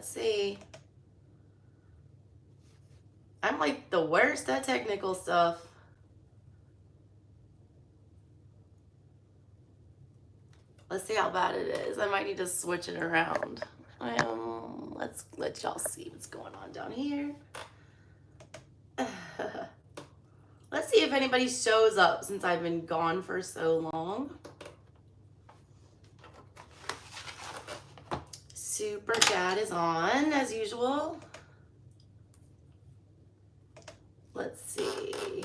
Let's see. I'm like the worst at technical stuff. Let's see how bad it is. I might need to switch it around. Let's let y'all see what's going on down here. Let's see if anybody shows up since I've been gone for so long. Super chat is on as usual. Let's see.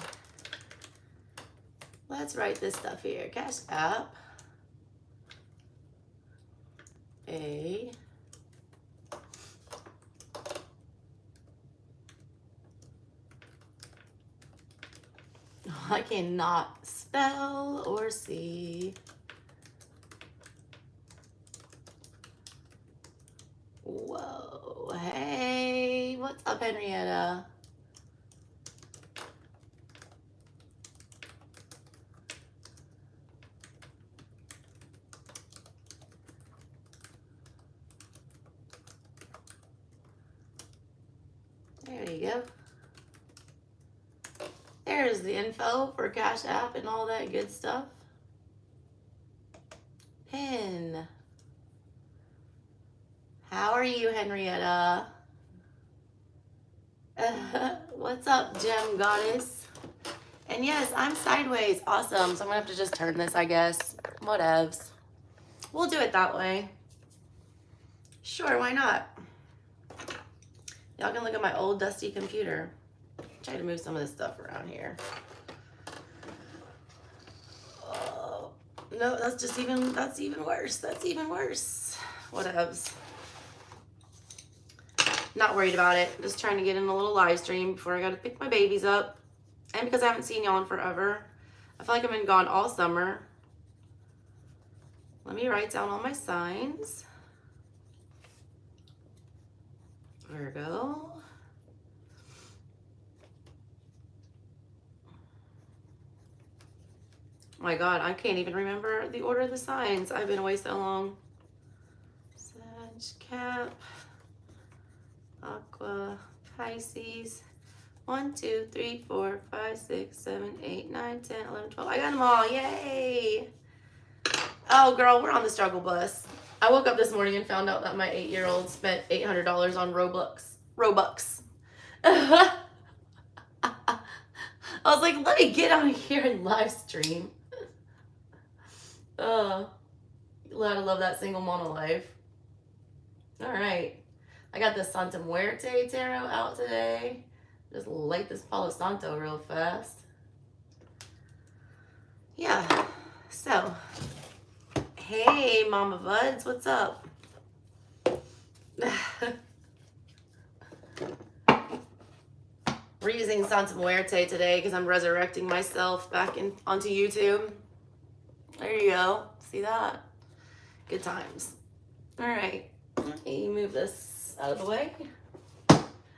Let's write this stuff here. Cash App. A. I cannot spell or see. Whoa. Hey, what's up, Henrietta? There you go. There's the info for Cash App and all that good stuff. Pin. How are you, Henrietta? What's up, Gem Goddess? And yes, I'm sideways. Awesome. So I'm gonna have to just turn this, I guess. Whatevs. We'll do it that way. Sure, why not? Y'all can look at my old dusty computer. Try to move some of this stuff around here. Oh, no, that's even worse. That's even worse. Whatevs. Not worried about it. Just trying to get in a little live stream before I gotta pick my babies up. And because I haven't seen y'all in forever. I feel like I've been gone all summer. Let me write down all my signs. Virgo. Oh my God, I can't even remember the order of the signs. I've been away so long. Sag, Cap, Aqua, Pisces. 1, 2, 3, 4, 5, 6, 7, 8, 9, 10, 11, 12. I got them all. Yay. Oh, girl, we're on the struggle bus. I woke up this morning and found out that my 8-year-old spent $800 on Robux. I was like, let me get on here and live stream. Glad I love that single mama life. All right. I got the Santa Muerte tarot out today. Just light this Palo Santo real fast. Yeah. So, hey, Mama Buds, what's up? We're using Santa Muerte today because I'm resurrecting myself back onto YouTube. There you go. See that? Good times. All right. Let me move this out of the way.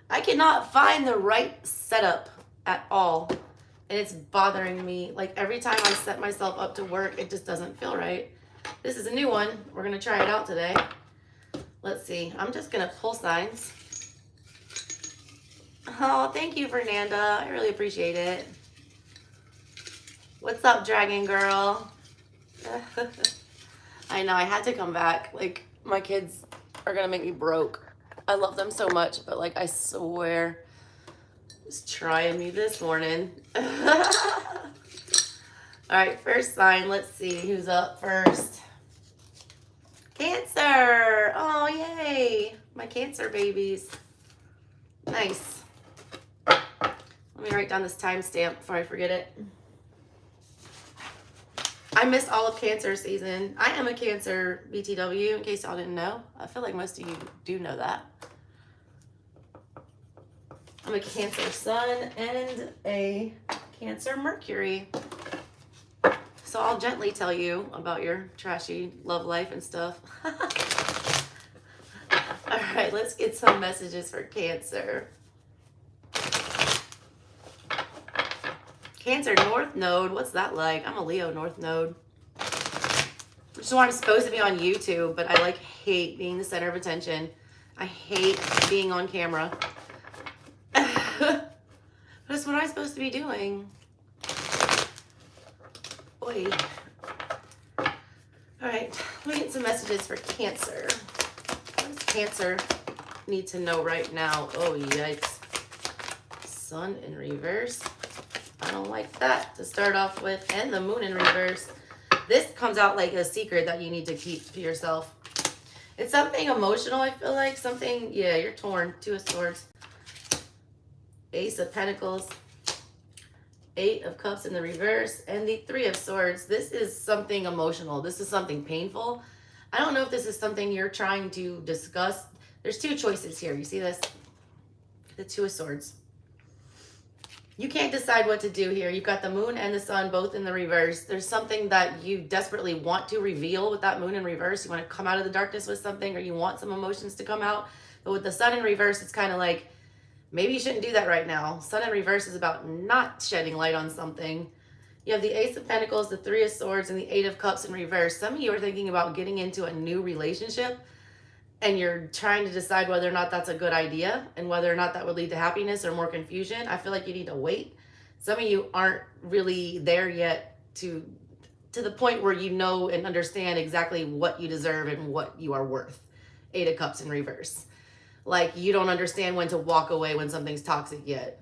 I cannot find the right setup at all. And it's bothering me. Like every time I set myself up to work, it just doesn't feel right. This is a new one. We're going to try it out today. Let's see. I'm just going to pull signs. Oh, thank you, Fernanda. I really appreciate it. What's up, Dragon Girl? I know, I had to come back. Like, my kids are going to make me broke. I love them so much, but like, I swear, it's trying me this morning. All right, first sign. Let's see who's up first. Cancer. Oh, yay. My Cancer babies. Nice. Let me write down this timestamp before I forget it. I missed all of Cancer season. I am a Cancer BTW, in case y'all didn't know. I feel like most of you do know that. I'm a Cancer Sun and a Cancer Mercury. So I'll gently tell you about your trashy love life and stuff. All right, let's get some messages for Cancer. Cancer North Node, what's that like? I'm a Leo North Node. Which is why I'm supposed to be on YouTube, but I like hate being the center of attention. I hate being on camera. That's what I'm supposed to be doing. Boy. All right, let me get some messages for Cancer. What does Cancer need to know right now? Oh, yikes. Sun in reverse. I don't like that to start off with. And the moon in reverse. This comes out like a secret that you need to keep to yourself. It's something emotional, I feel like. Something, yeah, you're torn. Two of Swords. Ace of Pentacles. Eight of Cups in the reverse. And the Three of Swords. This is something emotional. This is something painful. I don't know if this is something you're trying to discuss. There's two choices here. You see this? The Two of Swords. You can't decide what to do here. You've got the moon and the sun both in the reverse. There's something that you desperately want to reveal with that moon in reverse. You want to come out of the darkness with something, or you want some emotions to come out. But with the sun in reverse, it's kind of like, maybe you shouldn't do that right now. Sun in reverse is about not shedding light on something. You have the Ace of Pentacles, the Three of Swords, and the Eight of Cups in reverse. Some of you are thinking about getting into a new relationship, and you're trying to decide whether or not that's a good idea and whether or not that would lead to happiness or more confusion. I feel like you need to wait. Some of you aren't really there yet to the point where you know and understand exactly what you deserve and what you are worth. Eight of Cups in reverse. Like, you don't understand when to walk away when something's toxic yet.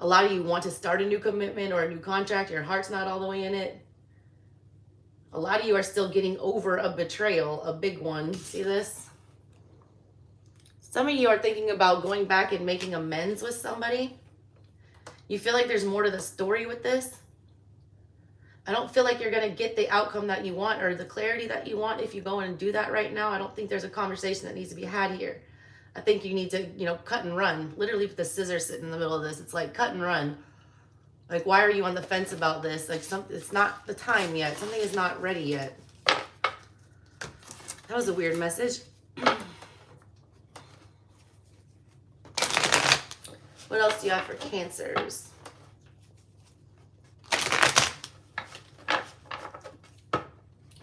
A lot of you want to start a new commitment or a new contract. Your heart's not all the way in it. A lot of you are still getting over a betrayal, a big one. See this? Some of you are thinking about going back and making amends with somebody. You feel like there's more to the story with this. I don't feel like you're going to get the outcome that you want or the clarity that you want if you go and do that right now. I don't think there's a conversation that needs to be had here. I think you need to, cut and run. Literally, with the scissors sitting in the middle of this, it's like cut and run. Like, why are you on the fence about this? Like, it's not the time yet. Something is not ready yet. That was a weird message. What else do you have for Cancers?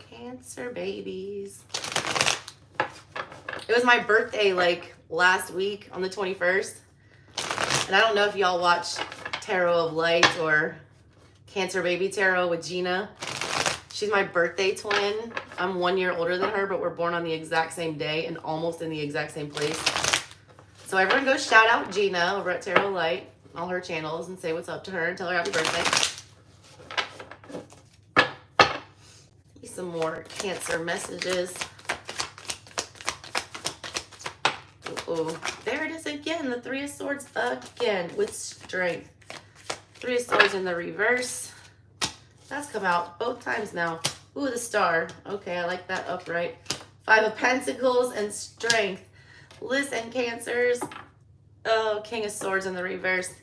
Cancer babies. It was my birthday like last week on the 21st. And I don't know if y'all watch Tarot of Light or Cancer Baby Tarot with Gina. She's my birthday twin. I'm 1 year older than her, but we're born on the exact same day and almost in the exact same place. So everyone go shout out Gina over at Tarot Light, all her channels, and say what's up to her and tell her happy birthday. Some more Cancer messages. Oh, there it is again. The Three of Swords again with strength. Three of Swords in the reverse. That's come out both times now. Ooh, the Star. Okay, I like that upright. Five of Pentacles and strength. Listen, Cancers. Oh, King of Swords in the reverse.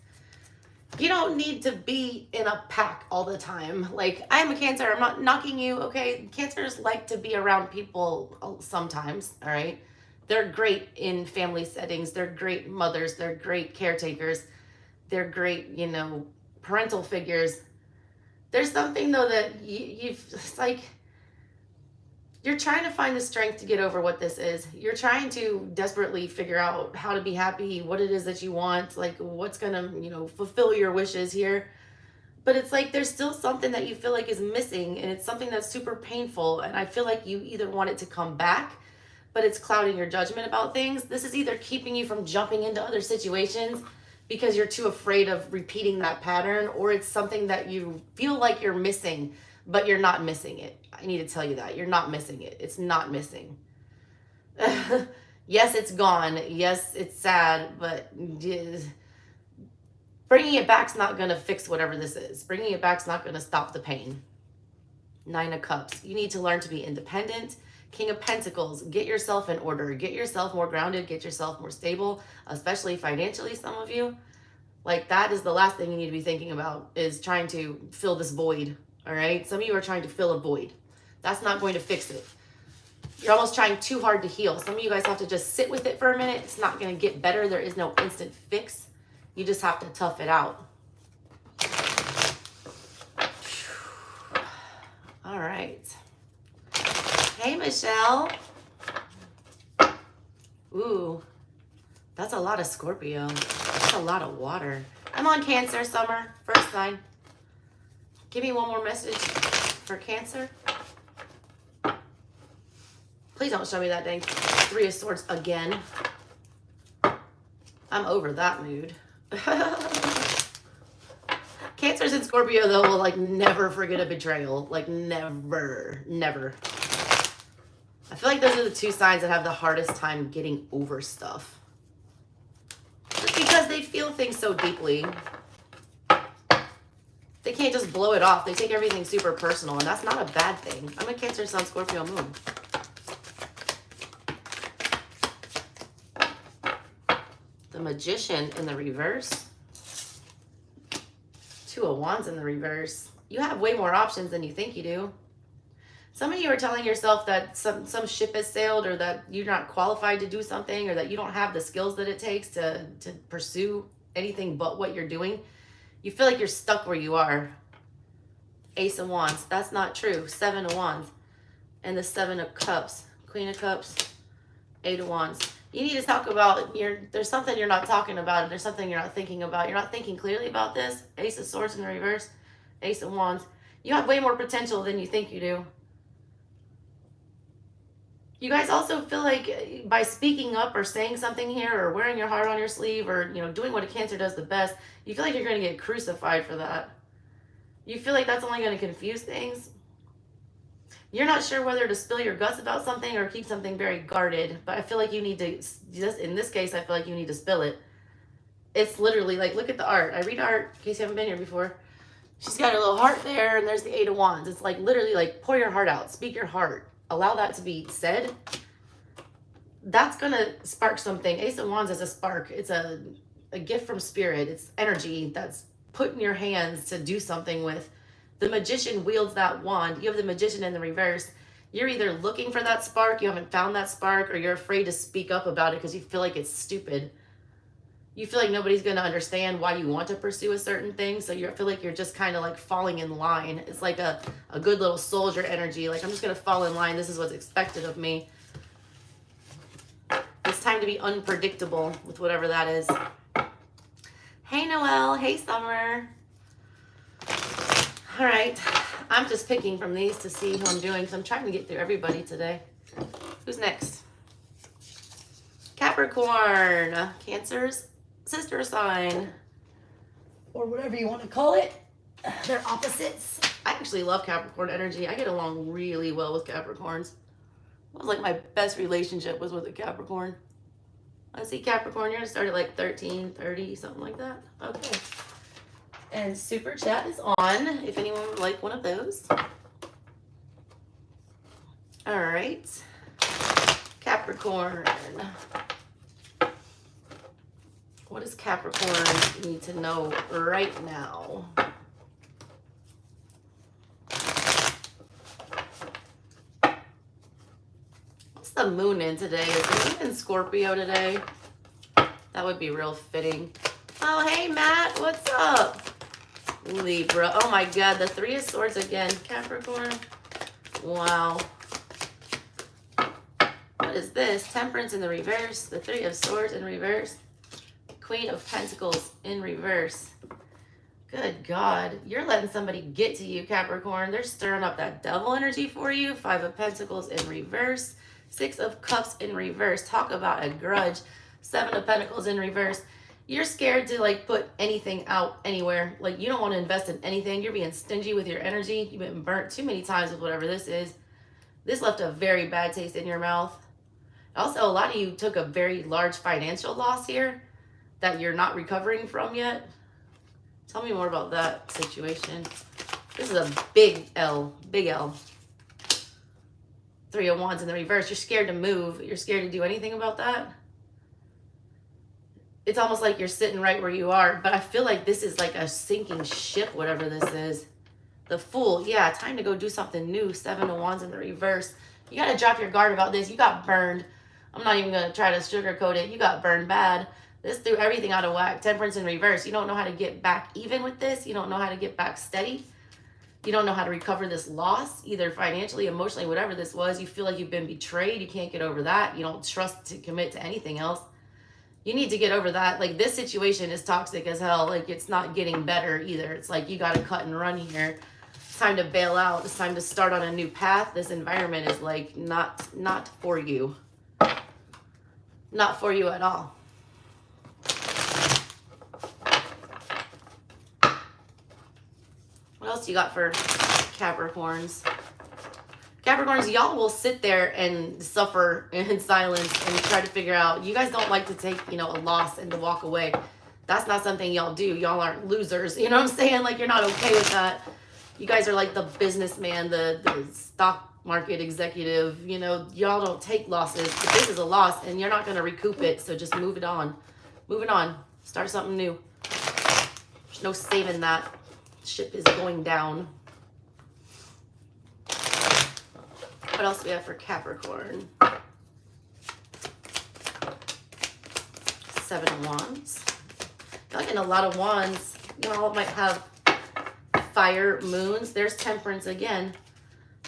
You don't need to be in a pack all the time. Like, I'm a Cancer. I'm not knocking you, okay? Cancers like to be around people sometimes, all right? They're great in family settings. They're great mothers. They're great caretakers. They're great, parental figures. There's something, though, that it's like you're trying to find the strength to get over what this is. You're trying to desperately figure out how to be happy, what it is that you want, like what's going to, fulfill your wishes here. But it's like there's still something that you feel like is missing, and it's something that's super painful. And I feel like you either want it to come back, but it's clouding your judgment about things. This is either keeping you from jumping into other situations because you're too afraid of repeating that pattern, or it's something that you feel like you're missing, but you're not missing it. I need to tell you that. You're not missing it. It's not missing. Yes, it's gone. Yes, it's sad, but bringing it back's not going to fix whatever this is. Bringing it back's not going to stop the pain. Nine of Cups. You need to learn to be independent. King of Pentacles. Get yourself in order. Get yourself more grounded. Get yourself more stable, especially financially, some of you. Like, that is the last thing you need to be thinking about, is trying to fill this void. All right? Some of you are trying to fill a void. That's not going to fix it. You're almost trying too hard to heal. Some of you guys have to just sit with it for a minute. It's not going to get better. There is no instant fix. You just have to tough it out. All right. Hey, Michelle. Ooh, that's a lot of Scorpio. That's a lot of water. I'm on Cancer, Summer. First sign. Give me one more message for Cancer. Please don't show me that dang Three of Swords again. I'm over that mood. Cancers and Scorpio, though, will like never forget a betrayal. Like never, never. I feel like those are the two signs that have the hardest time getting over stuff. Just because they feel things so deeply. They can't just blow it off. They take everything super personal, and that's not a bad thing. I'm a Cancer, Sun, Scorpio, Moon. The Magician in the reverse. Two of Wands in the reverse. You have way more options than you think you do. Some of you are telling yourself that some ship has sailed, or that you're not qualified to do something, or that you don't have the skills that it takes to pursue anything but what you're doing. You feel like you're stuck where you are. Ace of Wands. That's not true. Seven of Wands. And the Seven of Cups. Queen of Cups. Eight of Wands. You need to talk about, there's something you're not talking about, and there's something you're not thinking about. You're not thinking clearly about this. Ace of Swords in the reverse. Ace of Wands. You have way more potential than you think you do. You guys also feel like by speaking up or saying something here, or wearing your heart on your sleeve, or doing what a Cancer does the best, you feel like you're going to get crucified for that. You feel like that's only going to confuse things. You're not sure whether to spill your guts about something or keep something very guarded, but I feel like you need to, just in this case, I feel like you need to spill it. It's literally like, look at the art. I read art, in case you haven't been here before. She's got a little heart there, and there's the Eight of Wands. It's like literally like, pour your heart out, speak your heart. Allow that to be said. That's going to spark something. Ace of Wands is a spark. It's a gift from spirit. It's energy that's put in your hands to do something with. The Magician wields that wand. You have the Magician in the reverse. You're either looking for that spark, you haven't found that spark, or you're afraid to speak up about it because you feel like it's stupid. You feel like nobody's going to understand why you want to pursue a certain thing, so you feel like you're just kind of like falling in line. It's like a good little soldier energy. Like, I'm just going to fall in line. This is what's expected of me. It's time to be unpredictable with whatever that is. Hey, Noelle. Hey, Summer. All right. I'm just picking from these to see who I'm doing, because I'm trying to get through everybody today. Who's next? Capricorn. Cancer's sister sign, or whatever you want to call it. They're opposites. I actually love Capricorn energy. I get along really well with Capricorns. It was like my best relationship was with a Capricorn. I see Capricorn, you're gonna start at like 13, 30, something like that. Okay. And super chat is on if anyone would like one of those. All right. Capricorn. What does Capricorn need to know right now? What's the moon in today? Is the moon in Scorpio today? That would be real fitting. Oh, hey, Matt. What's up? Libra. Oh, my God. The Three of Swords again. Capricorn. Wow. What is this? Temperance in the reverse. The Three of Swords in reverse. Queen of Pentacles in reverse. Good God. You're letting somebody get to you, Capricorn. They're stirring up that devil energy for you. Five of Pentacles in reverse. Six of Cups in reverse. Talk about a grudge. Seven of Pentacles in reverse. You're scared to like put anything out anywhere. Like, you don't want to invest in anything. You're being stingy with your energy. You've been burnt too many times with whatever this is. This left a very bad taste in your mouth. Also, a lot of you took a very large financial loss here that you're not recovering from yet. Tell me more about that situation. This is a big L, big L. Three of Wands in the reverse. You're scared to move. You're scared to do anything about that. It's almost like you're sitting right where you are, but I feel like this is like a sinking ship, whatever this is. The Fool. Yeah, time to go do something new. Seven of Wands in the reverse. You got to drop your guard about this. You got burned. I'm not even going to try to sugarcoat it. You got burned bad. This threw everything out of whack. Temperance in reverse. You don't know how to get back even with this. You don't know how to get back steady. You don't know how to recover this loss, either financially, emotionally, whatever this was. You feel like you've been betrayed. You can't get over that. You don't trust to commit to anything else. You need to get over that. Like, this situation is toxic as hell. Like, it's not getting better either. It's like you got to cut and run here. It's time to bail out. It's time to start on a new path. This environment is like not for you. Not for you at all. What else you got for Capricorns? Capricorns, y'all will sit there and suffer in silence and try to figure out. You guys don't like to take, a loss and to walk away. That's not something y'all do. Y'all aren't losers. You know what I'm saying? Like, you're not okay with that. You guys are like the businessman, the stock market executive. Y'all don't take losses. But this is a loss and you're not going to recoup it. So just move it on. Move it on. Start something new. There's no saving that. Ship is going down. What else do we have for Capricorn? 7 of Wands. You're like in a lot of wands. Y'all might have fire moons. There's Temperance again.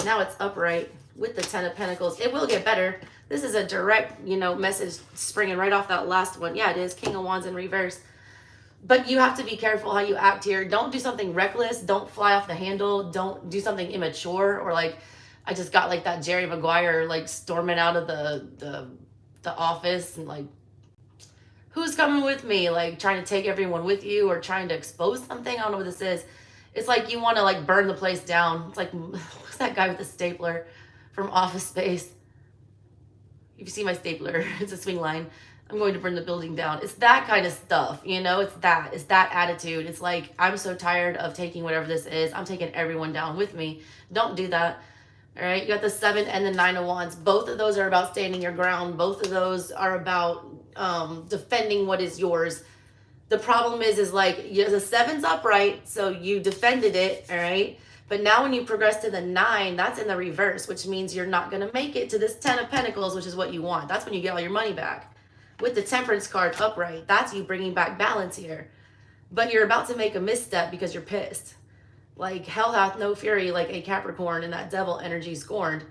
Now it's upright with the 10 of Pentacles. It will get better. This is a direct, message springing right off that last one. Yeah, it is. King of Wands in reverse. But you have to be careful how you act here. Don't do something reckless. Don't fly off the handle. Don't do something immature or like, I just got like that Jerry Maguire like storming out of the office and like, who's coming with me? Like trying to take everyone with you or trying to expose something. I don't know what this is. It's like you want to like burn the place down. It's like, what's that guy with the stapler from Office Space? If you see my stapler, it's a swing line. I'm going to burn the building down. It's that kind of stuff, It's that attitude. It's like, I'm so tired of taking whatever this is. I'm taking everyone down with me. Don't do that. All right, you got the 7 and the 9 of Wands. Both of those are about standing your ground. Both of those are about defending what is yours. The problem is like, the 7's upright, so you defended it, all right? But now when you progress to the 9, that's in the reverse, which means you're not going to make it to this 10 of Pentacles, which is what you want. That's when you get all your money back. With the Temperance card upright, that's you bringing back balance here. But you're about to make a misstep because you're pissed. Like, hell hath no fury like a Capricorn, and that devil energy scorned.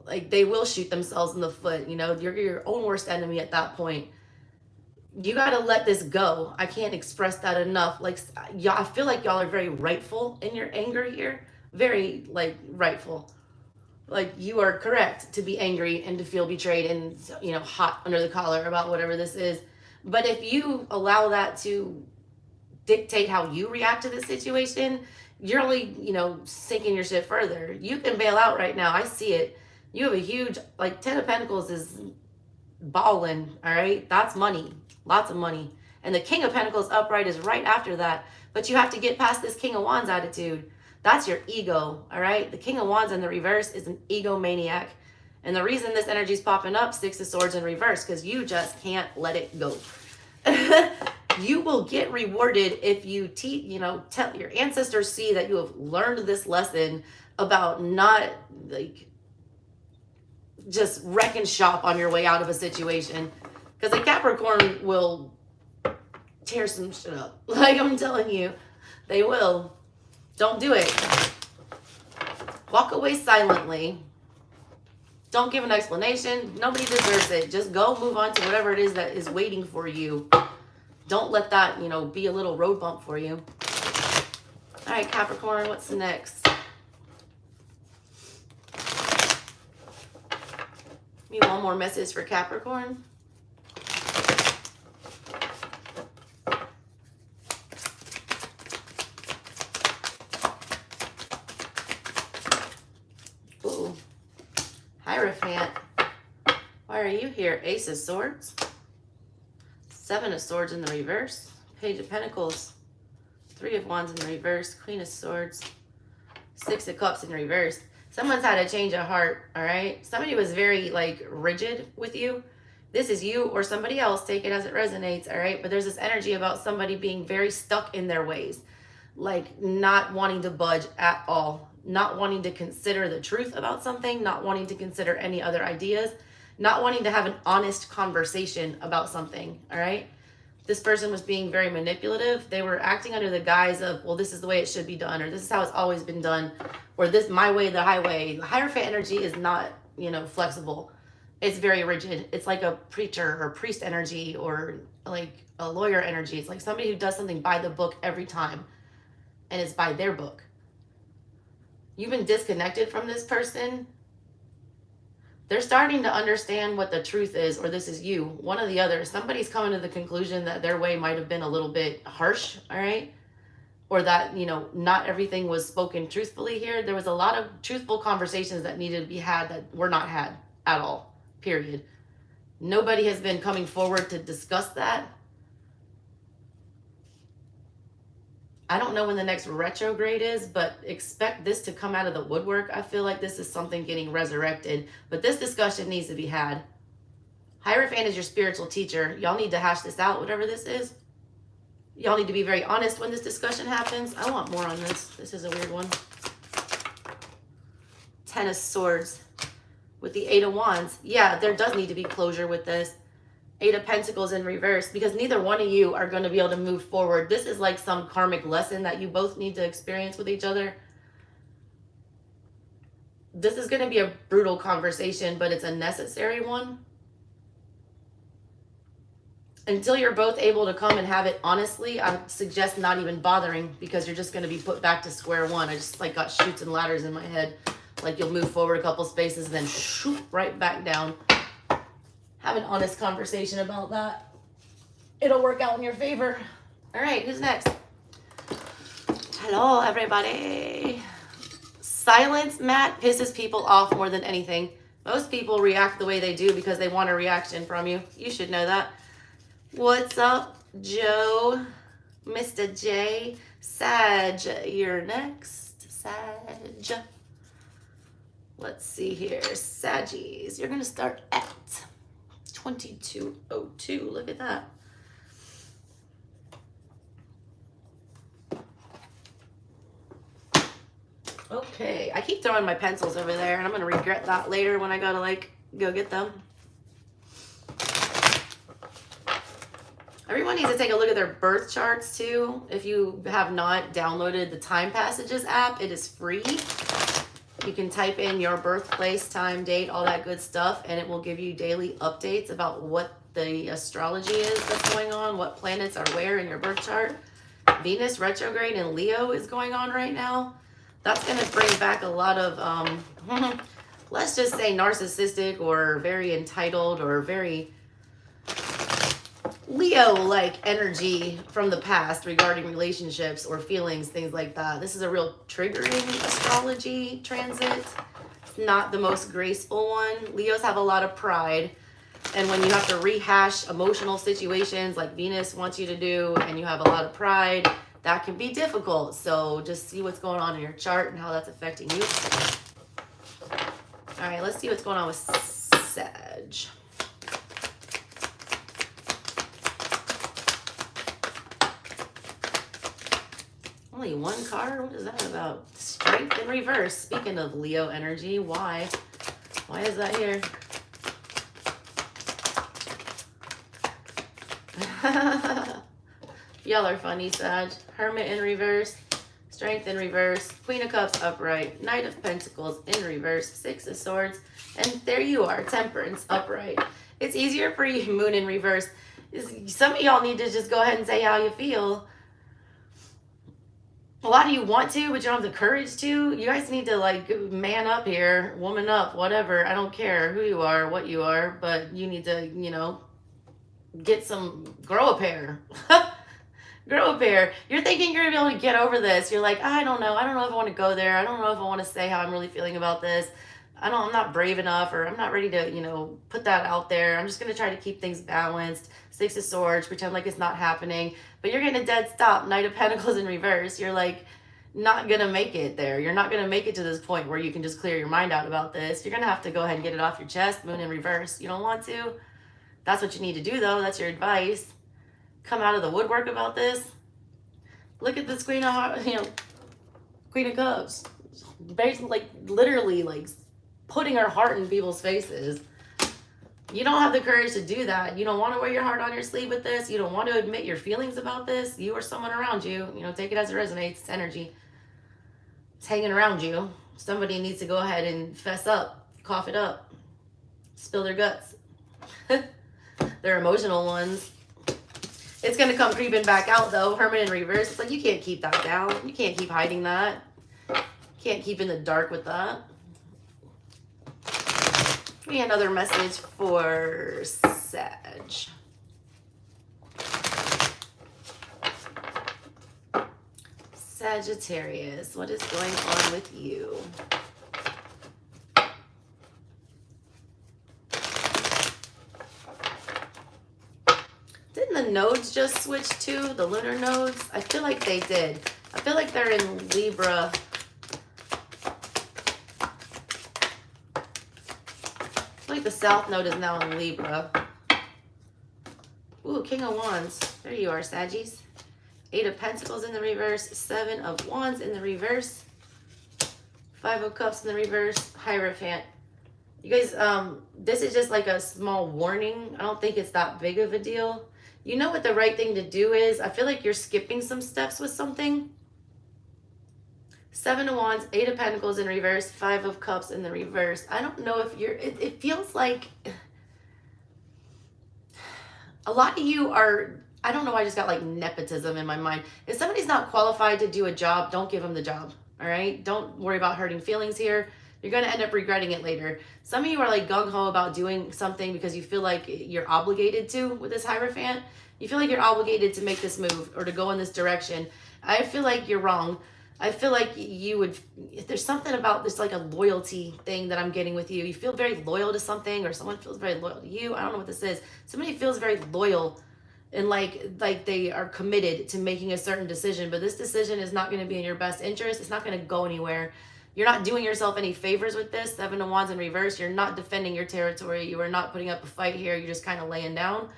Like, they will shoot themselves in the foot. You're your own worst enemy at that point. You got to let this go. I can't express that enough. Like, y'all, I feel like y'all are very rightful in your anger here. Very, like, rightful. Like, you are correct to be angry and to feel betrayed and, hot under the collar about whatever this is. But if you allow that to dictate how you react to this situation, you're only, sinking your shit further. You can bail out right now. I see it. You have a huge, like, 10 of Pentacles is balling, all right? That's money. Lots of money. And the King of Pentacles upright is right after that. But you have to get past this King of Wands attitude. That's your ego, all right? The King of Wands in the reverse is an egomaniac. And the reason this energy is popping up, 6 of Swords in reverse, because you just can't let it go. You will get rewarded if you tell your ancestors see that you have learned this lesson about not like just wrecking shop on your way out of a situation. Because a Capricorn will tear some shit up. Like, I'm telling you, they will. Don't do it. Walk away silently. Don't give an explanation. Nobody deserves it. Just go move on to whatever it is that is waiting for you. Don't let that, be a little road bump for you. All right, Capricorn, what's next? Maybe one more message for Capricorn. Ooh. Hierophant. Why are you here? Ace of Swords. 7 of Swords in the reverse. Page of Pentacles. 3 of Wands in the reverse. Queen of Swords. 6 of Cups in reverse. Someone's had a change of heart, all right? Somebody was very, like, rigid with you. This is you or somebody else. Take it as it resonates, all right? But there's this energy about somebody being very stuck in their ways. Like, not wanting to budge at all. Not wanting to consider the truth about something. Not wanting to consider any other ideas. Not wanting to have an honest conversation about something, all right? this person was being very manipulative. They were acting under the guise of, well, this is the way it should be done, or this is how it's always been done, or this, my way, the highway. The Hierophant energy is not, you know, flexible. It's very rigid. It's like a preacher or priest energy, or like a lawyer energy. It's like somebody who does something by the book every time, and it's by their book. You've been disconnected from this person. They're starting to understand what the truth is, or this is you, one or the other. Somebody's coming to the conclusion that their way might have been a little bit harsh, all right? Or that, you know, not everything was spoken truthfully here. There was a lot of truthful conversations that needed to be had that were not had at all, period. Nobody has been coming forward to discuss that. I don't know when the next retrograde is, but expect this to come out of the woodwork. I feel like this is something getting resurrected, but this discussion needs to be had. Hierophant is your spiritual teacher. Y'all need to hash this out, whatever this is. Y'all need to be very honest when this discussion happens. I want more on this. This is a weird one. 10 of Swords with the 8 of Wands. Yeah, there does need to be closure with this. 8 of Pentacles in reverse, because neither one of you are going to be able to move forward. This is like some karmic lesson that you both need to experience with each other. This is going to be a brutal conversation, but it's a necessary one. Until you're both able to come and have it honestly, I suggest not even bothering, because you're just going to be put back to square one. I just like got chutes and ladders in my head. Like you'll move forward a couple spaces and then shoot right back down. Have an honest conversation about that. It'll work out in your favor. All right, who's next? Hello, everybody. Silence, Matt, pisses people off more than anything. Most people react the way they do because they want a reaction from you. You should know that. What's up, Joe? Mr. J. Sag, you're next. Sag. Let's see here. Saggies, you're going to start at 2202. Look at that. Okay, I keep throwing my pencils over there, and I'm gonna regret that later when I gotta like go get them. Everyone needs to take a look at their birth charts too. If you have not downloaded the Time Passages app, it is free. You can type in your birthplace, time, date, all that good stuff, and it will give you daily updates about what the astrology is that's going on, what planets are where in your birth chart. Venus retrograde in Leo is going on right now. That's going to bring back a lot of, let's just say narcissistic or very entitled or very Leo-like energy from the past regarding relationships or feelings, things like that. This is a real triggering astrology transit. It's not the most graceful one. Leos have a lot of pride. And when you have to rehash emotional situations like Venus wants you to do, and you have a lot of pride, that can be difficult. So just see what's going on in your chart and how that's affecting you. All right, let's see what's going on with Sag. Only one card? What is that about? Strength in reverse. Speaking of Leo energy, why? Why is that here? Y'all are funny, Sag. Hermit in reverse. Strength in reverse. Queen of Cups upright. Knight of Pentacles in reverse. 6 of Swords. And there you are. Temperance upright. It's easier for you, Moon in reverse. Some of y'all need to just go ahead and say how you feel. A lot of you want to, but you don't have the courage to. You guys need to like man up here, woman up, whatever. I don't care who you are, what you are, but you need to, you know, grow a pair. Grow a pair. You're thinking you're gonna be able to get over this. You're like, I don't know if I want to go there. I don't know if I want to say how I'm really feeling about this. I'm not brave enough, or I'm not ready to, you know, put that out there. I'm just gonna try to keep things balanced. 6 of Swords, pretend like it's not happening. But you're getting a dead stop. Knight of Pentacles in reverse. You're like not gonna make it there. You're not gonna make it to this point where you can just clear your mind out about this. You're gonna have to go ahead and get it off your chest. Moon in reverse. You don't want to. That's what you need to do though. That's your advice. Come out of the woodwork about this. Look at this Queen of, Queen of Cups. Basically, like literally like putting her heart in people's faces. You don't have the courage to do that. You don't want to wear your heart on your sleeve with this. You don't want to admit your feelings about this. You or someone around you, you know, take it as it resonates. It's energy. It's hanging around you. Somebody needs to go ahead and fess up, cough it up, spill their guts. They're emotional ones. It's going to come creeping back out, though. Hermit in reverse. It's like, you can't keep that down. You can't keep hiding that. You can't keep in the dark with that. Give me another message for Sag. Sagittarius, what is going on with you? Didn't the nodes just switch to the lunar nodes? I feel like they did. I feel like they're in Libra. I feel like the South node is now in Libra. Ooh, King of Wands. There you are, Saggies. 8 of Pentacles in the reverse. 7 of Wands in the reverse. 5 of Cups in the reverse. Hierophant. You guys, this is just like a small warning. I don't think it's that big of a deal. You know what the right thing to do is? I feel like you're skipping some steps with something. 7 of Wands, 8 of Pentacles in reverse, 5 of Cups in the reverse. I don't know if you're, it feels like a lot of you are, I don't know why I just got like nepotism in my mind. If somebody's not qualified to do a job, don't give them the job, all right? Don't worry about hurting feelings here. You're going to end up regretting it later. Some of you are like gung-ho about doing something because you feel like you're obligated to with this Hierophant. You feel like you're obligated to make this move or to go in this direction. I feel like you're wrong. I feel like you would, if there's something about this like a loyalty thing that I'm getting with you. You feel very loyal to something, or someone feels very loyal to you. I don't know what this is. Somebody feels very loyal and like they are committed to making a certain decision, but this decision is not going to be in your best interest. It's not going to go anywhere. You're not doing yourself any favors with this. 7 of Wands in reverse. You're not defending your territory. You are not putting up a fight here. You're just kind of laying down.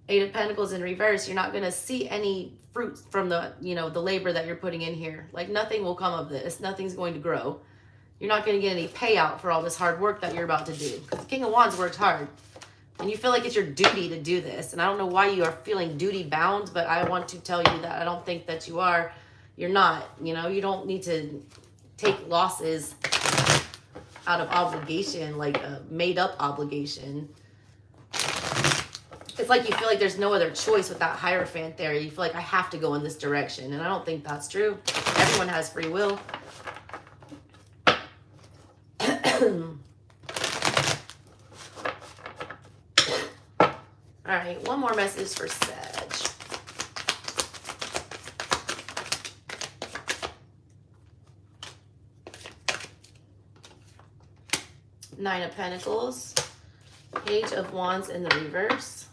8 of Pentacles in reverse. You're not going to see any fruit from the, you know, the labor that you're putting in here. Like nothing will come of this. Nothing's going to grow. You're not going to get any payout for all this hard work that you're about to do. Because the King of Wands worked hard. And you feel like it's your duty to do this. And I don't know why you are feeling duty bound, but I want to tell you that I don't think that you are. You're not. You know, you don't need to take losses out of obligation, like a made up obligation. It's like you feel like there's no other choice with that Hierophant there. You feel like I have to go in this direction. And I don't think that's true. Everyone has free will. All right, one more message for Sag. Nine of Pentacles, Page of Wands in the reverse,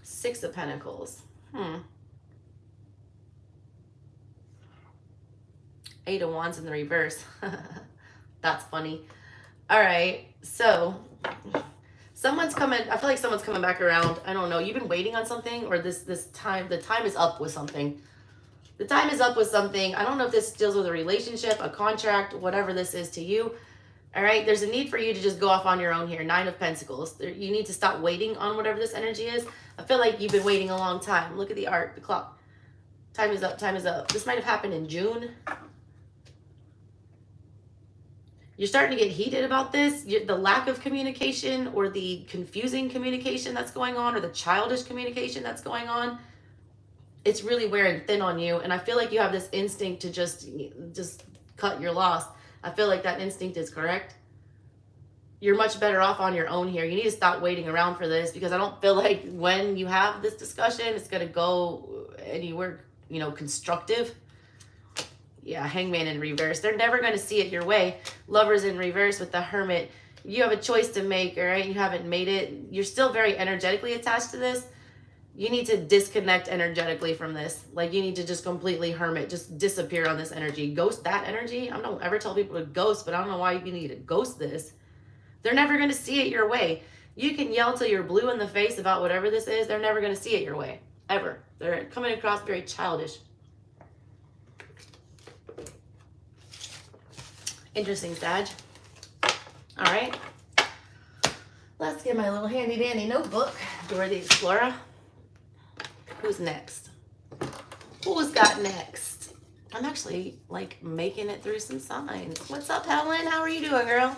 6 of Pentacles, 8 of Wands in the reverse. That's funny. All right, so someone's coming, I feel like someone's coming back around. I don't know, you've been waiting on something, or the time is up with something. The time is up with something. I don't know if this deals with a relationship, a contract, whatever this is to you. All right, there's a need for you to just go off on your own here. 9 of Pentacles. You need to stop waiting on whatever this energy is. I feel like you've been waiting a long time. Look at the art, the clock. Time is up, time is up. This might have happened in June. You're starting to get heated about this. The lack of communication, or the confusing communication that's going on, or the childish communication that's going on. It's really wearing thin on you. And I feel like you have this instinct to just cut your loss. I feel like that instinct is correct. You're much better off on your own here. You need to stop waiting around for this, because I don't feel like when you have this discussion, it's going to go anywhere, you know, constructive. Yeah, Hangman in reverse. They're never going to see it your way. Lovers in reverse with the Hermit. You have a choice to make, all right? You haven't made it. You're still very energetically attached to this. You need to disconnect energetically from this. Like, you need to just completely hermit, just disappear on this energy. Ghost that energy. I don't ever tell people to ghost, but I don't know why you need to ghost this. They're never going to see it your way. You can yell till you're blue in the face about whatever this is. They're never going to see it your way, ever. They're coming across very childish. Interesting, Sag. All right. Let's get my little handy dandy notebook. Dora the Explorer. Who's next? Who's got next? I'm actually like making it through some signs. What's up, Helen? How are you doing, girl?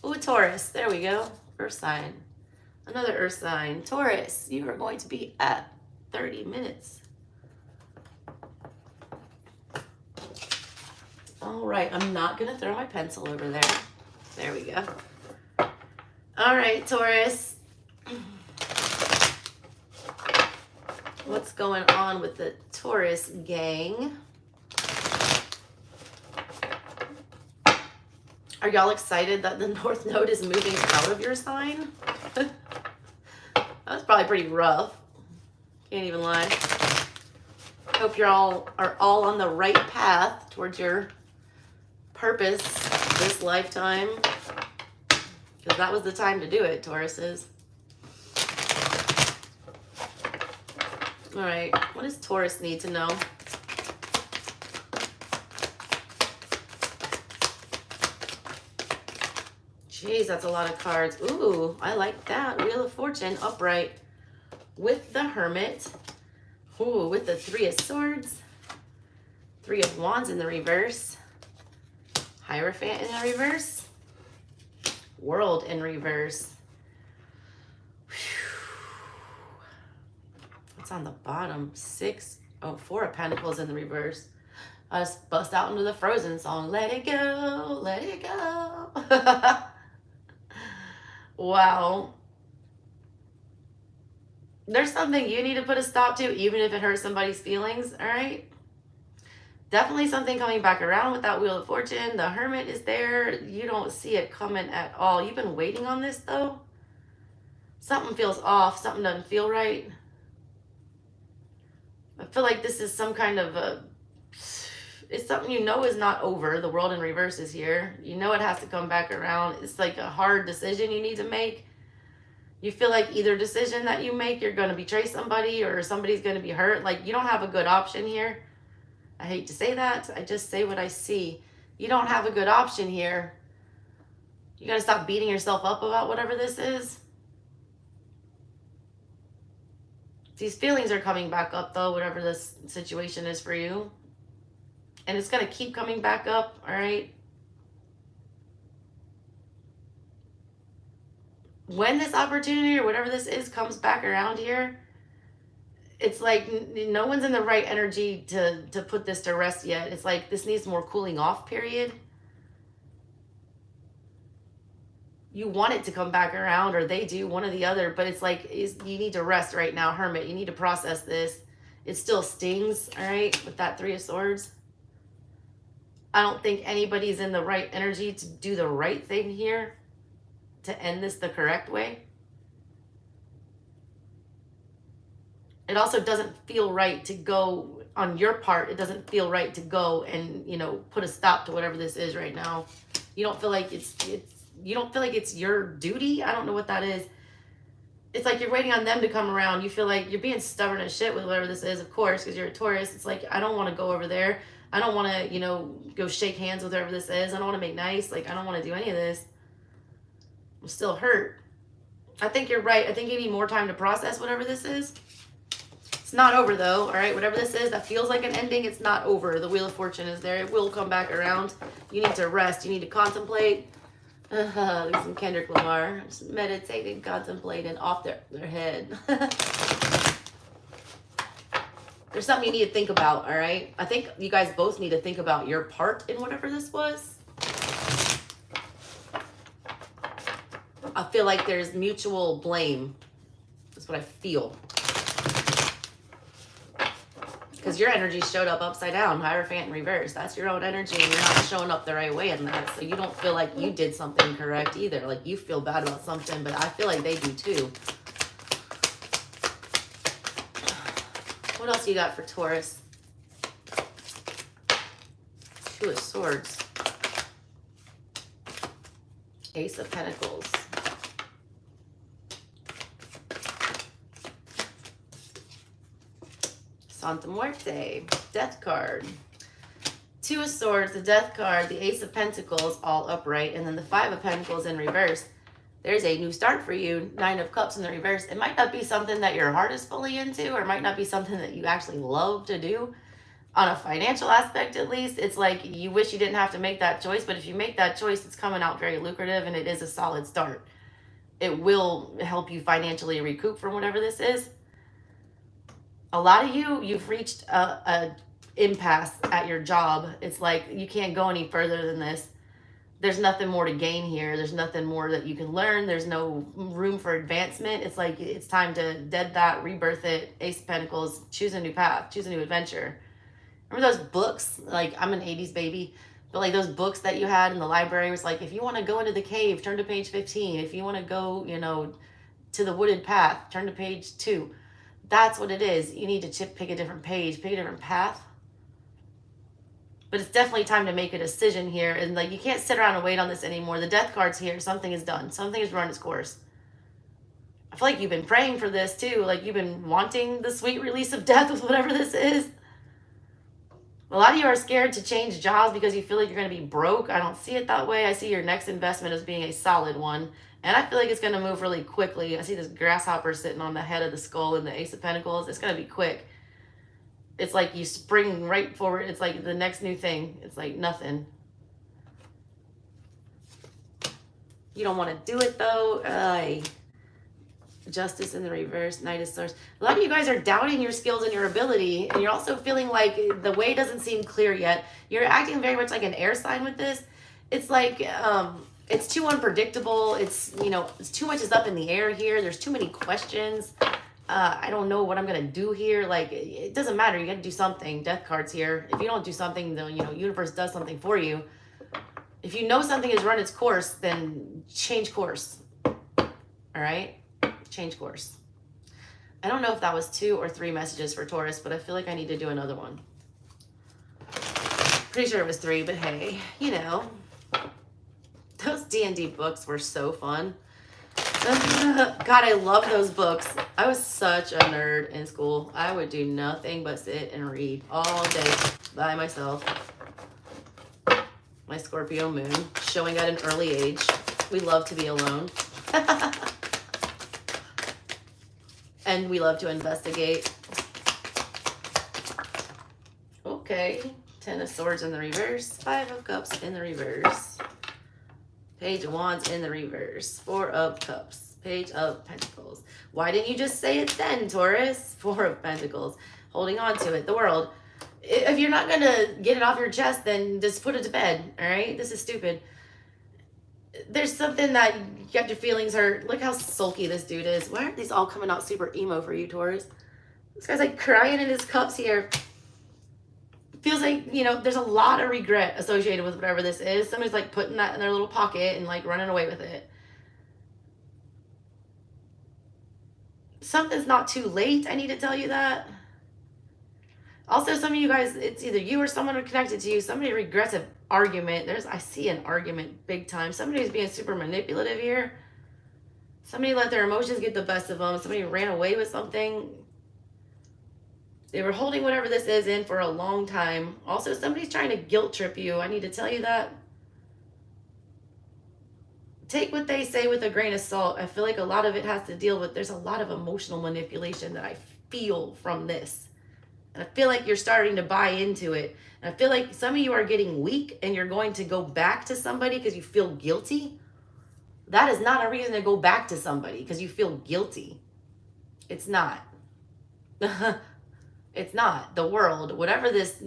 Ooh, Taurus. There we go. Earth sign. Another earth sign. Taurus, you are going to be at 30 minutes. All right. I'm not going to throw my pencil over there. There we go. All right, Taurus. What's going on with the Taurus gang? Are y'all excited that the North Node is moving out of your sign? That's probably pretty rough. Can't even lie. Hope you're all on the right path towards your purpose this lifetime. Because that was the time to do it, Tauruses. All right, what does Taurus need to know? Jeez, that's a lot of cards. Ooh, I like that. Wheel of Fortune, upright. With the Hermit. Ooh, with the Three of Swords. Three of Wands in the reverse. Hierophant in the reverse. World in reverse. What's on the bottom? Four of Pentacles in the reverse. I just bust out into the Frozen song. Let it go, let it go. Wow. There's something you need to put a stop to, even if it hurts somebody's feelings, all right? Definitely something coming back around with that Wheel of Fortune. The Hermit is there. You don't see it coming at all. You've been waiting on this, though. Something feels off. Something doesn't feel right. I feel like this is some kind of it's something you know is not over. The World in reverse is here. You know it has to come back around. It's like a hard decision you need to make. You feel like either decision that you make, you're going to betray somebody or somebody's going to be hurt. Like, you don't have a good option here. I hate to say that. I just say what I see. You don't have a good option here. You got to stop beating yourself up about whatever this is. These feelings are coming back up, though, whatever this situation is for you. And it's going to keep coming back up, all right? When this opportunity or whatever this is comes back around here, it's like no one's in the right energy to put this to rest yet. It's like this needs more cooling off period. You want it to come back around, or they do, one or the other, but it's like you need to rest right now, Hermit. You need to process this. It still stings, all right, with that Three of Swords. I don't think anybody's in the right energy to do the right thing here, to end this the correct way. It also doesn't feel right to go on your part. It doesn't feel right to go and, you know, put a stop to whatever this is right now. You don't feel like you don't feel like it's your duty. I don't know what that is. It's like you're waiting on them to come around. You feel like you're being stubborn as shit with whatever this is, of course, because you're a Taurus. It's like, I don't want to go over there. I don't want to, you know, go shake hands with whoever this is. I don't want to make nice. Like, I don't want to do any of this. I'm still hurt. I think you're right. I think you need more time to process whatever this is. It's not over, though, all right? Whatever this is that feels like an ending, it's not over. The Wheel of Fortune is there. It will come back around. You need to rest. You need to contemplate. There's some Kendrick Lamar. Just meditating, contemplating off their head. There's something you need to think about, all right? I think you guys both need to think about your part in whatever this was. I feel like there's mutual blame. That's what I feel. Because your energy showed up upside down, Hierophant in reverse. That's your own energy, and you're not showing up the right way in that. So you don't feel like you did something correct either. Like, you feel bad about something, but I feel like they do too. What else you got for Taurus? Two of Swords. Ace of Pentacles. Santa Muerte, Death card. Two of Swords, the Death card, the Ace of Pentacles, all upright, and then the Five of Pentacles in reverse. There's a new start for you. Nine of Cups in the reverse. It might not be something that your heart is fully into, or it might not be something that you actually love to do. On a financial aspect, at least, it's like you wish you didn't have to make that choice, but if you make that choice, it's coming out very lucrative, and it is a solid start. It will help you financially recoup from whatever this is. A lot of you've reached a impasse at your job. It's like you can't go any further than this. There's nothing more to gain here. There's nothing more that you can learn. There's no room for advancement. It's like it's time to dead that, rebirth it. Ace of Pentacles, choose a new path, choose a new adventure. Remember those books? Like, I'm an 80s baby, but like those books that you had in the library was like, if you want to go into the cave, turn to page 15. If you want to go, you know, to the wooded path, turn to page 2. That's what it is. You need to pick a different page, pick a different path. But it's definitely time to make a decision here. And like, you can't sit around and wait on this anymore. The Death card's here. Something is done. Something has run its course. I feel like you've been praying for this too. Like, you've been wanting the sweet release of death with whatever this is. A lot of you are scared to change jobs because you feel like you're going to be broke. I don't see it that way. I see your next investment as being a solid one. And I feel like it's going to move really quickly. I see this grasshopper sitting on the head of the skull in the Ace of Pentacles. It's going to be quick. It's like you spring right forward. It's like the next new thing. It's like nothing. You don't want to do it though. Justice in the reverse, Knight of Swords. A lot of you guys are doubting your skills and your ability, and you're also feeling like the way doesn't seem clear yet. You're acting very much like an air sign with this. It's like it's too unpredictable. It's, you know, it's too much is up in the air here. There's too many questions. I don't know what I'm gonna do here. Like, it doesn't matter. You got to do something. Death card's here. If you don't do something, the universe does something for you. If you know something has run its course, then change course. All right. Change course. I don't know if that was 2 or 3 messages for Taurus, but I feel like I need to do another one. Pretty sure it was 3, but hey, you know, those D&D books were so fun. God, I love those books. I was such a nerd in school. I would do nothing but sit and read all day by myself. My Scorpio moon showing at an early age. We love to be alone. And we love to investigate. Okay. 10 of Swords in the reverse. 5 of Cups in the reverse. Page of Wands in the reverse. 4 of Cups. Page of Pentacles. Why didn't you just say it then, Taurus? 4 of Pentacles. Holding on to it. The World. If you're not going to get it off your chest, then just put it to bed. All right? This is stupid. There's something that you got your feelings hurt. Look how sulky this dude is. Why aren't these all coming out super emo for you, Taurus? This guy's like crying in his cups here. Feels like, you know, there's a lot of regret associated with whatever this is. Somebody's like putting that in their little pocket and like running away with it. Something's not too late. I need to tell you that. Also, some of you guys, it's either you or someone connected to you. Somebody regrets an argument. I see an argument big time. Somebody who's being super manipulative here. Somebody let their emotions get the best of them. Somebody ran away with something. They were holding whatever this is in for a long time. Also, somebody's trying to guilt trip you. I need to tell you that. Take what they say with a grain of salt. I feel like a lot of it has to deal with, there's a lot of emotional manipulation that I feel from this. And I feel like you're starting to buy into it. And I feel like some of you are getting weak and you're going to go back to somebody because you feel guilty. That is not a reason to go back to somebody because you feel guilty. It's not. It's not. The World, whatever this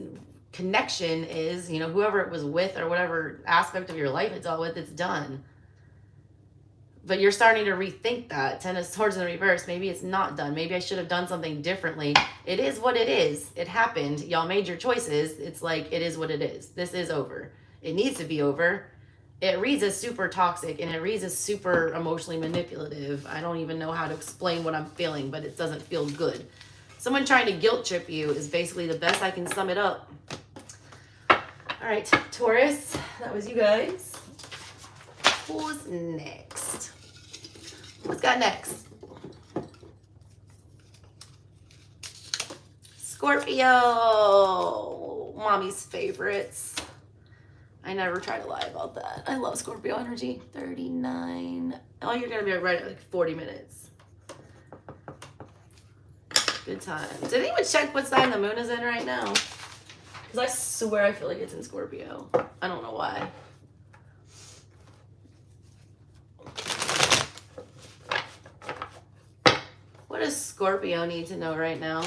connection is, you know, whoever it was with or whatever aspect of your life it's all with, it's done. But you're starting to rethink that. 10 of Swords in the reverse. Maybe it's not done. Maybe I should have done something differently. It is what it is. It happened. Y'all made your choices. It's like, it is what it is. This is over. It needs to be over. It reads as super toxic and it reads as super emotionally manipulative. I don't even know how to explain what I'm feeling, but it doesn't feel good. Someone trying to guilt trip you is basically the best I can sum it up. All right, Taurus, that was you guys. Who's next? What's got next? Scorpio, mommy's favorites. I never try to lie about that. I love Scorpio energy. 39. Oh, you're going to be right at like 40 minutes. Good time. Did anyone check what sign the moon is in right now? Because I swear I feel like it's in Scorpio. I don't know why. What does Scorpio need to know right now?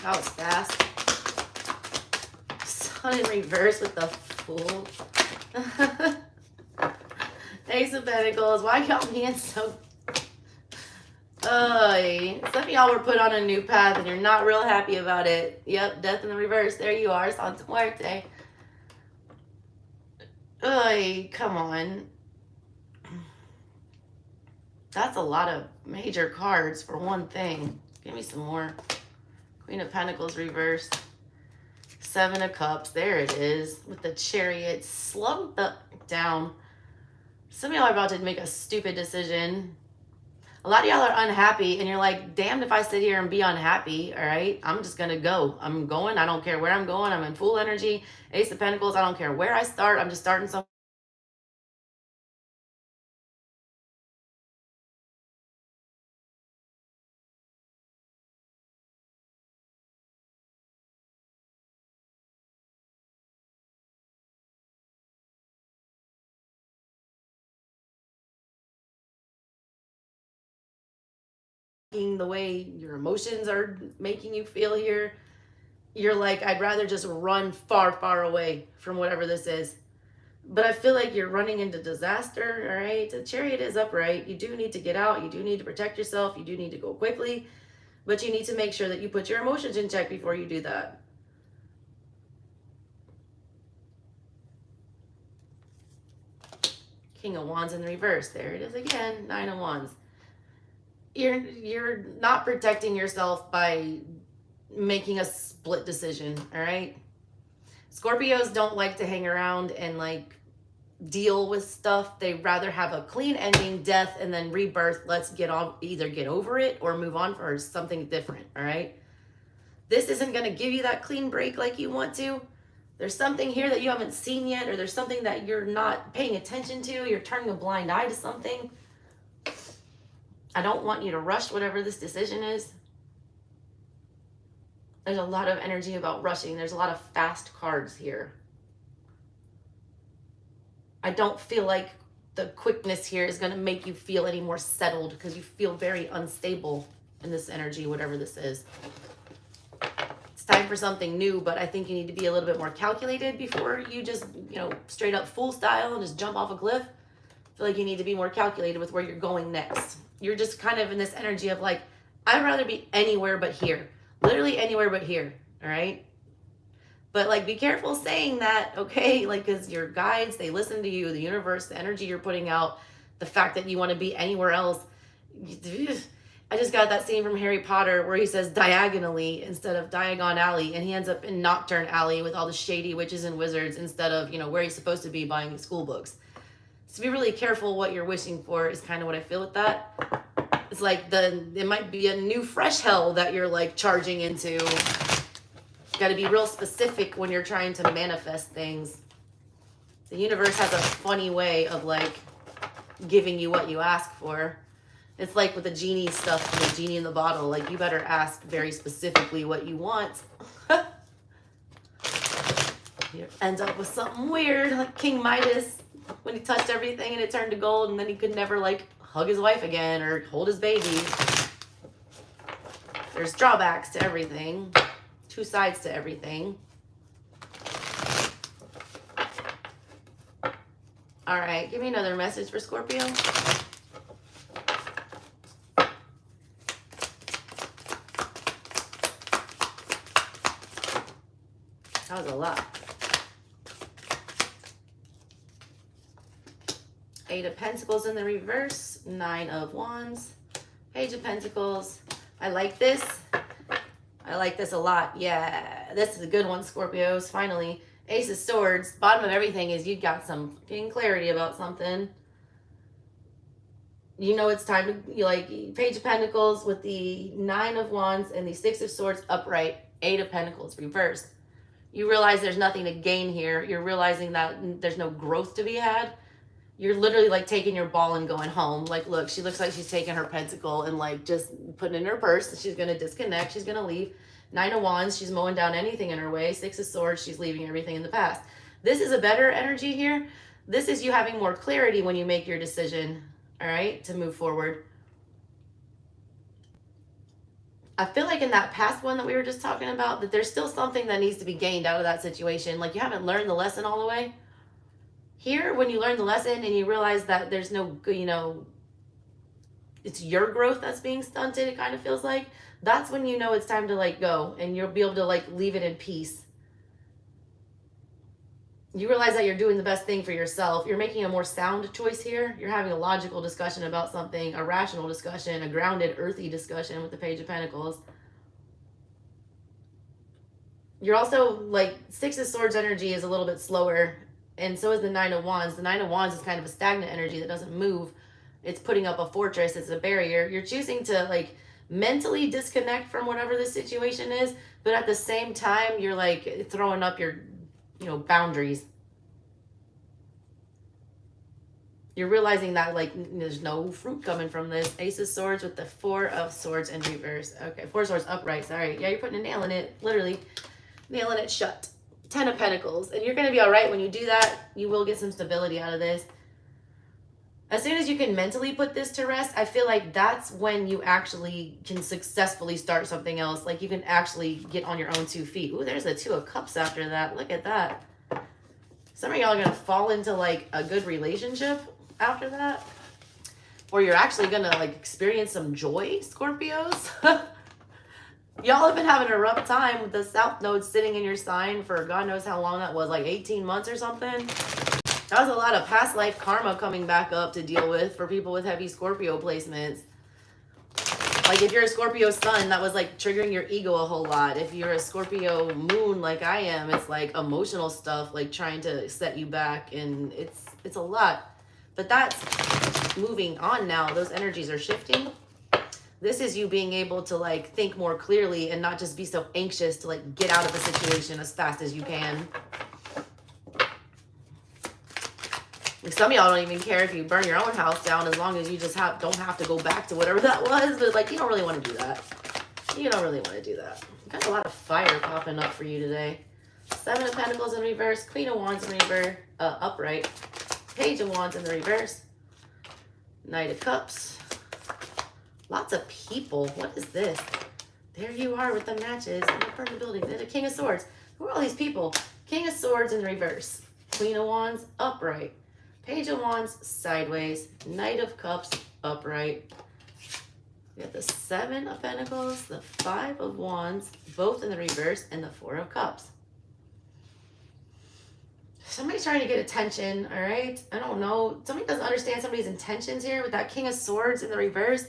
That was fast. Sun in reverse with the Fool. Ace of Pentacles. Why y'all being so... Some of y'all were put on a new path and you're not real happy about it. Yep, death in the reverse. There you are. Santa Muerte. Come on. That's a lot of major cards for one thing. Give me some more. Queen of Pentacles reversed. Seven of Cups. There it is. With the Chariot. Slow down. Some of y'all are about to make a stupid decision. A lot of y'all are unhappy and you're like, damned if I sit here and be unhappy, all right? I'm just going to go. I'm going. I don't care where I'm going. I'm in full energy. Ace of Pentacles. I don't care where I start. I'm just starting something. The way your emotions are making you feel here, you're like, I'd rather just run far, far away from whatever this is. But I feel like you're running into disaster, all right? The Chariot is upright. You do need to get out. You do need to protect yourself. You do need to go quickly. But you need to make sure that you put your emotions in check before you do that. King of Wands in reverse. There it is again. Nine of Wands. You're not protecting yourself by making a split decision, all right? Scorpios don't like to hang around and like deal with stuff. They rather have a clean ending, death, and then rebirth. Let's either get over it or move on for something different, all right? This isn't going to give you that clean break like you want to. There's something here that you haven't seen yet, or there's something that you're not paying attention to. You're turning a blind eye to something. I don't want you to rush whatever this decision is. There's a lot of energy about rushing. There's a lot of fast cards here. I don't feel like the quickness here is going to make you feel any more settled because you feel very unstable in this energy, whatever this is. It's time for something new, but I think you need to be a little bit more calculated before you just, straight up full style and just jump off a cliff. I feel like you need to be more calculated with where you're going next. You're just kind of in this energy of like, I'd rather be anywhere but here. Literally anywhere but here, all right? But like, be careful saying that, okay? Like, because your guides, they listen to you, the universe, the energy you're putting out, the fact that you want to be anywhere else. I just got that scene from Harry Potter where he says diagonally instead of Diagon Alley, and he ends up in Nocturne Alley with all the shady witches and wizards instead of, where he's supposed to be buying school books. So be really careful what you're wishing for is kind of what I feel with that. It's like it might be a new fresh hell that you're like charging into. Got to be real specific when you're trying to manifest things. The universe has a funny way of like giving you what you ask for. It's like with the genie stuff, the genie in the bottle. Like, you better ask very specifically what you want. You end up with something weird, like King Midas, when he touched everything and it turned to gold, and then he could never like hug his wife again or hold his baby. There's drawbacks to everything. Two sides to everything. All right, give me another message for Scorpio. That was a lot. Eight of Pentacles in the reverse. Nine of Wands. Page of Pentacles. I like this. I like this a lot. Yeah, this is a good one, Scorpios. Finally, Ace of Swords. Bottom of everything is you got some fucking clarity about something. You know it's time to, you like, Page of Pentacles with the Nine of Wands and the Six of Swords upright, Eight of Pentacles reversed. You realize there's nothing to gain here. You're realizing that there's no growth to be had. You're literally like taking your ball and going home. Like, look, she looks like she's taking her pentacle and like just putting it in her purse. She's going to disconnect. She's going to leave. Nine of Wands, she's mowing down anything in her way. Six of Swords, she's leaving everything in the past. This is a better energy here. This is you having more clarity when you make your decision, all right, to move forward. I feel like in that past one that we were just talking about, that there's still something that needs to be gained out of that situation. Like you haven't learned the lesson all the way. Here, when you learn the lesson and you realize that there's no, you know, it's your growth that's being stunted, it kind of feels like, that's when you know it's time to like go and you'll be able to like leave it in peace. You realize that you're doing the best thing for yourself. You're making a more sound choice here. You're having a logical discussion about something, a rational discussion, a grounded, earthy discussion with the Page of Pentacles. You're also like, Six of Swords energy is a little bit slower. And so is the Nine of Wands. The Nine of Wands is kind of a stagnant energy that doesn't move. It's putting up a fortress. It's a barrier. You're choosing to like mentally disconnect from whatever the situation is. But at the same time, you're like throwing up your, you know, boundaries. You're realizing that like there's no fruit coming from this. Ace of Swords with the Four of Swords in reverse. Okay, Four of Swords upright. Sorry. Yeah, you're putting a nail in it. Literally nailing it shut. Ten of Pentacles, and you're going to be all right when you do that. You will get some stability out of this. As soon as you can mentally put this to rest, I feel like that's when you actually can successfully start something else. Like you can actually get on your own 2 feet. Ooh, there's the Two of Cups after that. Look at that. Some of y'all are going to fall into like a good relationship after that. Or you're actually going to like experience some joy, Scorpios. Y'all have been having a rough time with the South Node sitting in your sign for God knows how long that was, like 18 months or something. That was a lot of past life karma coming back up to deal with for people with heavy Scorpio placements. Like if you're a Scorpio sun, that was like triggering your ego a whole lot. If you're a Scorpio moon like I am, it's like emotional stuff, like trying to set you back, and it's a lot. But that's moving on now. Those energies are shifting. This is you being able to like think more clearly and not just be so anxious to like get out of a situation as fast as you can. Like some of y'all don't even care if you burn your own house down, as long as you just don't have to go back to whatever that was. But like you don't really want to do that. You don't really want to do that. Got a lot of fire popping up for you today. Seven of Pentacles in reverse, Queen of Wands in reverse, upright, Page of Wands in the reverse, Knight of Cups. Lots of people. What is this? There you are with the matches in the purple building. There's a King of Swords. Who are all these people? King of Swords in reverse. Queen of Wands upright. Page of Wands sideways. Knight of Cups upright. We got the Seven of Pentacles, the Five of Wands, both in the reverse, and the Four of Cups. Somebody's trying to get attention, all right? I don't know. Somebody doesn't understand somebody's intentions here with that King of Swords in the reverse.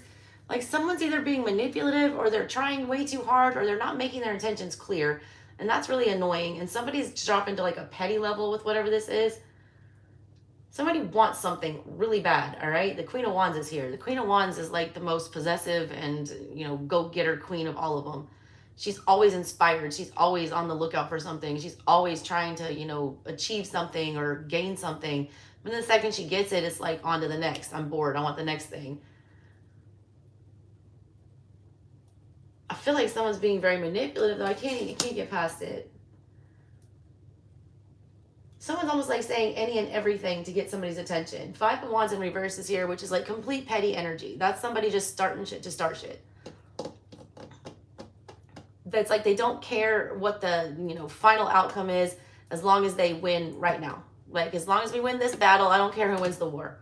Like someone's either being manipulative, or they're trying way too hard, or they're not making their intentions clear. And that's really annoying. And somebody's dropping to like a petty level with whatever this is. Somebody wants something really bad, all right? The Queen of Wands is here. The Queen of Wands is like the most possessive and, you know, go-getter queen of all of them. She's always inspired. She's always on the lookout for something. She's always trying to, you know, achieve something or gain something. But the second she gets it, it's like on to the next. I'm bored. I want the next thing. I feel like someone's being very manipulative, though. I can't get past it. Someone's almost like saying any and everything to get somebody's attention. Five of Wands in reverse is here, which is like complete petty energy. That's somebody just starting shit to start shit. That's like they don't care what the, you know, final outcome is, as long as they win right now. Like, as long as we win this battle, I don't care who wins the war.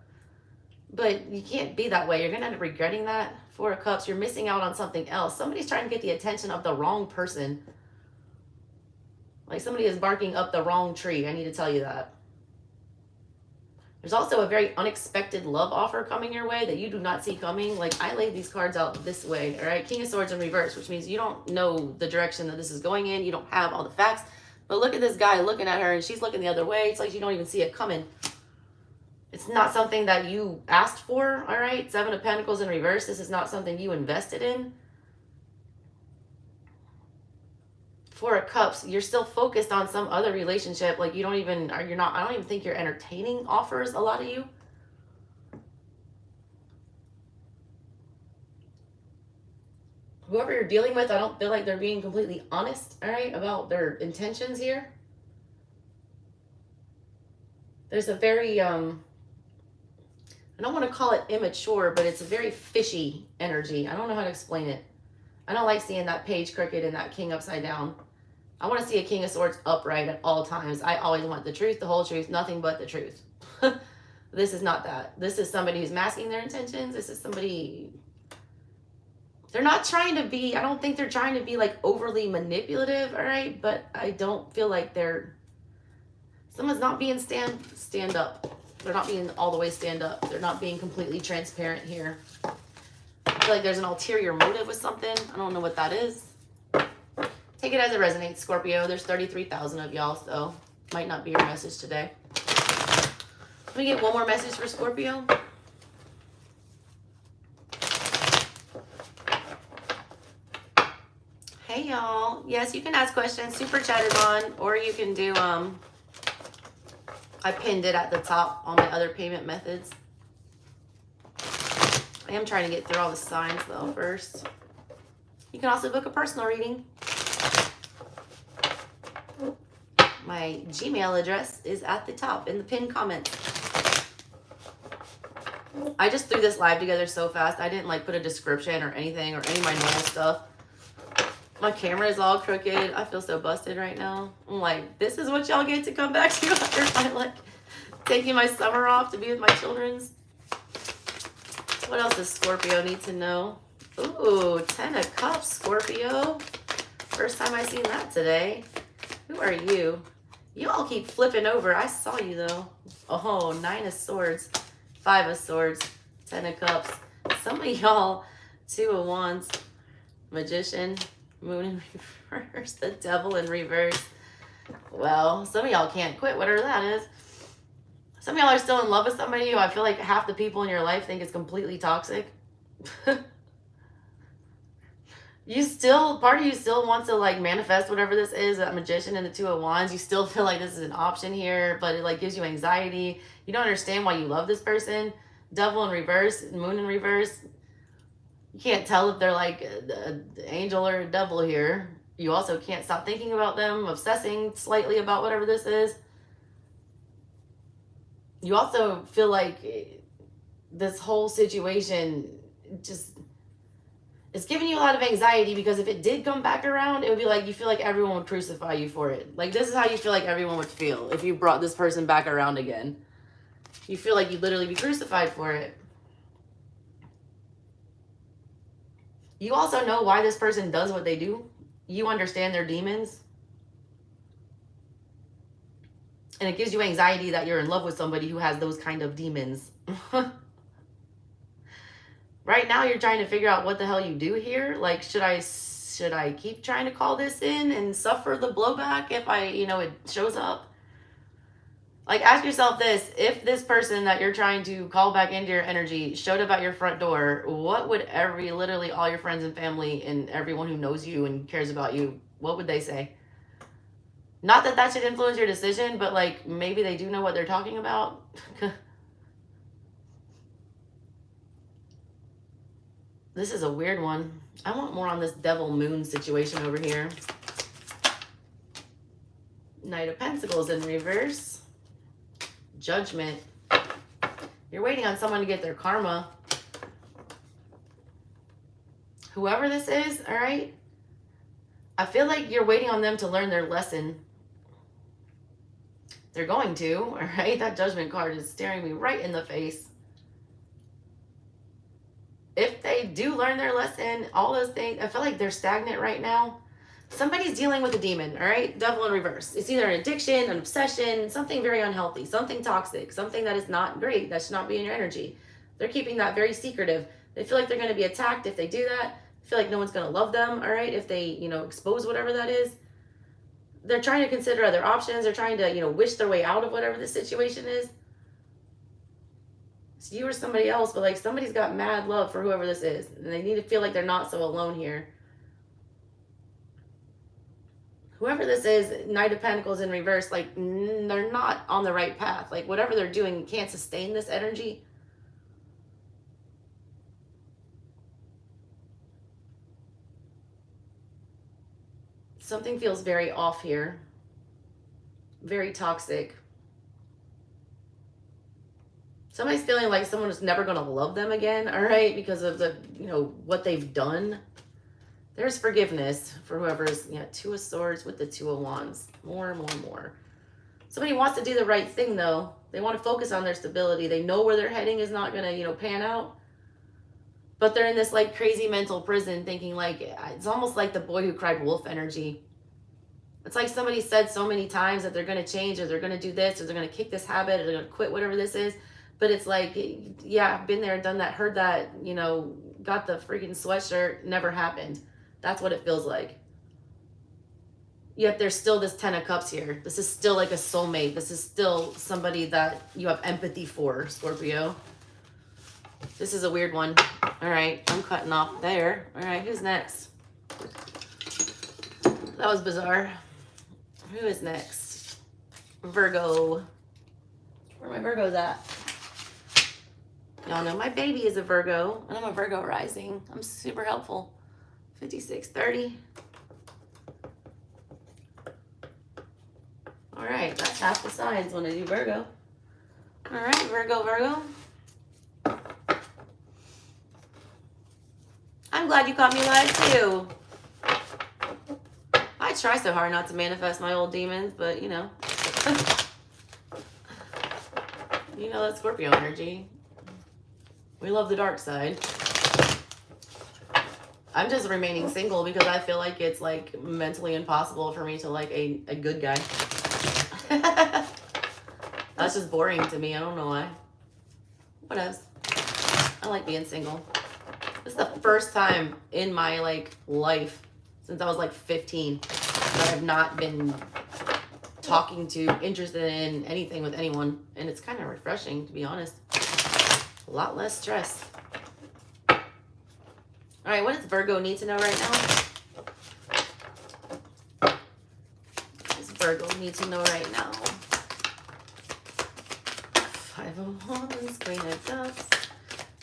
But you can't be that way. You're going to end up regretting that. Four of Cups, you're missing out on something else. Somebody's trying to get the attention of the wrong person. Like somebody is barking up the wrong tree. I need to tell you that. There's also a very unexpected love offer coming your way that you do not see coming. Like, I laid these cards out this way, all right? King of Swords in reverse, which means you don't know the direction that this is going in. You don't have all the facts. But look at this guy looking at her, and she's looking the other way. It's like you don't even see it coming. It's not something that you asked for, all right? Seven of Pentacles in reverse. This is not something you invested in. Four of Cups, you're still focused on some other relationship. Like, you don't even, I don't even think you're entertaining offers, a lot of you. Whoever you're dealing with, I don't feel like they're being completely honest, all right, about their intentions here. There's a very, I don't want to call it immature, but it's a very fishy energy. I don't know how to explain it. I don't like seeing that page crooked and that king upside down. I want to see a King of Swords upright at all times. I always want the truth, the whole truth, nothing but the truth. This is not that. This is somebody who's masking their intentions. This is somebody... They're not trying to be... I don't think they're trying to be, like, overly manipulative, all right? But I don't feel like they're... Someone's not being stand up. They're not being all the way stand up. They're not being completely transparent here. I feel like there's an ulterior motive with something. I don't know what that is. Take it as it resonates, Scorpio. There's 33,000 of y'all, so might not be your message today. Let me get one more message for Scorpio. Hey, y'all. Yes, you can ask questions. Super chat is on, or you can do, I pinned it at the top on my other payment methods. I am trying to get through all the signs, though, first. You can also book a personal reading. My Gmail address is at the top in the pinned comments. I just threw this live together so fast. I didn't like put a description or anything or any of my normal stuff. My camera is all crooked. I feel so busted right now. I'm like, this is what y'all get to come back to after I like taking my summer off to be with my children's. What else does Scorpio need to know? Ooh, 10 of Cups, Scorpio. First time I seen that today. Who are you? You all keep flipping over. I saw you, though. Oh, 9 of Swords, 5 of Swords, 10 of Cups. Some of y'all, 2 of Wands, Magician, Moon in reverse, the Devil in reverse. Well, some of y'all can't quit, whatever that is. Some of y'all are still in love with somebody who I feel like half the people in your life think is completely toxic. Part of you still wants to like manifest whatever this is, that Magician and the 2 of Wands. You still feel like this is an option here, but it like gives you anxiety. You don't understand why you love this person. Devil in reverse, Moon in reverse. You can't tell if they're like an angel or a devil here. You also can't stop thinking about them, obsessing slightly about whatever this is. You also feel like this whole situation just... It's giving you a lot of anxiety because if it did come back around, it would be like you feel like everyone would crucify you for it. Like, this is how you feel like everyone would feel if you brought this person back around again. You feel like you'd literally be crucified for it. You also know why this person does what they do. You understand their demons. And it gives you anxiety that you're in love with somebody who has those kind of demons. Right now, you're trying to figure out what the hell you do here. Like, should I keep trying to call this in and suffer the blowback if it shows up? Like, ask yourself this. If this person that you're trying to call back into your energy showed up at your front door, what would literally all your friends and family and everyone who knows you and cares about you, what would they say? Not that should influence your decision, but like, maybe they do know what they're talking about. This is a weird one. I want more on this Devil Moon situation over here. Knight of Pentacles in reverse. Judgment. You're waiting on someone to get their karma. Whoever this is, all right? I feel like you're waiting on them to learn their lesson. They're going to, all right? That Judgment card is staring me right in the face. If they do learn their lesson, all those things, I feel like they're stagnant right now. Somebody's dealing with a demon, all right? Devil in reverse. It's either an addiction, an obsession, something very unhealthy, something toxic, something that is not great, that should not be in your energy. They're keeping that very secretive. They feel like they're going to be attacked if they do that. They feel like no one's going to love them, all right, if they, expose whatever that is. They're trying to consider other options. They're trying to, wish their way out of whatever the situation is. It's you or somebody else, but like somebody's got mad love for whoever this is. And they need to feel like they're not so alone here. Whoever this is, Knight of Pentacles in reverse, like they're not on the right path. Like whatever they're doing can't sustain this energy. Something feels very off here. Very toxic. Somebody's feeling like someone is never going to love them again, all right, because of the, what they've done. There's forgiveness for whoever's, Two of Swords with the Two of Wands. More. Somebody wants to do the right thing, though. They want to focus on their stability. They know where they're heading is not going to, pan out. But they're in this, like, crazy mental prison thinking, like, it's almost like the boy who cried wolf energy. It's like somebody said so many times that they're going to change or they're going to do this or they're going to kick this habit or they're going to quit whatever this is. But it's like, yeah, I've been there, done that, heard that, got the freaking sweatshirt, never happened. That's what it feels like. Yet there's still this 10 of Cups here. This is still like a soulmate. This is still somebody that you have empathy for, Scorpio. This is a weird one. All right, I'm cutting off there. All right, who's next? That was bizarre. Who is next? Virgo. Where are my Virgos at? Y'all know my baby is a Virgo, and I'm a Virgo rising. I'm super helpful. 5630. All right, that's half the signs when I do Virgo. All right, Virgo. I'm glad you caught me live too. I try so hard not to manifest my old demons, but that Scorpio energy. We love the dark side. I'm just remaining single because I feel like it's like mentally impossible for me to like a good guy. That's just boring to me. I don't know why. What else? I like being single. This is the first time in my life since I was 15 that I've not been talking to, interested in anything with anyone. And it's kind of refreshing, to be honest. A lot less stress. All right, what does Virgo need to know right now? What does Virgo need to know right now? 5 of Wands, Queen of Cups.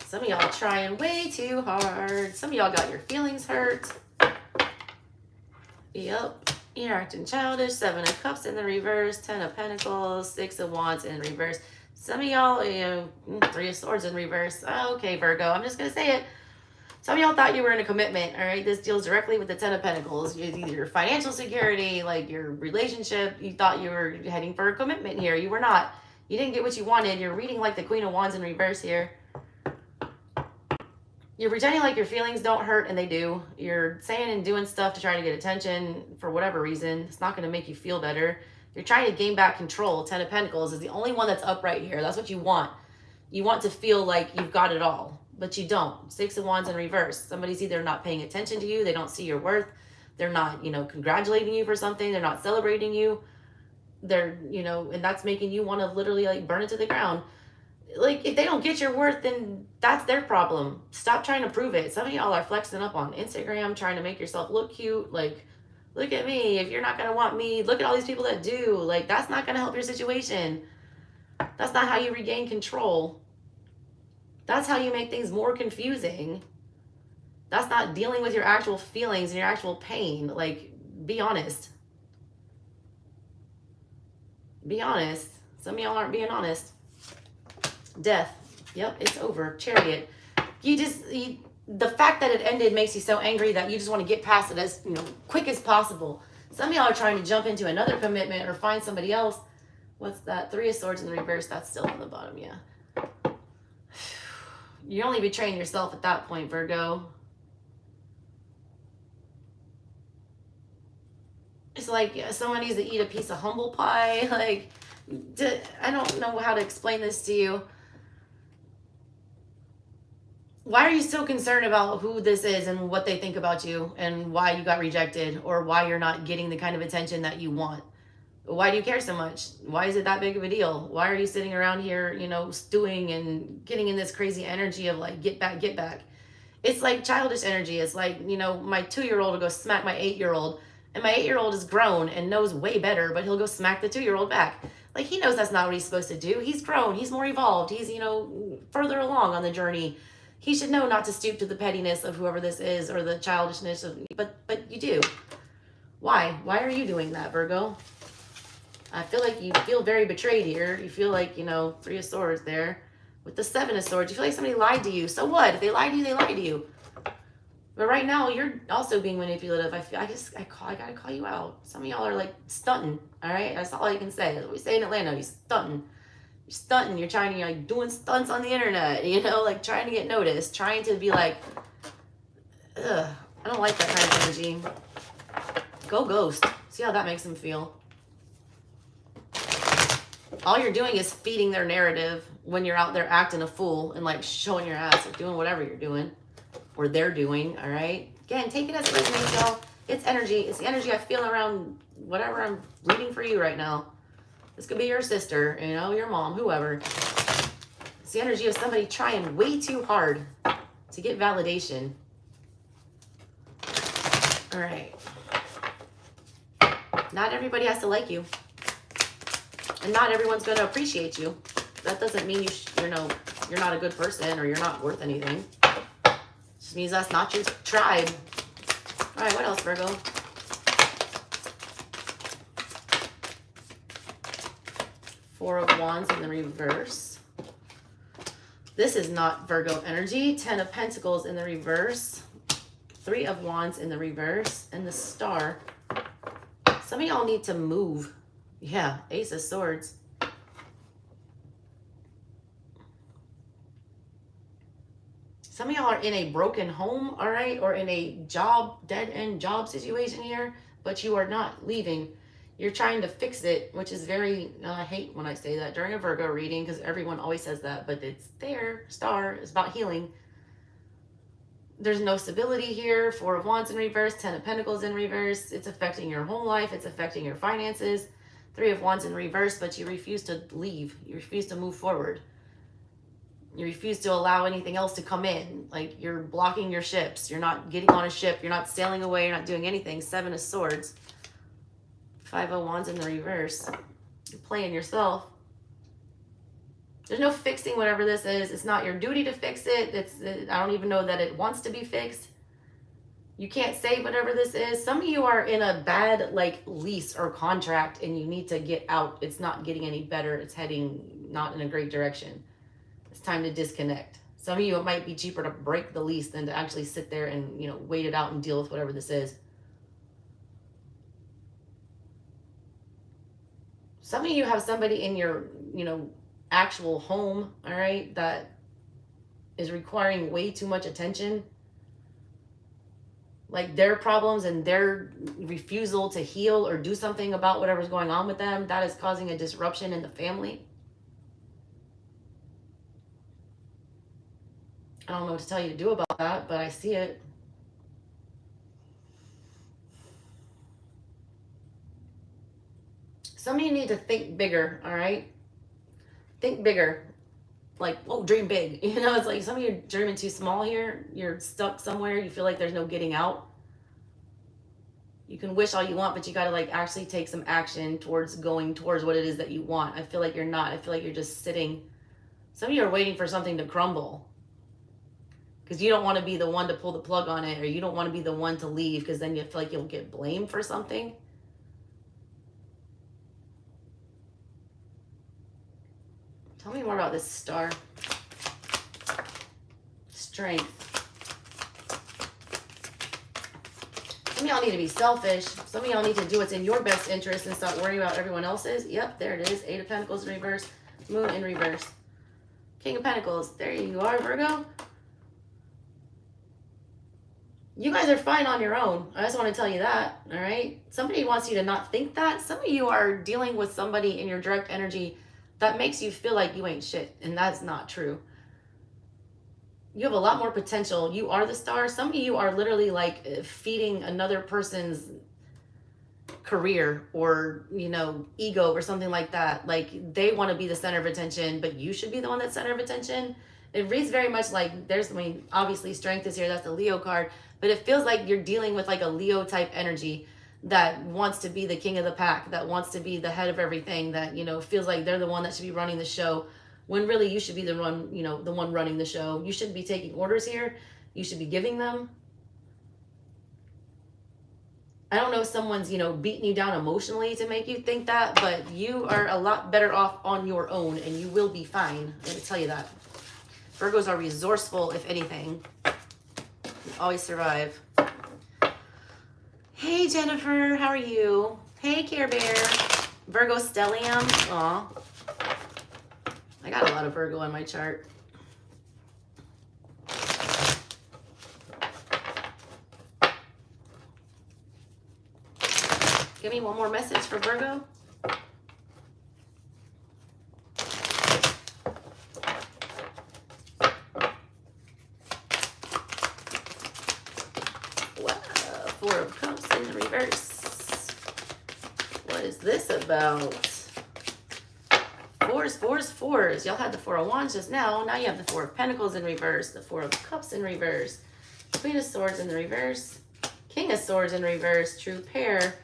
Some of y'all are trying way too hard. Some of y'all got your feelings hurt. Yep. You're acting childish. 7 of Cups in the reverse. 10 of Pentacles. 6 of Wands in reverse. Some of y'all, 3 of Swords in reverse. Okay, Virgo. I'm just going to say it. Some of y'all thought you were in a commitment, all right? This deals directly with the 10 of Pentacles. Either your financial security, your relationship. You thought you were heading for a commitment here. You were not. You didn't get what you wanted. You're reading like the Queen of Wands in reverse here. You're pretending like your feelings don't hurt, and they do. You're saying and doing stuff to try to get attention for whatever reason. It's not going to make you feel better. You're trying to gain back control. 10 of Pentacles is the only one that's up right here. That's what you want. You want to feel like you've got it all, but you don't. 6 of Wands in reverse. Somebody's either not paying attention to you. They don't see your worth. They're not, congratulating you for something. They're not celebrating you. They're, and that's making you want to literally burn it to the ground. If they don't get your worth, then that's their problem. Stop trying to prove it. Some of y'all are flexing up on Instagram, trying to make yourself look cute. Look at me. If you're not going to want me, look at all these people that do. That's not going to help your situation. That's not how you regain control. That's how you make things more confusing. That's not dealing with your actual feelings and your actual pain. Be honest. Be honest. Some of y'all aren't being honest. Death. Yep, it's over. Chariot. The fact that it ended makes you so angry that you just want to get past it as quick as possible. Some of y'all are trying to jump into another commitment or find somebody else. What's that? 3 of Swords in the reverse. That's still on the bottom, yeah. You're only betraying yourself at that point, Virgo. It's like someone needs to eat a piece of humble pie. Like, I don't know how to explain this to you. Why are you so concerned about who this is and what they think about you and why you got rejected or why you're not getting the kind of attention that you want? Why do you care so much? Why is it that big of a deal? Why are you sitting around here, you know, stewing and getting in this crazy energy of like, get back, get back? It's like childish energy. It's like, you know, my 2-year-old will go smack my 8-year-old, and my 8-year-old is grown and knows way better, but he'll go smack the 2-year-old back. Like, he knows that's not what he's supposed to do. He's grown. He's more evolved. He's, you know, further along on the journey. He should know not to stoop to the pettiness of whoever this is or the childishness of, but you do. Why? Why are you doing that, Virgo? I feel like you feel very betrayed here. You feel like, you know, 3 of Swords there. With the 7 of Swords, you feel like somebody lied to you. So what? If they lied to you, they lied to you. But right now, you're also being manipulative. I gotta call you out. Some of y'all are like stunting, all right? That's all you can say. That's what we say in Atlanta. You're stunting. You're stunting. You're trying to, you're like doing stunts on the internet, you know, like trying to get noticed, trying to be like, ugh, I don't like that kind of energy. Go ghost. See how that makes them feel. All you're doing is feeding their narrative when you're out there acting a fool and like showing your ass or doing whatever you're doing or they're doing, all right? Again, take it as it resonates, y'all. It's energy. It's the energy I feel around whatever I'm reading for you right now. This could be your sister, you know, your mom, whoever. It's the energy of somebody trying way too hard to get validation. All right. Not everybody has to like you. And not everyone's going to appreciate you. That doesn't mean you're not a good person or you're not worth anything. It just means that's not your tribe. All right, what else, Virgo? Four of Wands in the reverse. This is not Virgo energy. 10 of Pentacles in the reverse. 3 of Wands in the reverse. And the Star. Some of y'all need to move. Yeah, Ace of Swords. Some of y'all are in a broken home, all right? Or in a job, dead-end job situation here, but you are not leaving. You're trying to fix it, which is very, I hate when I say that during a Virgo reading because everyone always says that, but it's there. Star is about healing. There's no stability here. 4 of Wands in reverse, 10 of Pentacles in reverse. It's affecting your home life. It's affecting your finances. 3 of Wands in reverse, but you refuse to leave. You refuse to move forward. You refuse to allow anything else to come in. Like, you're blocking your ships. You're not getting on a ship. You're not sailing away. You're not doing anything. 7 of Swords. 5 of Wands in the reverse. You're playing yourself. There's no fixing whatever this is. It's not your duty to fix it. I don't even know that it wants to be fixed. You can't say whatever this is. Some of you are in a bad like lease or contract and you need to get out. It's not getting any better. It's heading not in a great direction. It's time to disconnect. Some of you, it might be cheaper to break the lease than to actually sit there and, you know, wait it out and deal with whatever this is. Some of you have somebody in your, you know, actual home, all right, that is requiring way too much attention. Like their problems and their refusal to heal or do something about whatever's going on with them, that is causing a disruption in the family. I don't know what to tell you to do about that, but I see it. Some of you need to think bigger, all right? Think bigger. Like, oh, dream big. You know, it's like some of you are dreaming too small here. You're stuck somewhere. You feel like there's no getting out. You can wish all you want, but you got to like actually take some action towards going towards what it is that you want. I feel like you're not. I feel like you're just sitting. Some of you are waiting for something to crumble because you don't want to be the one to pull the plug on it, or you don't want to be the one to leave because then you feel like you'll get blamed for something. Tell me more about this Star. Strength. Some of y'all need to be selfish. Some of y'all need to do what's in your best interest and stop worrying about everyone else's. Yep, there it is. 8 of Pentacles in reverse. Moon in reverse. King of Pentacles. There you are, Virgo. You guys are fine on your own. I just want to tell you that, all right? Somebody wants you to not think that. Some of you are dealing with somebody in your direct energy that makes you feel like you ain't shit, and that's not true. You have a lot more potential. You are the star. Some of you are literally like feeding another person's career or, you know, ego or something like that. Like they want to be the center of attention, but you should be the one that's center of attention. It reads very much like there's, I mean, obviously strength is here. That's the Leo card, but it feels like you're dealing with like a Leo type energy that wants to be the king of the pack, that wants to be the head of everything, that, you know, feels like they're the one that should be running the show, when really you should be the one, you know, the one running the show. You shouldn't be taking orders here. You should be giving them. I don't know if someone's, you know, beating you down emotionally to make you think that, but you are a lot better off on your own and you will be fine. Let me tell you that. Virgos are resourceful, if anything. You always survive. Hey, Jennifer, how are you? Hey, Care Bear. Virgo stellium. Aw. I got a lot of Virgo on my chart. Give me one more message for Virgo. Wow, Four of Cups in the reverse. What is this about? Fours, fours, fours. Y'all had the Four of Wands just now. Now you have the Four of Pentacles in reverse, the Four of Cups in reverse, Queen of Swords in the reverse, King of Swords in reverse, true pair,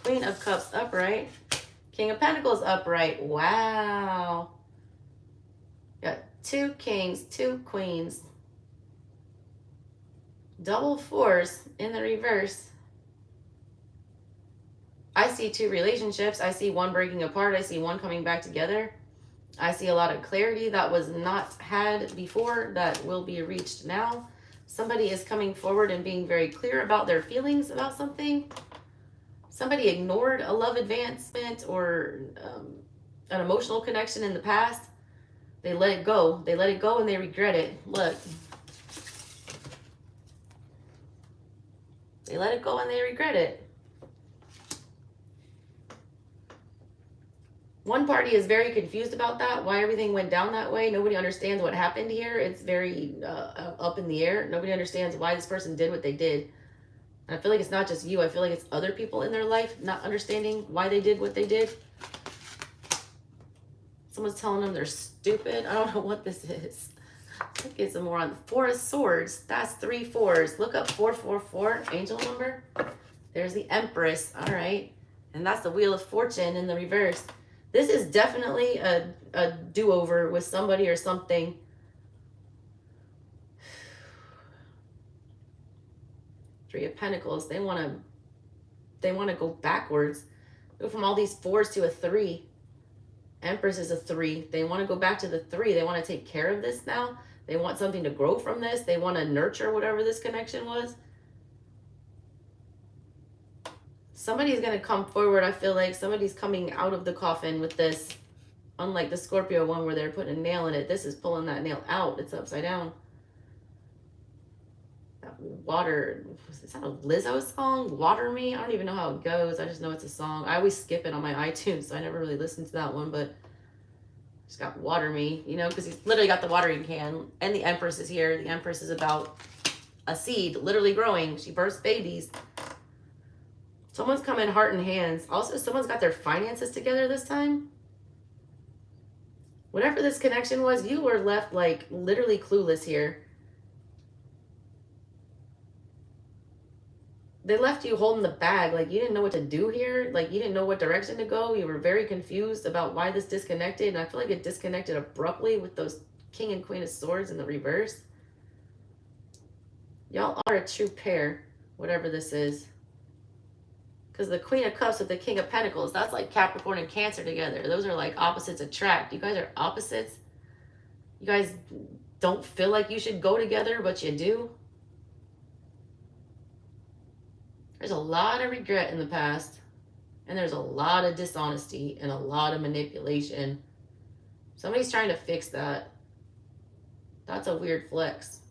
Queen of Cups upright, King of Pentacles upright. Wow. Got two kings, two queens, double fours in the reverse. I see two relationships. I see one breaking apart. I see one coming back together. I see a lot of clarity that was not had before that will be reached now. Somebody is coming forward and being very clear about their feelings about something. Somebody ignored a love advancement or an emotional connection in the past. They let it go. They let it go and they regret it. Look. They let it go and they regret it. One party is very confused about that, why everything went down that way. Nobody understands what happened here. It's very up in the air. Nobody understands why this person did what they did. And I feel like it's not just you. I feel like it's other people in their life not understanding why they did what they did. Someone's telling them they're stupid. I don't know what this is. Let's get some more on. Four of Swords. That's 3 4s. Look up 444, angel number. There's the Empress. All right. And that's the Wheel of Fortune in the reverse. This is definitely a do-over with somebody or something. Three of Pentacles. They want to go backwards. Go from all these 4s to a 3. Empress is a 3. They want to go back to the 3. They want to take care of this now. They want something to grow from this. They want to nurture whatever this connection was. Somebody's going to come forward. I feel like somebody's coming out of the coffin with this. Unlike the Scorpio one where they're putting a nail in it. This is pulling that nail out. It's upside down. That water. Is that a Lizzo song? Water Me? I don't even know how it goes. I just know it's a song. I always skip it on my iTunes. So I never really listened to that one. But just got Water Me. You know, because he's literally got the watering can. And the Empress is here. The Empress is about a seed literally growing. She births babies. Someone's coming heart and hands. Also, someone's got their finances together this time. Whatever this connection was, you were left like literally clueless here. They left you holding the bag. Like you didn't know what to do here. Like you didn't know what direction to go. You were very confused about why this disconnected. And I feel like it disconnected abruptly with those King and Queen of Swords in the reverse. Y'all are a true pair, whatever this is. Because the Queen of Cups with the King of Pentacles, that's like Capricorn and Cancer together. Those are like opposites attract. You guys are opposites. You guys don't feel like you should go together, but you do. There's a lot of regret in the past. And there's a lot of dishonesty and a lot of manipulation. Somebody's trying to fix that. That's a weird flex.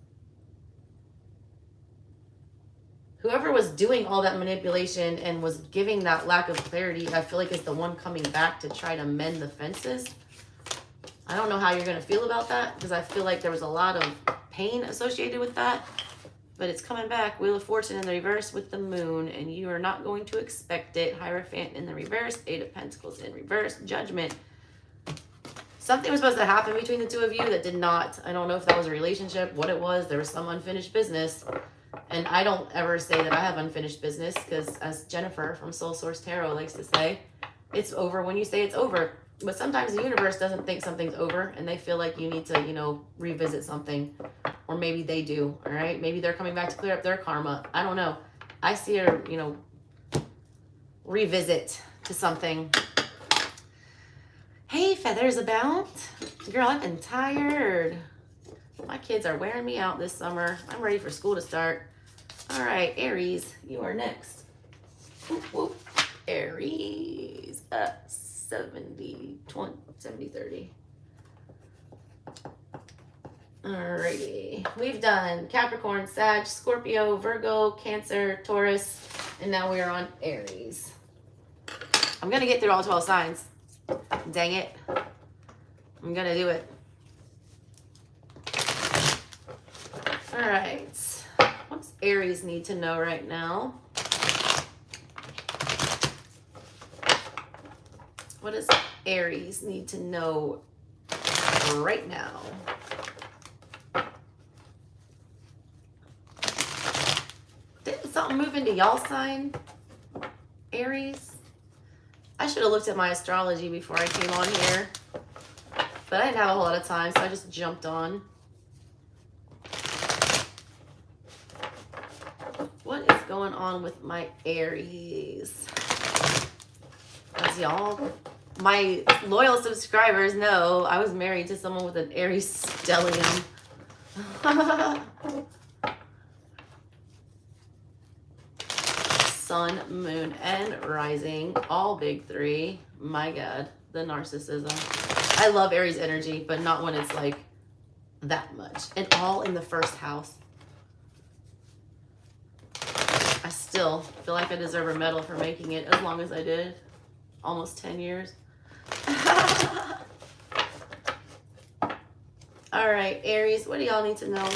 whoever was doing all that manipulation and was giving that lack of clarity, I feel like is the one coming back to try to mend the fences. I don't know how you're going to feel about that, because I feel like there was a lot of pain associated with that. But it's coming back. Wheel of Fortune in the reverse with the moon, and you are not going to expect it. Hierophant in the reverse. Eight of Pentacles in reverse. Judgment. Something was supposed to happen between the two of you that did not. I don't know if that was a relationship, what it was. There was some unfinished business. And I don't ever say that I have unfinished business, because as Jennifer from Soul Source Tarot likes to say, it's over when you say it's over. But sometimes the universe doesn't think something's over, and they feel like you need to, you know, revisit something. Or maybe they do, all right? Maybe they're coming back to clear up their karma. I don't know. I see her, you know, revisit to something. Hey, feathers about. Girl, I've been tired. My kids are wearing me out this summer. I'm ready for school to start. All right, Aries, you are next. Whoop, whoop. Aries, 70, 20, 70, 30. Alrighty, we've done Capricorn, Sag, Scorpio, Virgo, Cancer, Taurus, and now we are on Aries. I'm going to get through all 12 signs. Dang it. I'm going to do it. Alright, what does Aries need to know right now? What does Aries need to know right now? Didn't something move into y'all sign, Aries? I should have looked at my astrology before I came on here, but I didn't have a whole lot of time, so I just jumped on. What is going on with my Aries? As y'all, my loyal subscribers know, I was married to someone with an Aries stellium. Sun, moon, and rising, all big three. My God, the narcissism. I love Aries energy, but not when it's like that much. And all in the first house. I still feel like I deserve a medal for making it as long as I did. Almost 10 years. All right, Aries, what do y'all need to know?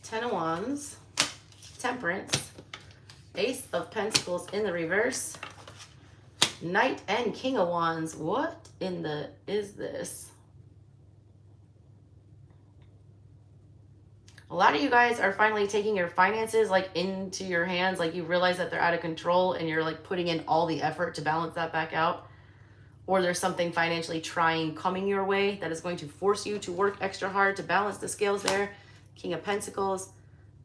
Ten of Wands, Temperance, Ace of Pentacles in the reverse, Knight and King of Wands. What in the is this? A lot of you guys are finally taking your finances like into your hands. Like you realize that they're out of control and you're like putting in all the effort to balance that back out. Or there's something financially trying coming your way that is going to force you to work extra hard to balance the scales there. King of Pentacles,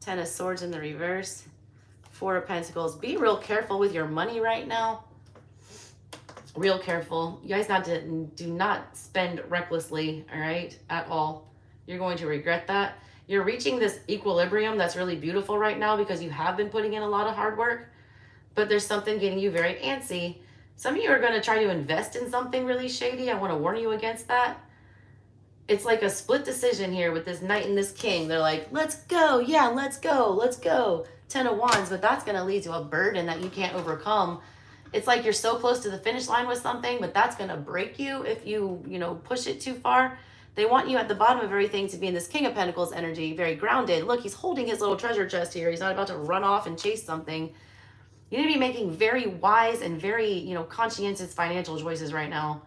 Ten of Swords in the reverse, Four of Pentacles. Be real careful with your money right now. Real careful. You guys do not spend recklessly, all right, at all. You're going to regret that. You're reaching this equilibrium that's really beautiful right now because you have been putting in a lot of hard work, but there's something getting you very antsy. Some of you are going to try to invest in something really shady. I want to warn you against that. It's like a split decision here with this Knight and this King. They're like, let's go. Yeah, let's go. Let's go. Ten of Wands, but that's going to lead to a burden that you can't overcome. It's like you're so close to the finish line with something, but that's going to break you if you, push it too far. They want you at the bottom of everything to be in this King of Pentacles energy, very grounded. Look, he's holding his little treasure chest here. He's not about to run off and chase something. You need to be making very wise and very, conscientious financial choices right now.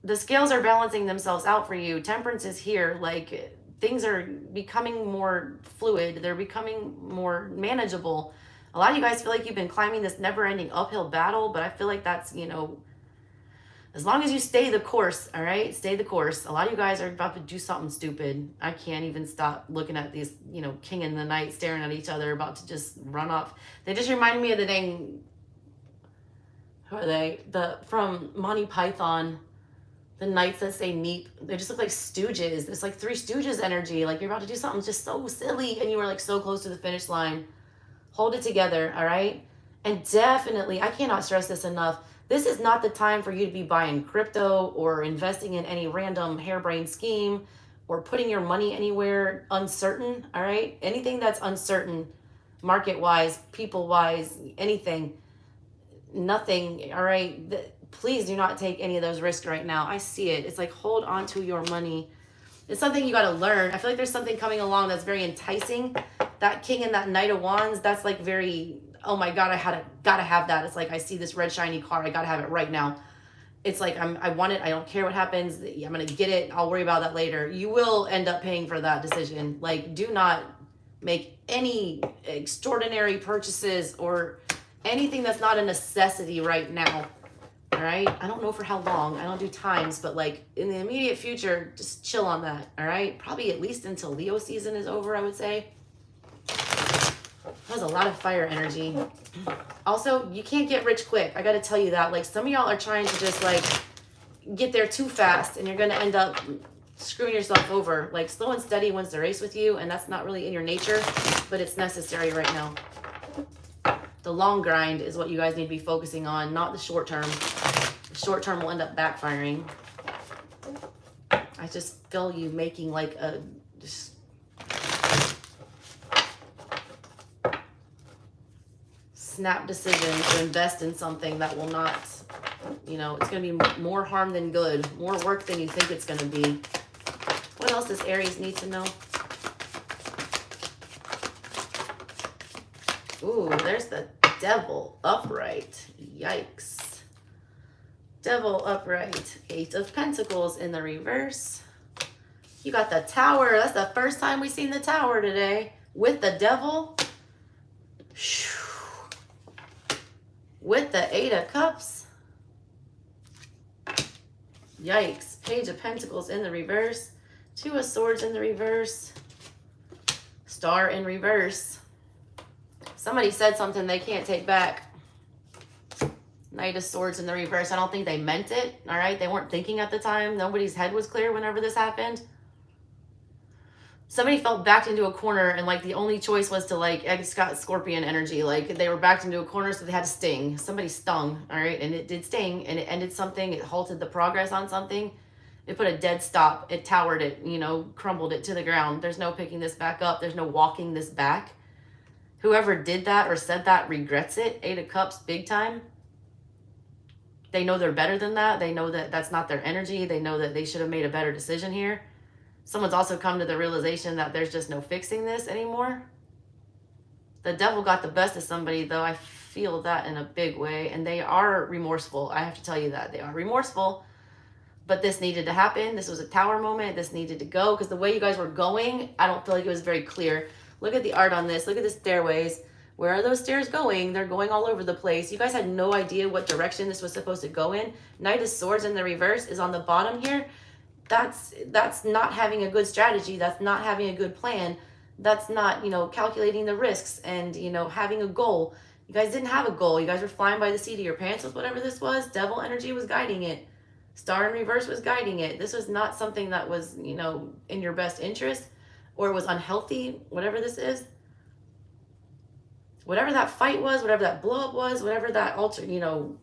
The scales are balancing themselves out for you. Temperance is here. Like, things are becoming more fluid. They're becoming more manageable. A lot of you guys feel like you've been climbing this never-ending uphill battle, but I feel like that's, as long as you stay the course, all right? Stay the course. A lot of you guys are about to do something stupid. I can't even stop looking at these, King and the Knight staring at each other, about to just run off. They just remind me of the dang, who are they? From Monty Python, the knights that say neat. They just look like stooges. It's like Three Stooges energy. Like you're about to do something just so silly and you were like so close to the finish line. Hold it together, all right? And definitely, I cannot stress this enough. This is not the time for you to be buying crypto or investing in any random harebrained scheme or putting your money anywhere uncertain, all right? Anything that's uncertain, market-wise, people-wise, anything, nothing, all right? Please do not take any of those risks right now. I see it. It's like, hold on to your money. It's something you got to learn. I feel like there's something coming along that's very enticing. That King and that Knight of Wands, that's like very, oh my God, gotta have that. It's like, I see this red shiny car. I gotta have it right now. It's like, I want it. I don't care what happens. I'm going to get it. I'll worry about that later. You will end up paying for that decision. Like, do not make any extraordinary purchases or anything that's not a necessity right now. All right. I don't know for how long. I don't do times, but like in the immediate future, just chill on that. All right. Probably at least until Leo season is over, I would say. That was a lot of fire energy. Also, you can't get rich quick. I got to tell you that. Like, some of y'all are trying to just like get there too fast, and you're going to end up screwing yourself over. Like, slow and steady wins the race with you, and that's not really in your nature, but it's necessary right now. The long grind is what you guys need to be focusing on, not the short term. The short term will end up backfiring. I just feel you making like a just snap decision to invest in something that will not, you know, it's going to be more harm than good, more work than you think it's going to be. What else does Aries need to know? Ooh, there's the Devil upright. Yikes. Devil upright. 8 of Pentacles in the reverse. You got the Tower. That's the first time we've seen the Tower today with the Devil. With the 8 of Cups. Yikes. Page of Pentacles in the reverse. 2 of Swords in the reverse. Star in reverse. Somebody said something they can't take back. Knight of Swords in the reverse. I don't think they meant it. All right. They weren't thinking at the time. Nobody's head was clear whenever this happened. Somebody felt backed into a corner, and like the only choice was to like, I just got Scorpion energy. Like, they were backed into a corner, so they had to sting. Somebody stung. All right. And it did sting, and it ended something. It halted the progress on something. It put a dead stop. It towered it, you know, crumbled it to the ground. There's no picking this back up. There's no walking this back. Whoever did that or said that regrets it. 8 of Cups, big time. They know they're better than that. They know that that's not their energy. They know that they should have made a better decision here. Someone's also come to the realization that there's just no fixing this anymore. The Devil got the best of somebody, though. I feel that in a big way. And they are remorseful. I have to tell you that. They are remorseful. But this needed to happen. This was a Tower moment. This needed to go. Because the way you guys were going, I don't feel like it was very clear. Look at the art on this. Look at the stairways. Where are those stairs going? They're going all over the place. You guys had no idea what direction this was supposed to go in. Knight of Swords in the reverse is on the bottom here. That's not having a good strategy. That's not having a good plan. That's not, you know, calculating the risks and, you know, having a goal. You guys didn't have a goal. You guys were flying by the seat of your pants with whatever this was. Devil energy was guiding it. Star in reverse was guiding it. This was not something that was, you know, in your best interest. Or it was unhealthy, whatever this is. Whatever that fight was, whatever that blow up was, whatever that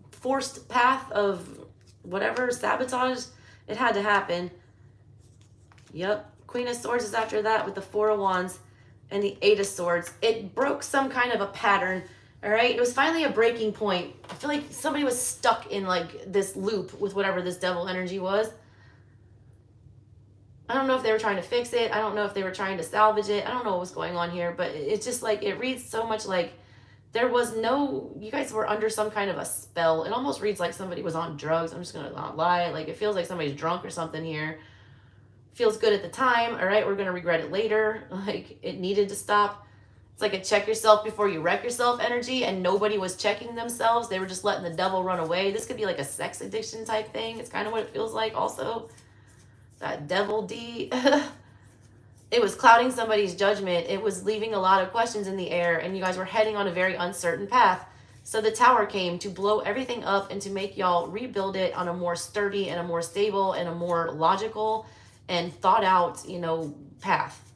forced path of whatever, sabotage, it had to happen. Yep. Queen of Swords is after that with the 4 of Wands and the 8 of Swords. It broke some kind of a pattern, all right? It was finally a breaking point. I feel like somebody was stuck in like this loop with whatever this Devil energy was. I don't know if they were trying to fix it. I don't know if they were trying to salvage it. I don't know what was going on here, but it's just like, it reads so much like there was no, you guys were under some kind of a spell. It almost reads like somebody was on drugs. I'm just going to not lie. Like, it feels like somebody's drunk or something here. Feels good at the time. All right, we're going to regret it later. Like, it needed to stop. It's like a check yourself before you wreck yourself energy, and nobody was checking themselves. They were just letting the devil run away. This could be like a sex addiction type thing. It's kind of what it feels like also. That Devil D. It was clouding somebody's judgment. It was leaving a lot of questions in the air, and you guys were heading on a very uncertain path. So the Tower came to blow everything up and to make y'all rebuild it on a more sturdy and a more stable and a more logical and thought out, you know, path.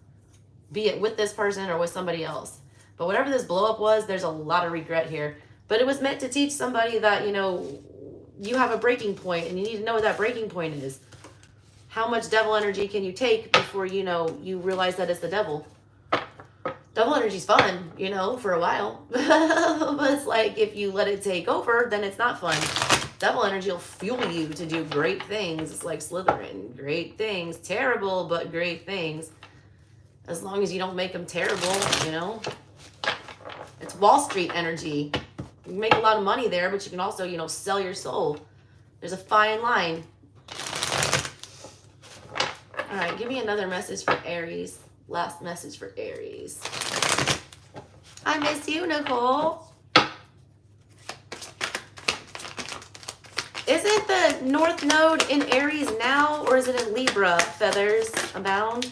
Be it with this person or with somebody else. But whatever this blow up was, there's a lot of regret here. But it was meant to teach somebody that, you know, you have a breaking point and you need to know what that breaking point is. How much devil energy can you take before, you know, you realize that it's the devil? Devil energy's fun, you know, for a while. But it's like, if you let it take over, then it's not fun. Devil energy will fuel you to do great things. It's like Slytherin. Great things. Terrible, but great things. As long as you don't make them terrible, you know. It's Wall Street energy. You can make a lot of money there, but you can also, you know, sell your soul. There's a fine line. All right, give me another message for Aries. Last message for Aries. I miss you, Nicole. Is it the North Node in Aries now, or is it in Libra? Feathers abound.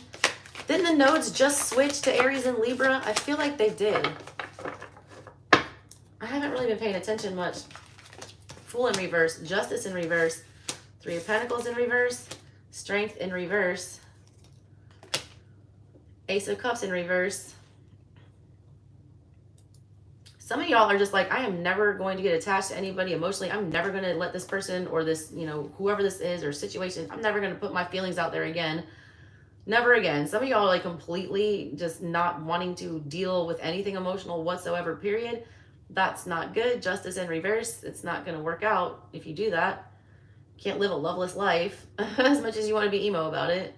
Didn't the nodes just switch to Aries and Libra? I feel like they did. I haven't really been paying attention much. Fool in reverse. Justice in reverse. Three of Pentacles in reverse. Strength in reverse. Ace of Cups in reverse. Some of y'all are just like, I am never going to get attached to anybody emotionally. I'm never going to let this person or this, you know, whoever this is or situation, I'm never going to put my feelings out there again. Never again. Some of y'all are like completely just not wanting to deal with anything emotional whatsoever, period. That's not good. Justice in reverse. It's not going to work out if you do that. Can't live a loveless life as much as you want to be emo about it.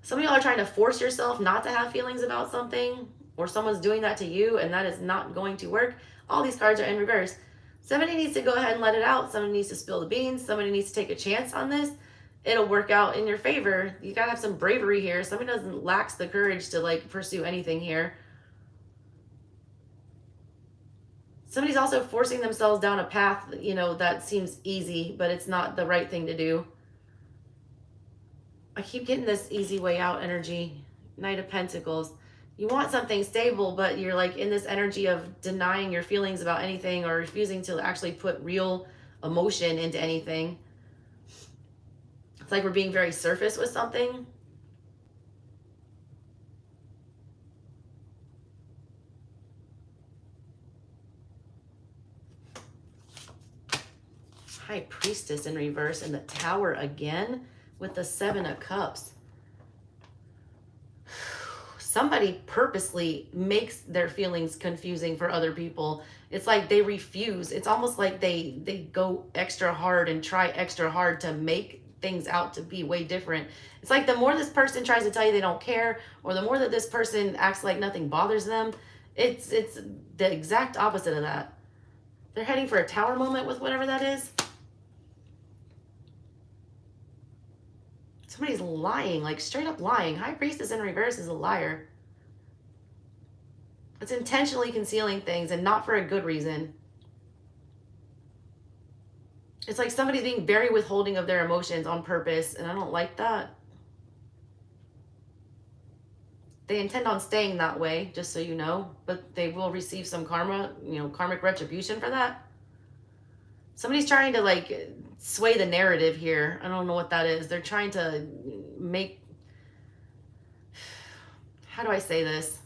Some of y'all are trying to force yourself not to have feelings about something, or someone's doing that to you, and that is not going to work. All these cards are in reverse. Somebody needs to go ahead and let it out. Somebody needs to spill the beans. Somebody needs to take a chance on this. It'll work out in your favor. You gotta have some bravery here. Somebody doesn't lacks the courage to like pursue anything here. Somebody's also forcing themselves down a path, you know, that seems easy, but it's not the right thing to do. I keep getting this easy way out energy. Knight of Pentacles. You want something stable, but you're like in this energy of denying your feelings about anything or refusing to actually put real emotion into anything. It's like we're being very surface with something. High Priestess in reverse and the Tower again with the Seven of Cups. Somebody purposely makes their feelings confusing for other people. It's like they refuse. It's almost like they go extra hard and try extra hard to make things out to be way different. It's like the more this person tries to tell you they don't care, or the more that this person acts like nothing bothers them, it's the exact opposite of that. They're heading for a tower moment with whatever that is. Somebody's lying, like straight up lying. High Priestess in reverse is a liar. It's intentionally concealing things and not for a good reason. It's like somebody's being very withholding of their emotions on purpose, and I don't like that. They intend on staying that way, just so you know, but they will receive some karma, you know, karmic retribution for that. Somebody's trying to like sway the narrative here. I don't know what that is. They're trying to make, how do I say this?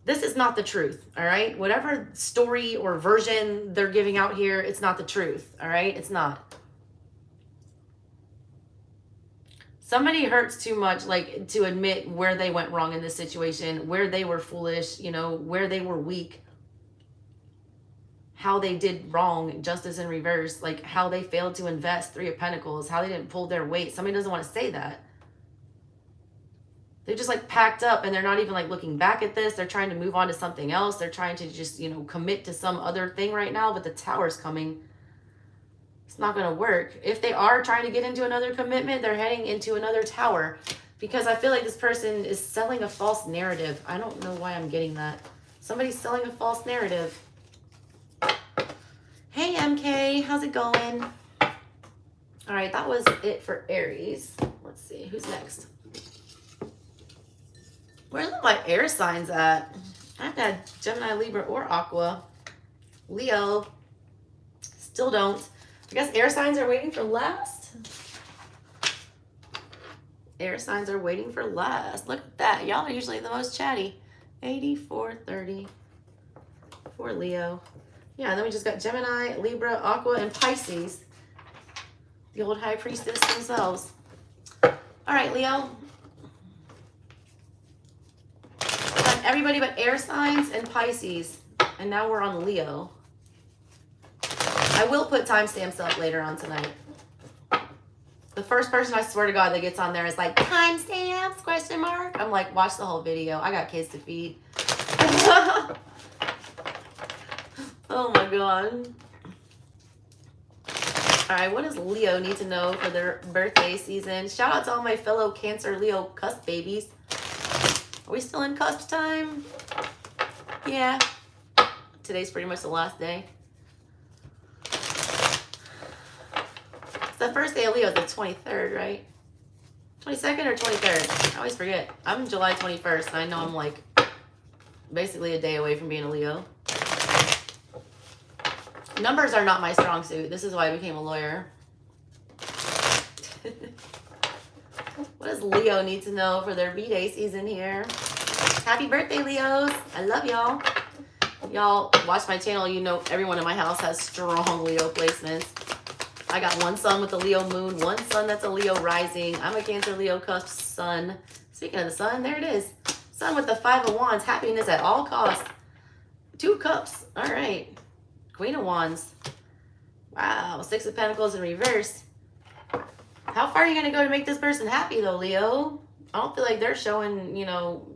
This is not the truth, all right? Whatever story or version they're giving out here, it's not the truth, all right? It's not. Somebody hurts too much, like, to admit where they went wrong in this situation, where they were foolish, you know, where they were weak, how they did wrong, justice in reverse, like how they failed to invest, Three of Pentacles, how they didn't pull their weight. Somebody doesn't want to say that. They're just like packed up and they're not even like looking back at this. They're trying to move on to something else. They're trying to just, you know, commit to some other thing right now, but the Tower's coming. It's not going to work. If they are trying to get into another commitment, they're heading into another Tower, because I feel like this person is selling a false narrative. I don't know why I'm getting that. Somebody's selling a false narrative. Hey, MK, how's it going? All right, that was it for Aries. Let's see, who's next? Where's my air signs at? I haven't had Gemini, Libra, or Aqua. Leo. Still don't. I guess air signs are waiting for last. Air signs are waiting for last. Look at that. Y'all are usually the most chatty. 8430. Poor Leo. Yeah, and then we just got Gemini, Libra, Aqua, and Pisces. The old high priestess themselves. All right, Leo. Got everybody but air signs and Pisces. And now we're on Leo. I will put timestamps up later on tonight. The first person, I swear to God, that gets on there is like, timestamps, question mark. I'm like, watch the whole video. I got kids to feed. Oh my God. All right, what does Leo need to know for their birthday season? Shout out to all my fellow Cancer Leo cusp babies. Are we still in cusp time? Yeah. Today's pretty much the last day. The first day of Leo is the 23rd, right? 22nd or 23rd? I always forget. I'm July 21st, and I know I'm like basically a day away from being a Leo. Numbers are not my strong suit. This is why I became a lawyer. What does Leo need to know for their B-Day season here? Happy birthday, Leos. I love y'all. Y'all watch my channel. You know everyone in my house has strong Leo placements. I got one sun with a Leo moon, one sun that's a Leo rising. I'm a Cancer Leo cusp sun. Speaking of the sun, there it is. Sun with the 5 of Wands, happiness at all costs. 2 cups. All right. Queen of Wands. Wow. 6 of Pentacles in reverse. How far are you going to go to make this person happy, though, Leo? I don't feel like they're showing, you know,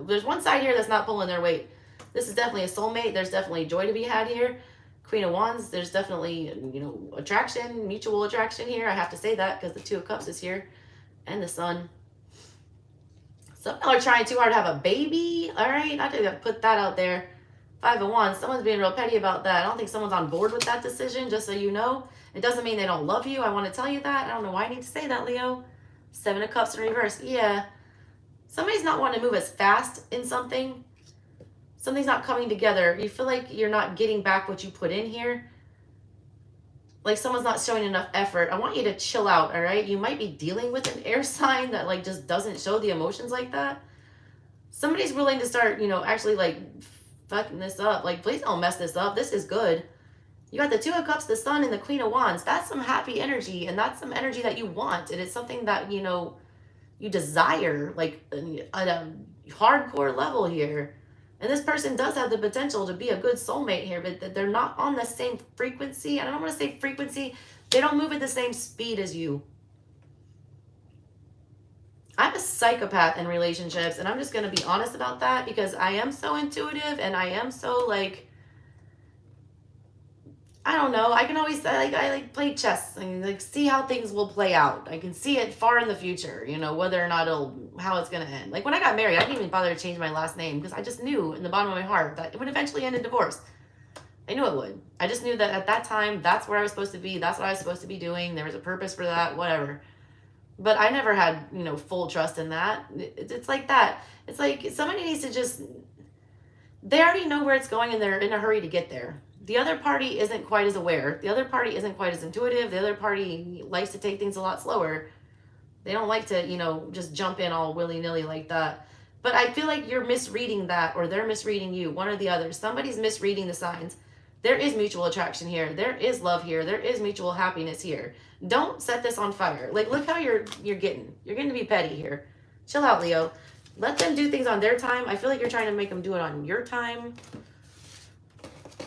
there's one side here that's not pulling their weight. This is definitely a soulmate. There's definitely joy to be had here. Queen of Wands, there's definitely, you know, attraction, mutual attraction here. I have to say that because the 2 of Cups is here. And the Sun. Some people are trying too hard to have a baby. All right, I think I put that out there. 5 of Wands, someone's being real petty about that. I don't think someone's on board with that decision, just so you know. It doesn't mean they don't love you. I want to tell you that. I don't know why I need to say that, Leo. 7 of Cups in reverse. Yeah. Somebody's not wanting to move as fast in something. Something's not coming together. You feel like you're not getting back what you put in here. Like someone's not showing enough effort. I want you to chill out, all right? You might be dealing with an air sign that like just doesn't show the emotions like that. Somebody's willing to start, you know, actually like fucking this up. Like, please don't mess this up. This is good. You got the 2 of Cups, the Sun, and the Queen of Wands. That's some happy energy, and that's some energy that you want. And it's something that, you know, you desire, like at a hardcore level here. And this person does have the potential to be a good soulmate here, but they're not on the same frequency. And I don't want to say frequency. They don't move at the same speed as you. I'm a psychopath in relationships, and I'm just going to be honest about that because I am so intuitive and I am so like, I don't know. I can always like I like play chess and like see how things will play out. I can see it far in the future, you know, whether or not how it's gonna end. Like when I got married, I didn't even bother to change my last name because I just knew in the bottom of my heart that it would eventually end in divorce. I knew it would. I just knew that at that time, that's where I was supposed to be. That's what I was supposed to be doing. There was a purpose for that, whatever. But I never had, you know, full trust in that. It's like that. It's like somebody needs to just, they already know where it's going and they're in a hurry to get there. The other party isn't quite as aware. The other party isn't quite as intuitive. The other party likes to take things a lot slower. They don't like to, you know, just jump in all willy-nilly like that. But I feel like you're misreading that, or they're misreading you, one or the other. Somebody's misreading the signs. There is mutual attraction here. There is love here. There is mutual happiness here. Don't set this on fire. Like, look how you're getting. You're getting to be petty here. Chill out, Leo. Let them do things on their time. I feel like you're trying to make them do it on your time.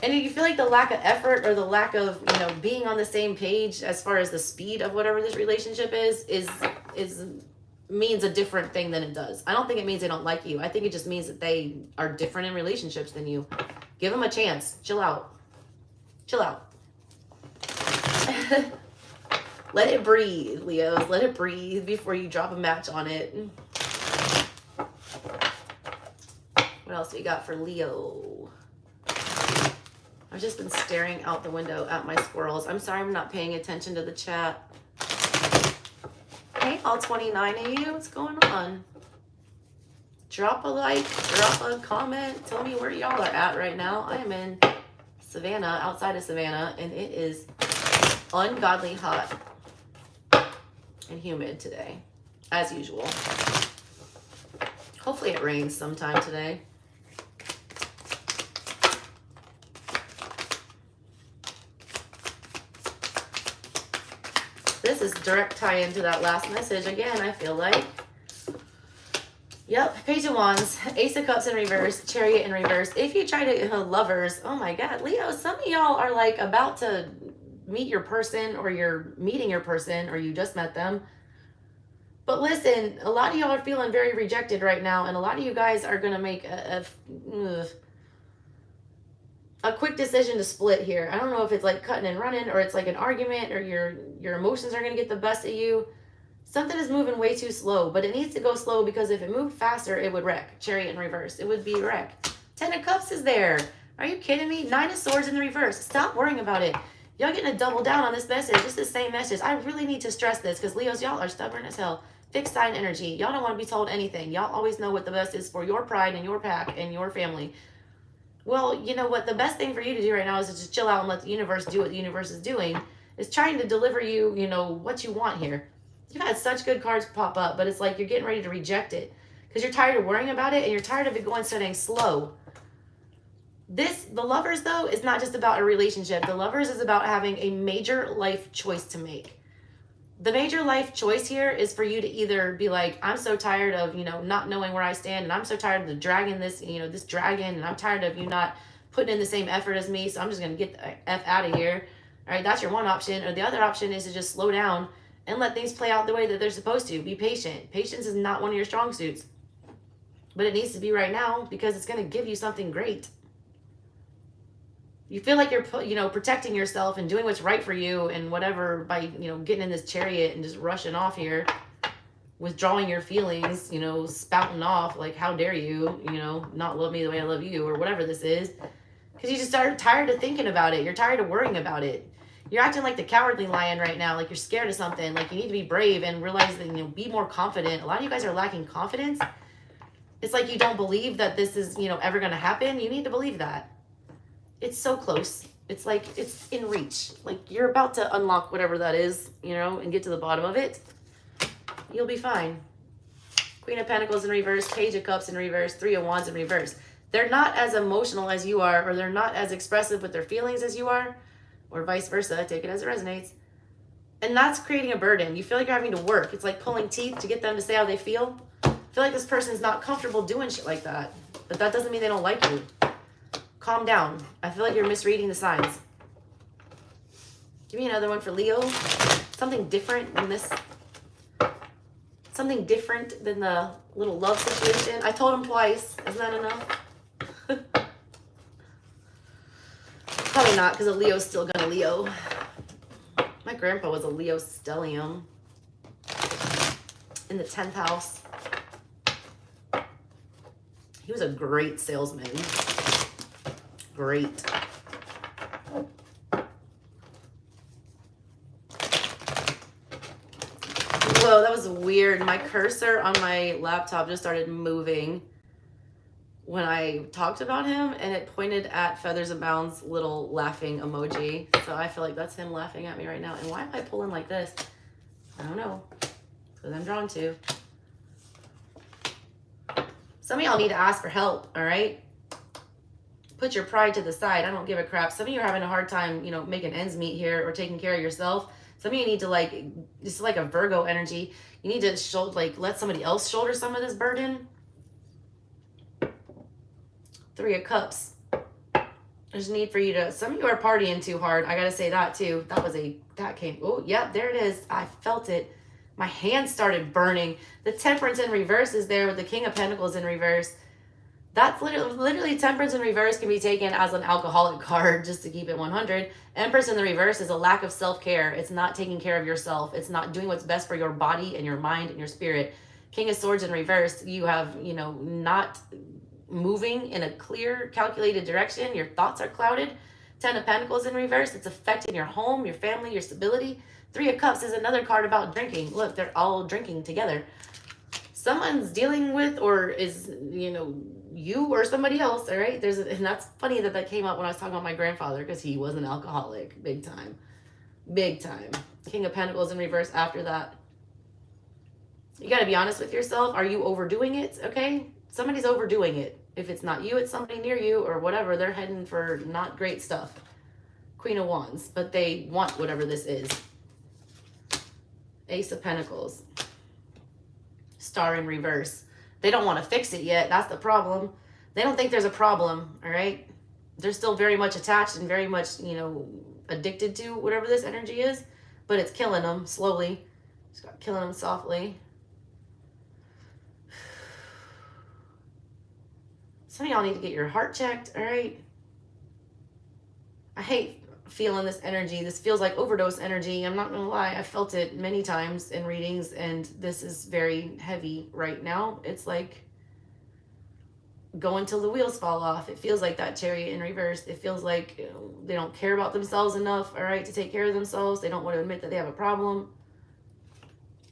And if you feel like the lack of effort or the lack of, you know, being on the same page as far as the speed of whatever this relationship is means a different thing than it does. I don't think it means they don't like you. I think it just means that they are different in relationships than you. Give them a chance. Chill out. Chill out. Let it breathe, Leos. Let it breathe before you drop a match on it. What else we got for Leo? I've just been staring out the window at my squirrels. I'm sorry I'm not paying attention to the chat. Hey, all 29 of you, what's going on? Drop a like, drop a comment. Tell me where y'all are at right now. I am in Savannah, outside of Savannah, and it is ungodly hot and humid today, as usual. Hopefully it rains sometime today. this is direct tie into that last message again, I feel like. Yep, Page of Wands, Ace of Cups in reverse, Chariot in reverse. If you try to, lovers, oh my God, Leo, some of y'all are like about to meet your person, or you're meeting your person, or you just met them. But listen, a lot of y'all are feeling very rejected right now, and a lot of you guys are going to make a quick decision to split here. I don't know if it's like cutting and running, or it's like an argument, or your emotions are going to get the best of you. Something is moving way too slow, but it needs to go slow, because if it moved faster, it would wreck. Chariot in reverse. It would be wreck. 10 of Cups is there. Are you kidding me? 9 of Swords in the reverse. Stop worrying about it. Y'all getting to double down on this message. It's the same message. I really need to stress this, because Leos, y'all are stubborn as hell. Fixed sign energy. Y'all don't want to be told anything. Y'all always know what the best is for your pride and your pack and your family. Well, you know what? The best thing for you to do right now is to just chill out and let the universe do what the universe is doing. Is trying to deliver you, you know, what you want here. You've had such good cards pop up, but it's like you're getting ready to reject it, because you're tired of worrying about it, and you're tired of it going staying slow. The Lovers, though, is not just about a relationship. The Lovers is about having a major life choice to make. The major life choice here is for you to either be like, I'm so tired of, you know, not knowing where I stand, and I'm so tired of the dragon, this dragon, and I'm tired of you not putting in the same effort as me, so I'm just going to get the F out of here. All right, that's your one option. Or the other option is to just slow down and let things play out the way that they're supposed to. Be patient. Patience is not one of your strong suits. But it needs to be right now, because it's going to give you something great. You feel like you're, you know, protecting yourself and doing what's right for you and whatever by, you know, getting in this chariot and just rushing off here. Withdrawing your feelings, you know, spouting off like, how dare you, you know, not love me the way I love you, or whatever this is. Because you just start tired of thinking about it. You're tired of worrying about it. You're acting like the cowardly lion right now, like you're scared of something, like you need to be brave and realize that, you know, be more confident. A lot of you guys are lacking confidence. It's like you don't believe that this is, you know, ever going to happen. You need to believe that. It's so close. It's like it's in reach. Like you're about to unlock whatever that is, you know, and get to the bottom of it. You'll be fine. Queen of Pentacles in reverse, Page of Cups in reverse, 3 of Wands in reverse. They're not as emotional as you are, or they're not as expressive with their feelings as you are. Or vice versa, take it as it resonates. And that's creating a burden. You feel like you're having to work. It's like pulling teeth to get them to say how they feel. I feel like this person's not comfortable doing shit like that. But that doesn't mean they don't like you. Calm down. I feel like you're misreading the signs. Give me another one for Leo. Something different than this. Something different than the little love situation. I told him twice. Isn't that enough? Probably not, because a Leo's still gonna Leo. My grandpa was a Leo stellium in the 10th house. He was a great salesman. Great. Whoa, that was weird. My cursor on my laptop just started moving when I talked about him, and it pointed at Feathers and Bounds' little laughing emoji. So I feel like that's him laughing at me right now. And why am I pulling like this? I don't know. Because I'm drawn to. Some of y'all need to ask for help, all right? Put your pride to the side. I don't give a crap. Some of you are having a hard time, you know, making ends meet here or taking care of yourself. Some of you need to, like, it's like a Virgo energy. You need to, let somebody else shoulder some of this burden. 3 of Cups. There's a need for you to, some of you are partying too hard. I gotta say that too. That came, oh, yep, there it is. I felt it. My hand started burning. The Temperance in reverse is there with the King of Pentacles in reverse. That's literally Temperance in reverse can be taken as an alcoholic card, just to keep it 100. Empress in the reverse is a lack of self-care. It's not taking care of yourself. It's not doing what's best for your body and your mind and your spirit. King of Swords in reverse, you have, you know, not moving in a clear, calculated direction. Your thoughts are clouded. 10 of Pentacles in reverse, it's affecting your home, your family, your stability. 3 of Cups is another card about drinking. Look, they're all drinking together. Someone's dealing with, or is, you know, you or somebody else, all right? And that's funny that came up when I was talking about my grandfather, because he was an alcoholic, big time. Big time. King of Pentacles in reverse after that. You got to be honest with yourself. Are you overdoing it, okay? Somebody's overdoing it. If it's not you, it's somebody near you or whatever. They're heading for not great stuff. Queen of Wands, but they want whatever this is. Ace of Pentacles. Star in reverse. They don't want to fix it yet. That's the problem. They don't think there's a problem, all right? They're still very much attached and very much, you know, addicted to whatever this energy is, but it's killing them slowly. It's killing them softly. Some of y'all need to get your heart checked, all right? I hate feeling this energy. This feels like overdose energy. I'm not gonna lie. I felt it many times in readings, and this is very heavy right now. It's like going till the wheels fall off. It feels like that Chariot in reverse. It feels like, you know, they don't care about themselves enough, all right, to take care of themselves. They don't want to admit that they have a problem.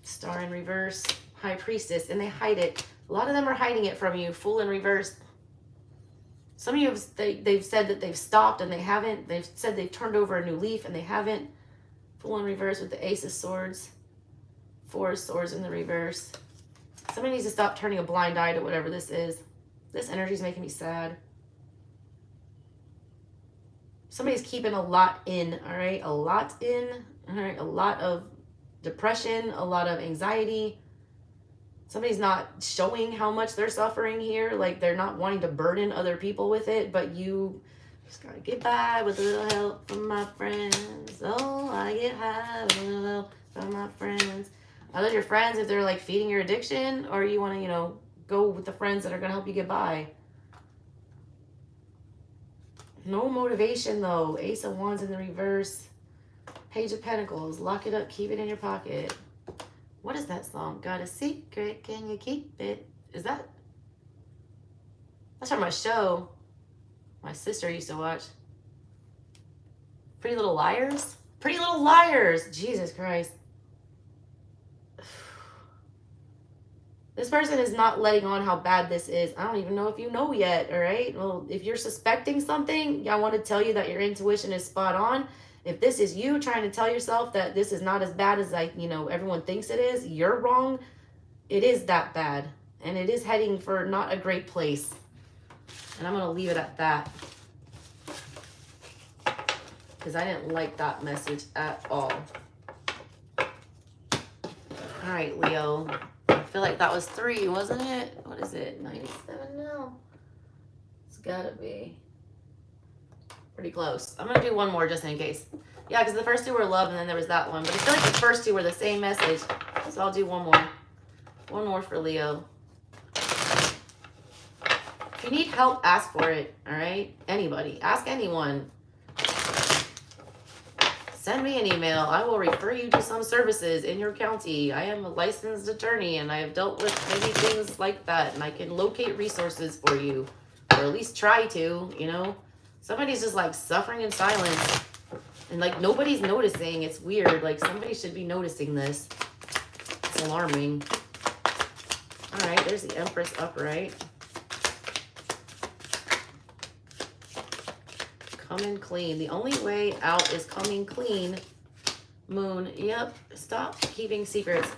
Star in reverse. High Priestess, and they hide it. A lot of them are hiding it from you. Fool in reverse. Some of you, they've said that they've stopped and they haven't. They've said they've turned over a new leaf and they haven't. Fool in reverse with the Ace of Swords. Four of Swords in the reverse. Somebody needs to stop turning a blind eye to whatever this is. This energy is making me sad. Somebody's keeping a lot in, all right? A lot in, all right? A lot of depression, a lot of anxiety. Somebody's not showing how much they're suffering here. Like, they're not wanting to burden other people with it, but you just gotta get by with a little help from my friends. Oh, I get high with a little help from my friends. Are those your friends if they're like feeding your addiction, or you want to, you know, go with the friends that are going to help you get by? No motivation though. Ace of Wands in the reverse. Page of Pentacles. Lock it up. Keep it in your pocket. What is that song? Got a secret, can you keep it? Is that? That's from my show my sister used to watch. Pretty Little Liars? Pretty Little Liars! Jesus Christ. This person is not letting on how bad this is. I don't even know if you know yet, all right? Well, if you're suspecting something, I want to tell you that your intuition is spot on. If this is you trying to tell yourself that this is not as bad as, like, you know, everyone thinks it is, you're wrong. It is that bad. And it is heading for not a great place. And I'm going to leave it at that. Because I didn't like that message at all. All right, Leo. I feel like that was 3, wasn't it? What is it? 97 now? It's got to be pretty close. I'm going to do one more just in case. Yeah, because the first 2 were love and then there was that one. But I feel like the first 2 were the same message. So I'll do one more. One more for Leo. If you need help, ask for it. All right? Anybody. Ask anyone. Send me an email. I will refer you to some services in your county. I am a licensed attorney and I have dealt with many things like that. And I can locate resources for you. Or at least try to, you know. Somebody's just like suffering in silence. And like nobody's noticing. It's weird. Like somebody should be noticing this. It's alarming. All right, there's the Empress upright. Coming clean. The only way out is coming clean. Moon. Yep. Stop keeping secrets.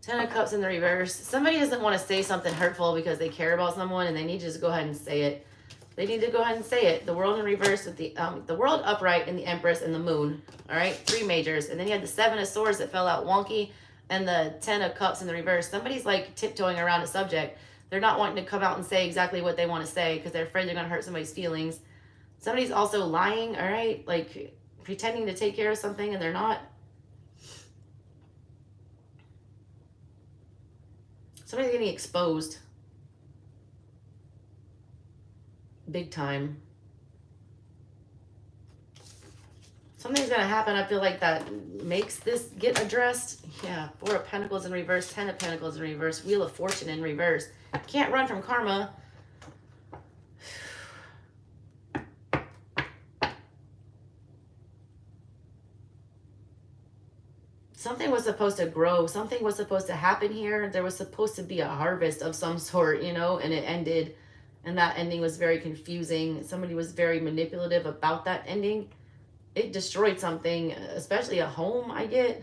10 of Cups in the reverse. Somebody doesn't want to say something hurtful because they care about someone and they need to just go ahead and say it. They need to go ahead and say it. The World in reverse with the World upright and the Empress and the Moon. All right, 3 majors. And then you had the 7 of Swords that fell out wonky and the 10 of Cups in the reverse. Somebody's like tiptoeing around a subject. They're not wanting to come out and say exactly what they want to say because they're afraid they're going to hurt somebody's feelings. Somebody's also lying, all right? Like pretending to take care of something and they're not. Somebody's getting exposed. Big time. Something's going to happen, I feel like, that makes this get addressed. Yeah, 4 of Pentacles in reverse, 10 of Pentacles in reverse, Wheel of Fortune in reverse. Can't run from karma. Something was supposed to grow. Something was supposed to happen here. There was supposed to be a harvest of some sort, you know, and it ended. And that ending was very confusing. Somebody was very manipulative about that ending. It destroyed something, especially a home, I get.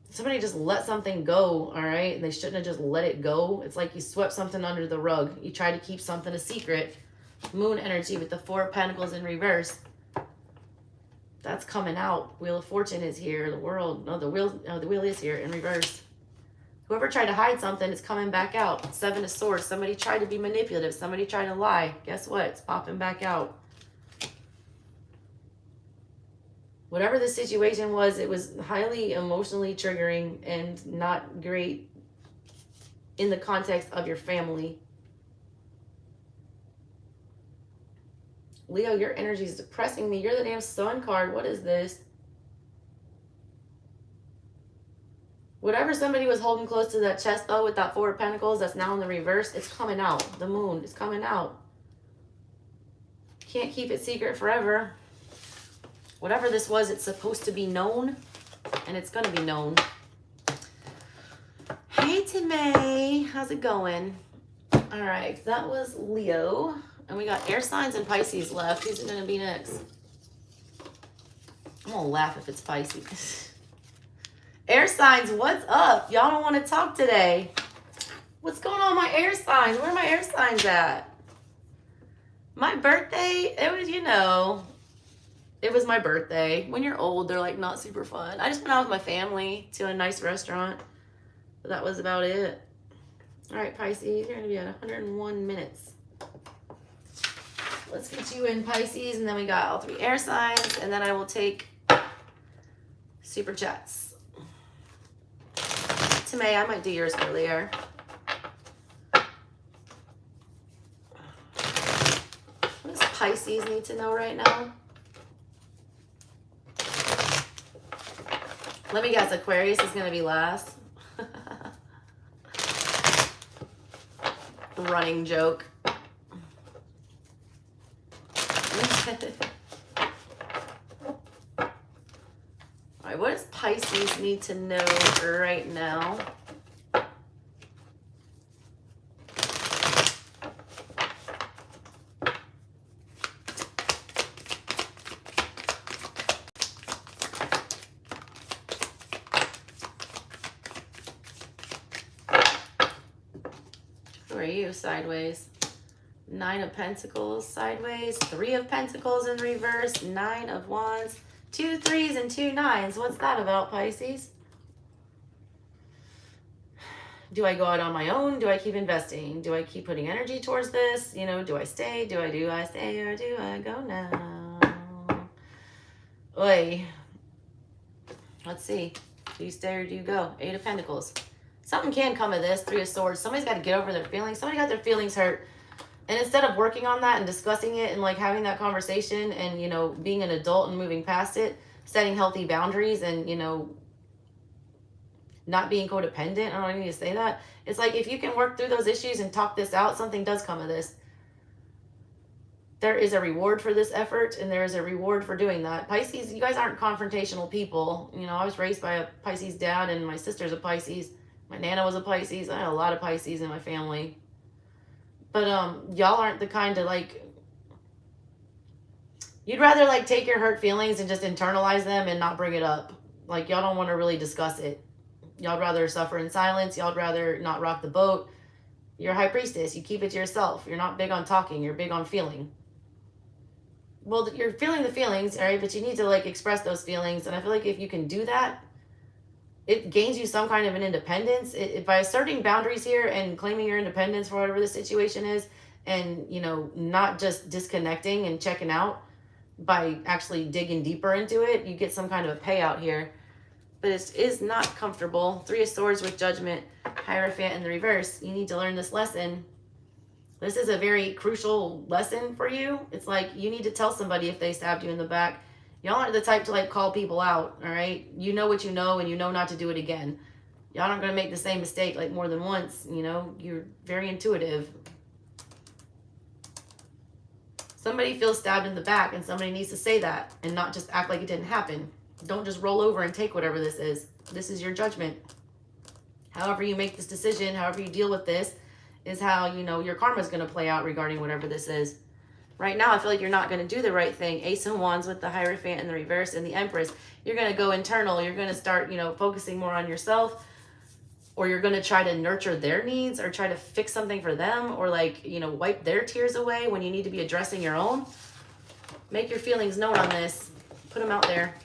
Somebody just let something go, all right? And they shouldn't have just let it go. It's like you swept something under the rug. You tried to keep something a secret. Moon energy with the 4 of Pentacles in reverse. That's coming out. Wheel of Fortune is here. The world, no, the wheel is here in reverse. Whoever tried to hide something is coming back out. Seven of Swords. Somebody tried to be manipulative. Somebody tried to lie. Guess what? It's popping back out. Whatever the situation was, it was highly emotionally triggering and not great in the context of your family. Leo, your energy is depressing me. You're the damn Sun card. What is this? Whatever somebody was holding close to that chest, though, with that Four of Pentacles that's now in the reverse, it's coming out. The moon is coming out. Can't keep it secret forever. Whatever this was, it's supposed to be known, and it's going to be known. Hey, Timay. How's it going? All right, that was Leo. And we got air signs and Pisces left. Who's it going to be next? I'm going to laugh if it's Pisces. Air signs, what's up? Y'all don't want to talk today. What's going on with my air signs? Where are my air signs at? My birthday, it was, you know, it was my birthday. When you're old, they're like not super fun. I just went out with my family to a nice restaurant. But that was about it. All right, Pisces, you're going to be at 101 minutes. Let's get you in, Pisces, and then we got all three air signs, and then I will take super chats. May, I might do yours earlier. What does Pisces need to know right now? Let me guess, Aquarius is going to be last. Running joke. Alright, what does Pisces need to know right now? Who are you, sideways? Nine of Pentacles sideways, Three of Pentacles in reverse, Nine of Wands, 2 3s and 2 9s. What's that about, Pisces? Do I go out on my own? Do I keep investing? Do I keep putting energy towards this? You know, do I stay? Do I stay or do I go now? Oi. Let's see. Do you stay or do you go? 8 of Pentacles. Something can come of this. 3 of Swords. Somebody's got to get over their feelings. Somebody got their feelings hurt. And instead of working on that and discussing it and like having that conversation and, you know, being an adult and moving past it, setting healthy boundaries and, you know, not being codependent. I don't need to say that. It's like if you can work through those issues and talk this out, something does come of this. There is a reward for this effort and there is a reward for doing that. Pisces, you guys aren't confrontational people. You know, I was raised by a Pisces dad and my sister's a Pisces. My Nana was a Pisces. I had a lot of Pisces in my family. But y'all aren't the kind to like, you'd rather like take your hurt feelings and just internalize them and not bring it up. Like y'all don't want to really discuss it. Y'all rather suffer in silence. Y'all rather not rock the boat. You're a high priestess. You keep it to yourself. You're not big on talking. You're big on feeling. Well, you're feeling the feelings, all right? But you need to like express those feelings. And I feel like if you can do that, it gains you some kind of an independence. By asserting boundaries here and claiming your independence for whatever the situation is, and, you know, not just disconnecting and checking out, by actually digging deeper into it, you get some kind of a payout here. But it is not comfortable. 3 of Swords with Judgment, Hierophant in the reverse. You need to learn this lesson. This is a very crucial lesson for you. It's like you need to tell somebody if they stabbed you in the back. Y'all aren't the type to like call people out, all right? You know what you know and you know not to do it again. Y'all aren't going to make the same mistake like more than once, you know? You're very intuitive. Somebody feels stabbed in the back and somebody needs to say that and not just act like it didn't happen. Don't just roll over and take whatever this is. This is your judgment. However you make this decision, however you deal with this, is how, you know, your karma is going to play out regarding whatever this is. Right now, I feel like you're not going to do the right thing. Ace of Wands with the Hierophant in the reverse and the Empress. You're going to go internal. You're going to start, you know, focusing more on yourself. Or you're going to try to nurture their needs or try to fix something for them. Or like, you know, wipe their tears away when you need to be addressing your own. Make your feelings known on this. Put them out there.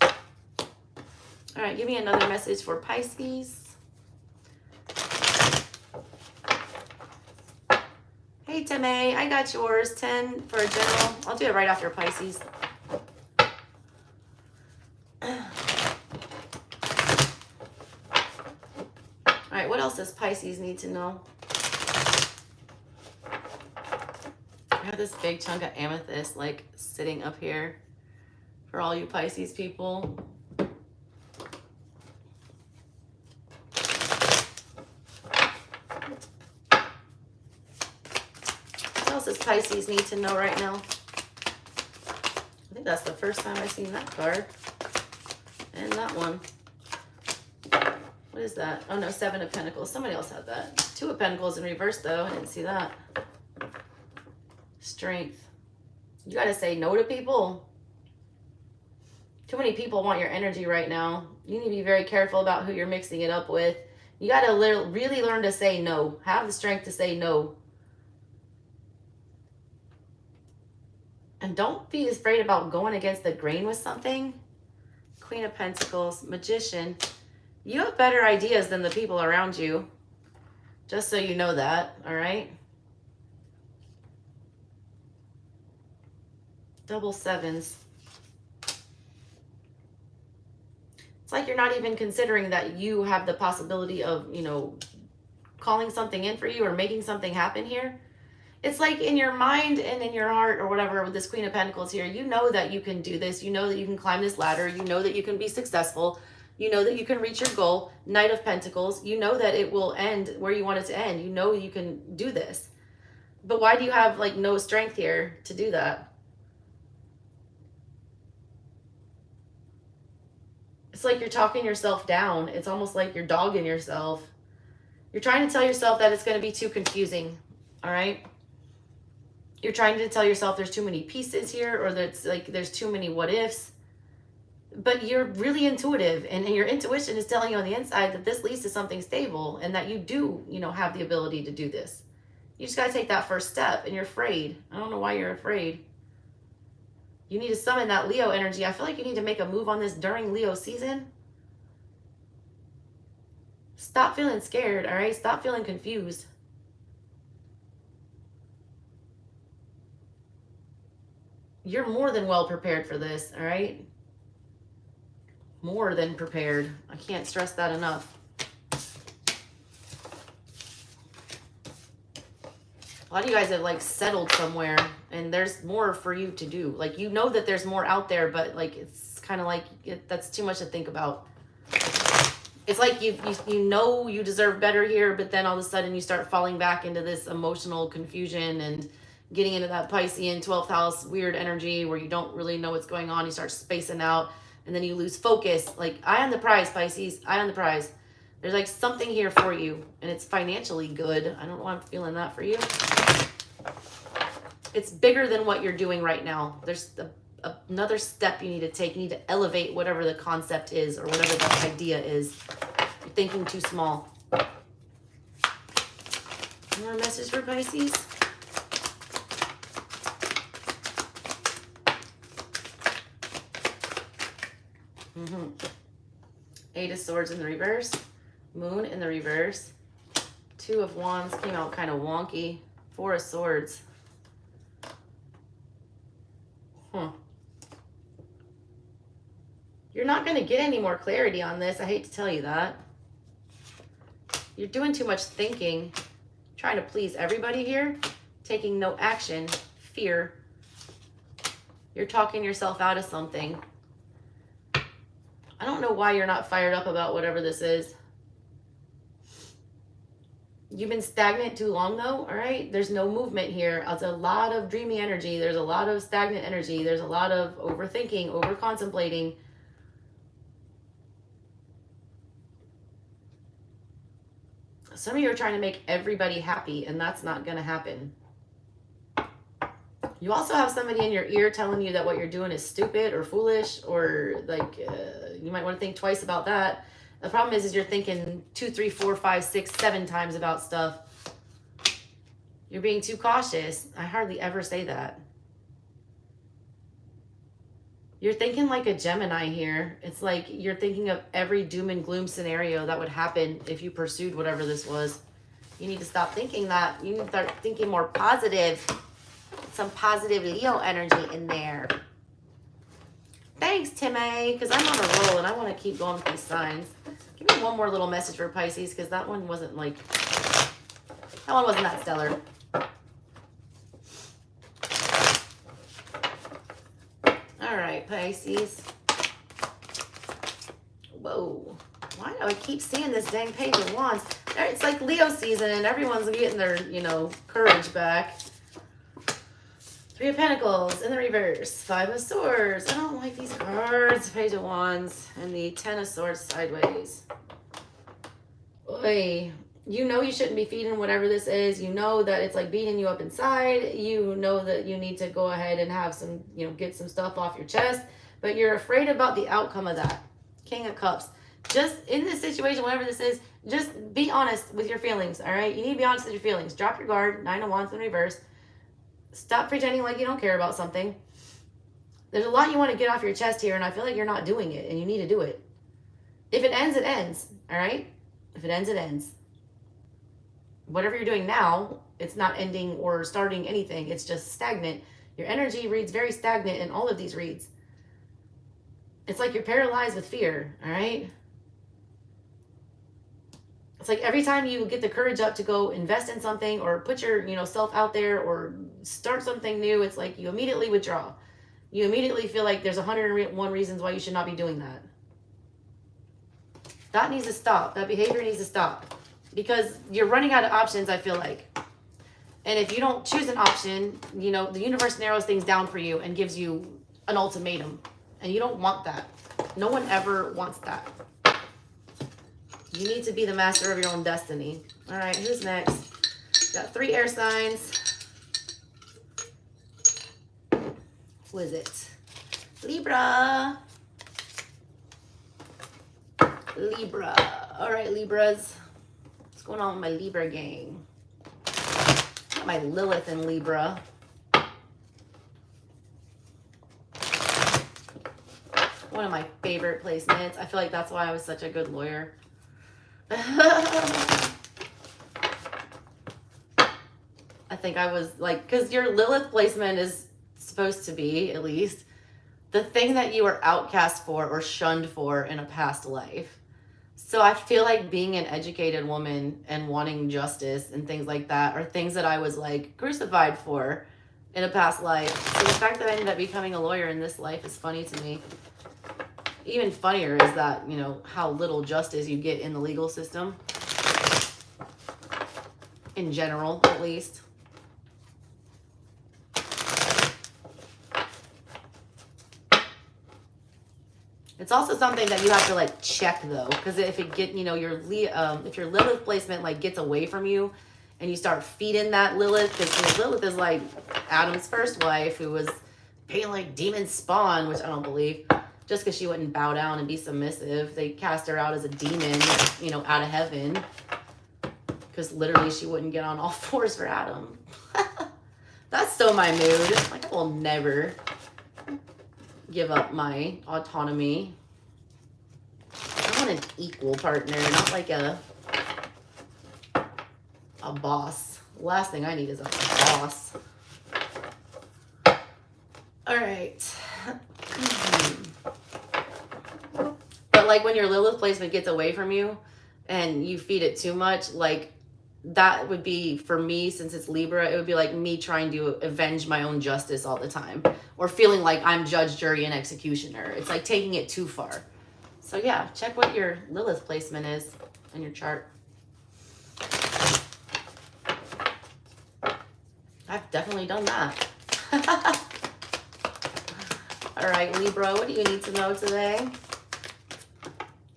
All right, give me another message for Pisces. Hey, Tame, I got yours. 10 for a general. I'll do it right after Pisces. All right, what else does Pisces need to know? I have this big chunk of amethyst like sitting up here for all you Pisces people. What else does Pisces need to know right now? I think that's the first time I've seen that card. And that one. What is that? Oh no, 7 of Pentacles. Somebody else had that. 2 of Pentacles in reverse though. I didn't see that. Strength. You gotta say no to people. Too many people want your energy right now. You need to be very careful about who you're mixing it up with. You gotta really learn to say no. Have the strength to say no. And don't be afraid about going against the grain with something. Queen of Pentacles, Magician. You have better ideas than the people around you. Just so you know that, all right? Double 7s. It's like you're not even considering that you have the possibility of, you know, calling something in for you or making something happen here. It's like in your mind and in your heart or whatever with this Queen of Pentacles here, you know that you can do this. You know that you can climb this ladder. You know that you can be successful. You know that you can reach your goal. Knight of Pentacles. You know that it will end where you want it to end. You know you can do this. But why do you have like no strength here to do that? It's like you're talking yourself down. It's almost like you're dogging yourself. You're trying to tell yourself that it's going to be too confusing. All right? You're trying to tell yourself there's too many pieces here, or that's like there's too many what ifs. But you're really intuitive, and your intuition is telling you on the inside that this leads to something stable and that you do, you know, have the ability to do this. You just got to take that first step, and you're afraid. I don't know why you're afraid. You need to summon that Leo energy. I feel like you need to make a move on this during Leo season. Stop feeling scared, all right? Stop feeling confused. You're more than well prepared for this, all right? More than prepared. I can't stress that enough. A lot of you guys have like settled somewhere and there's more for you to do. Like, you know that there's more out there, but like, it's kind of like, that's too much to think about. It's like you know you deserve better here, but then all of a sudden you start falling back into this emotional confusion and getting into that Piscean 12th house weird energy where you don't really know what's going on. You start spacing out and then you lose focus. Like, eye on the prize, Pisces, eye on the prize. There's like something here for you and it's financially good. I don't know why I'm feeling that for you. It's bigger than what you're doing right now. There's another step you need to take. You need to elevate whatever the concept is or whatever the idea is. You're thinking too small. More message for Pisces? Eight of Swords in the reverse. Moon in the reverse. 2 of Wands came out kind of wonky. 4 of Swords. You're not going to get any more clarity on this. I hate to tell you that. You're doing too much thinking, trying to please everybody here, taking no action, fear. You're talking yourself out of something. I don't know why you're not fired up about whatever this is. You've been stagnant too long though, all right? There's no movement here. There's a lot of dreamy energy. There's a lot of stagnant energy. There's a lot of overthinking, over-contemplating. Some of you are trying to make everybody happy, and that's not going to happen. You also have somebody in your ear telling you that what you're doing is stupid or foolish, or like you might want to think twice about that. The problem is you're thinking 2, 3, 4, 5, 6, 7 times about stuff. You're being too cautious. I hardly ever say that. You're thinking like a Gemini here. It's like you're thinking of every doom and gloom scenario that would happen if you pursued whatever this was. You need to stop thinking that. You need to start thinking more positive. Some positive Leo energy in there. Thanks, Timmy, because I'm on a roll and I want to keep going with these signs. Give me one more little message for Pisces, because that one wasn't like, that one wasn't that stellar. All right, Pisces. Whoa. Why do I keep seeing this dang Page of Wands? It's like Leo season and everyone's getting their, you know, courage back. 3 of Pentacles in the reverse. 5 of Swords. I don't like these cards. Page of Wands. And the 10 of Swords sideways. Oy. You know you shouldn't be feeding whatever this is. You know that it's like beating you up inside. You know that you need to go ahead and have some, you know, get some stuff off your chest. But you're afraid about the outcome of that. King of Cups. Just in this situation, whatever this is, just be honest with your feelings, all right? You need to be honest with your feelings. Drop your guard. 9 of Wands in reverse. Stop pretending like you don't care about something. There's a lot you want to get off your chest here, and I feel like you're not doing it, and you need to do it. If it ends, it ends, all right? If it ends, it ends. Whatever you're doing now, it's not ending or starting anything. It's just stagnant. Your energy reads very stagnant in all of these reads. It's like you're paralyzed with fear, all right? It's like every time you get the courage up to go invest in something or put your, you know, self out there or start something new, it's like you immediately withdraw. You immediately feel like there's 101 reasons why you should not be doing that. That needs to stop. That behavior needs to stop. Because you're running out of options, I feel like. And if you don't choose an option, you know, the universe narrows things down for you and gives you an ultimatum. And you don't want that. No one ever wants that. You need to be the master of your own destiny. All right, who's next? Got 3 air signs. Who is it? Libra. Libra. All right, Libras. What's going on with my Libra gang? Got my Lilith in Libra. One of my favorite placements. I feel like that's why I was such a good lawyer. I think I was like, because your Lilith placement is supposed to be, at least, the thing that you were outcast for or shunned for in a past life. So I feel like being an educated woman and wanting justice and things like that are things that I was like crucified for in a past life. So the fact that I ended up becoming a lawyer in this life is funny to me. Even funnier is that, you know, how little justice you get in the legal system. In general, at least. It's also something that you have to like check though, because if it get, you know, if your Lilith placement like gets away from you and you start feeding that Lilith, because Lilith is like Adam's first wife who was paying like demon spawn, which I don't believe. Just because she wouldn't bow down and be submissive. They cast her out as a demon, you know, out of heaven. Because literally she wouldn't get on all 4s for Adam. That's so my mood. Like, I will never give up my autonomy. I want an equal partner, not like a boss. The last thing I need is a boss. All right. But like when your Lilith placement gets away from you and you feed it too much, like that would be, for me, since it's Libra, it would be like me trying to avenge my own justice all the time, or feeling like I'm judge, jury, and executioner. It's like taking it too far. So yeah, check what your Lilith placement is in your chart. I've definitely done that. All right, Libra, what do you need to know today?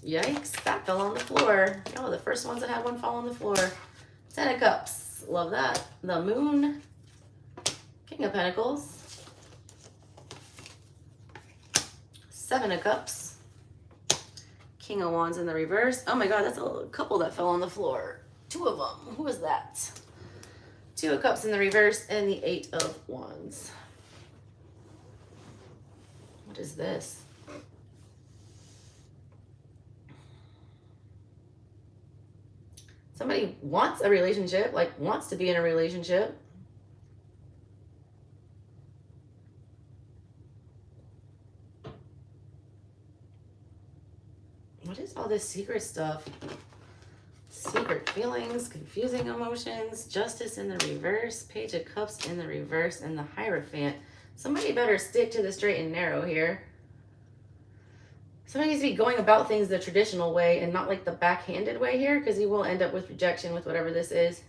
Yikes, that fell on the floor. Oh, the first ones that had one fall on the floor. 10 of Cups, love that. The Moon, King of Pentacles, 7 of Cups, King of Wands in the reverse. Oh my God, that's a couple that fell on the floor. 2 of them, who is that? 2 of Cups in the reverse and the 8 of Wands. What is this? Somebody wants a relationship, like wants to be in a relationship. What is all this secret stuff? Secret feelings, confusing emotions, justice in the reverse, page of cups in the reverse, and the Hierophant. Somebody better stick to the straight and narrow here. Somebody needs to be going about things the traditional way and not like the backhanded way here, because you will end up with rejection with whatever this is.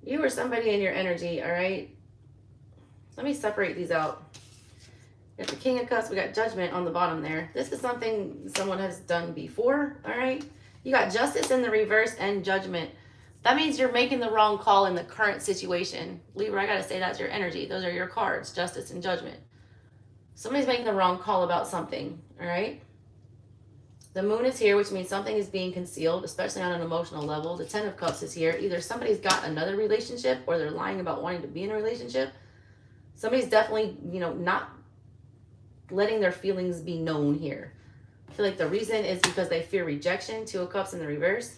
You or somebody in your energy, all right? Let me separate these out. We got the King of Cups, we got Judgment on the bottom there. This is something someone has done before, all right? You got Justice in the reverse and Judgment. That means you're making the wrong call in the current situation. Libra, I gotta say that's your energy. Those are your cards, Justice and Judgment. Somebody's making the wrong call about something, all right? The Moon is here, which means something is being concealed, especially on an emotional level. The Ten of Cups is here. Either somebody's got another relationship or they're lying about wanting to be in a relationship. Somebody's definitely, you know, not letting their feelings be known here. I feel like the reason is because they fear rejection. Two of Cups in the reverse.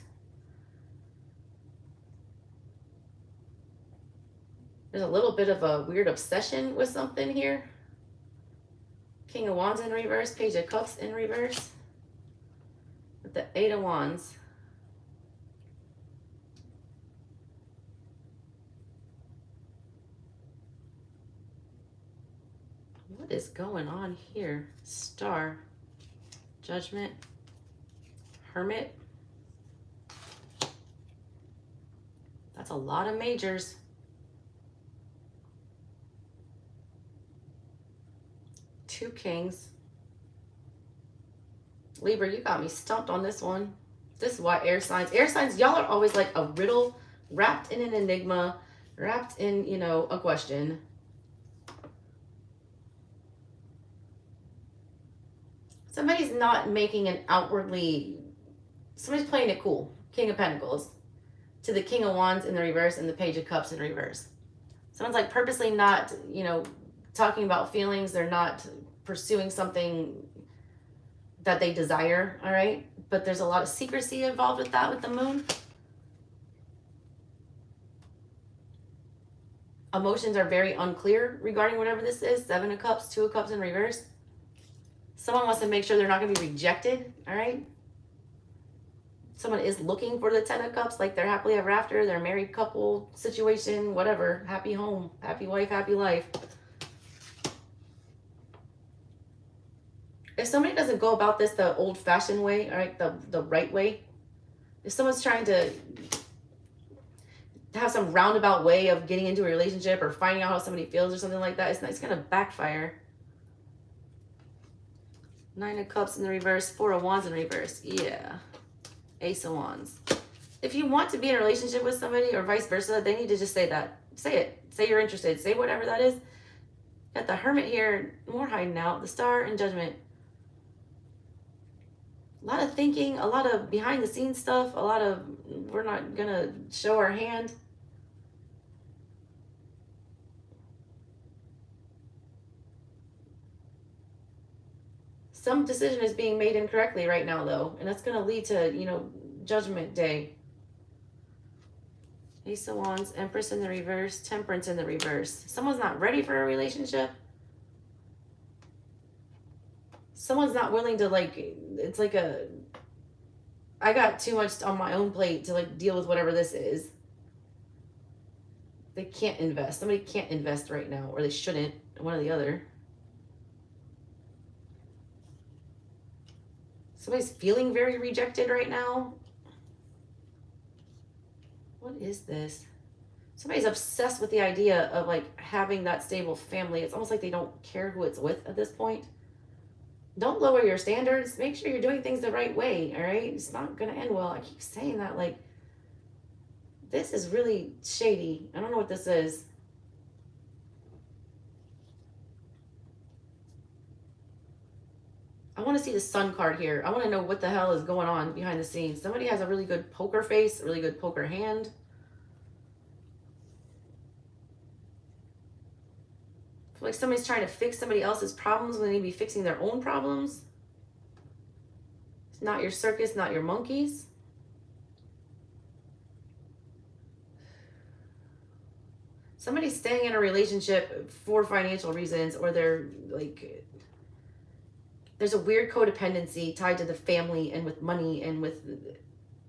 There's a little bit of a weird obsession with something here. King of Wands in reverse, Page of Cups in reverse, with the Eight of Wands. What is going on here? Star, Judgment, Hermit. That's a lot of majors. Two Kings. Libra, you got me stumped on this one. This is why air signs, y'all are always like a riddle wrapped in an enigma, wrapped in, you know, a question. Somebody's not making an outwardly, somebody's playing it cool. King of Pentacles to the King of Wands in the reverse and the Page of Cups in reverse. Someone's like purposely not, you know, talking about feelings. They're not pursuing something that they desire, all right? But there's a lot of secrecy involved with that with the Moon. Emotions are very unclear regarding whatever this is. Seven of Cups, Two of Cups in reverse. Someone wants to make sure they're not going to be rejected, all right? Someone is looking for the Ten of Cups, like they're happily ever after, they're married couple situation, whatever. Happy home, happy wife, happy life. If somebody doesn't go about this the old-fashioned way, all right, the right way, if someone's trying to have some roundabout way of getting into a relationship or finding out how somebody feels or something like that, it's going to backfire. Nine of Cups in the reverse, Four of Wands in reverse. Yeah. Ace of Wands. If you want to be in a relationship with somebody or vice versa, they need to just say that. Say it. Say you're interested. Say whatever that is. Got the Hermit here, more hiding out. The Star and Judgment. A lot of thinking, a lot of behind the scenes stuff, a lot of we're not going to show our hand. Some decision is being made incorrectly right now, though, and that's going to lead to, you know, Judgment Day. Ace of Wands, Empress in the reverse, Temperance in the reverse. Someone's not ready for a relationship. Someone's not willing to, like, it's like a, I got too much on my own plate to, like, deal with whatever this is. They can't invest. Somebody can't invest right now, or they shouldn't, one or the other. Somebody's feeling very rejected right now. What is this? Somebody's obsessed with the idea of like having that stable family. It's almost like they don't care who it's with at this point. Don't lower your standards. Make sure you're doing things the right way, all right? It's not going to end well. I keep saying that, like, this is really shady. I don't know what this is. I want to see the Sun card here. I want to know what the hell is going on behind the scenes. Somebody has a really good poker face, a really good poker hand. feel like somebody's trying to fix somebody else's problems when they need to be fixing their own problems. It's not your circus, not your monkeys. Somebody's staying in a relationship for financial reasons, or they're like, there's a weird codependency tied to the family and with money and with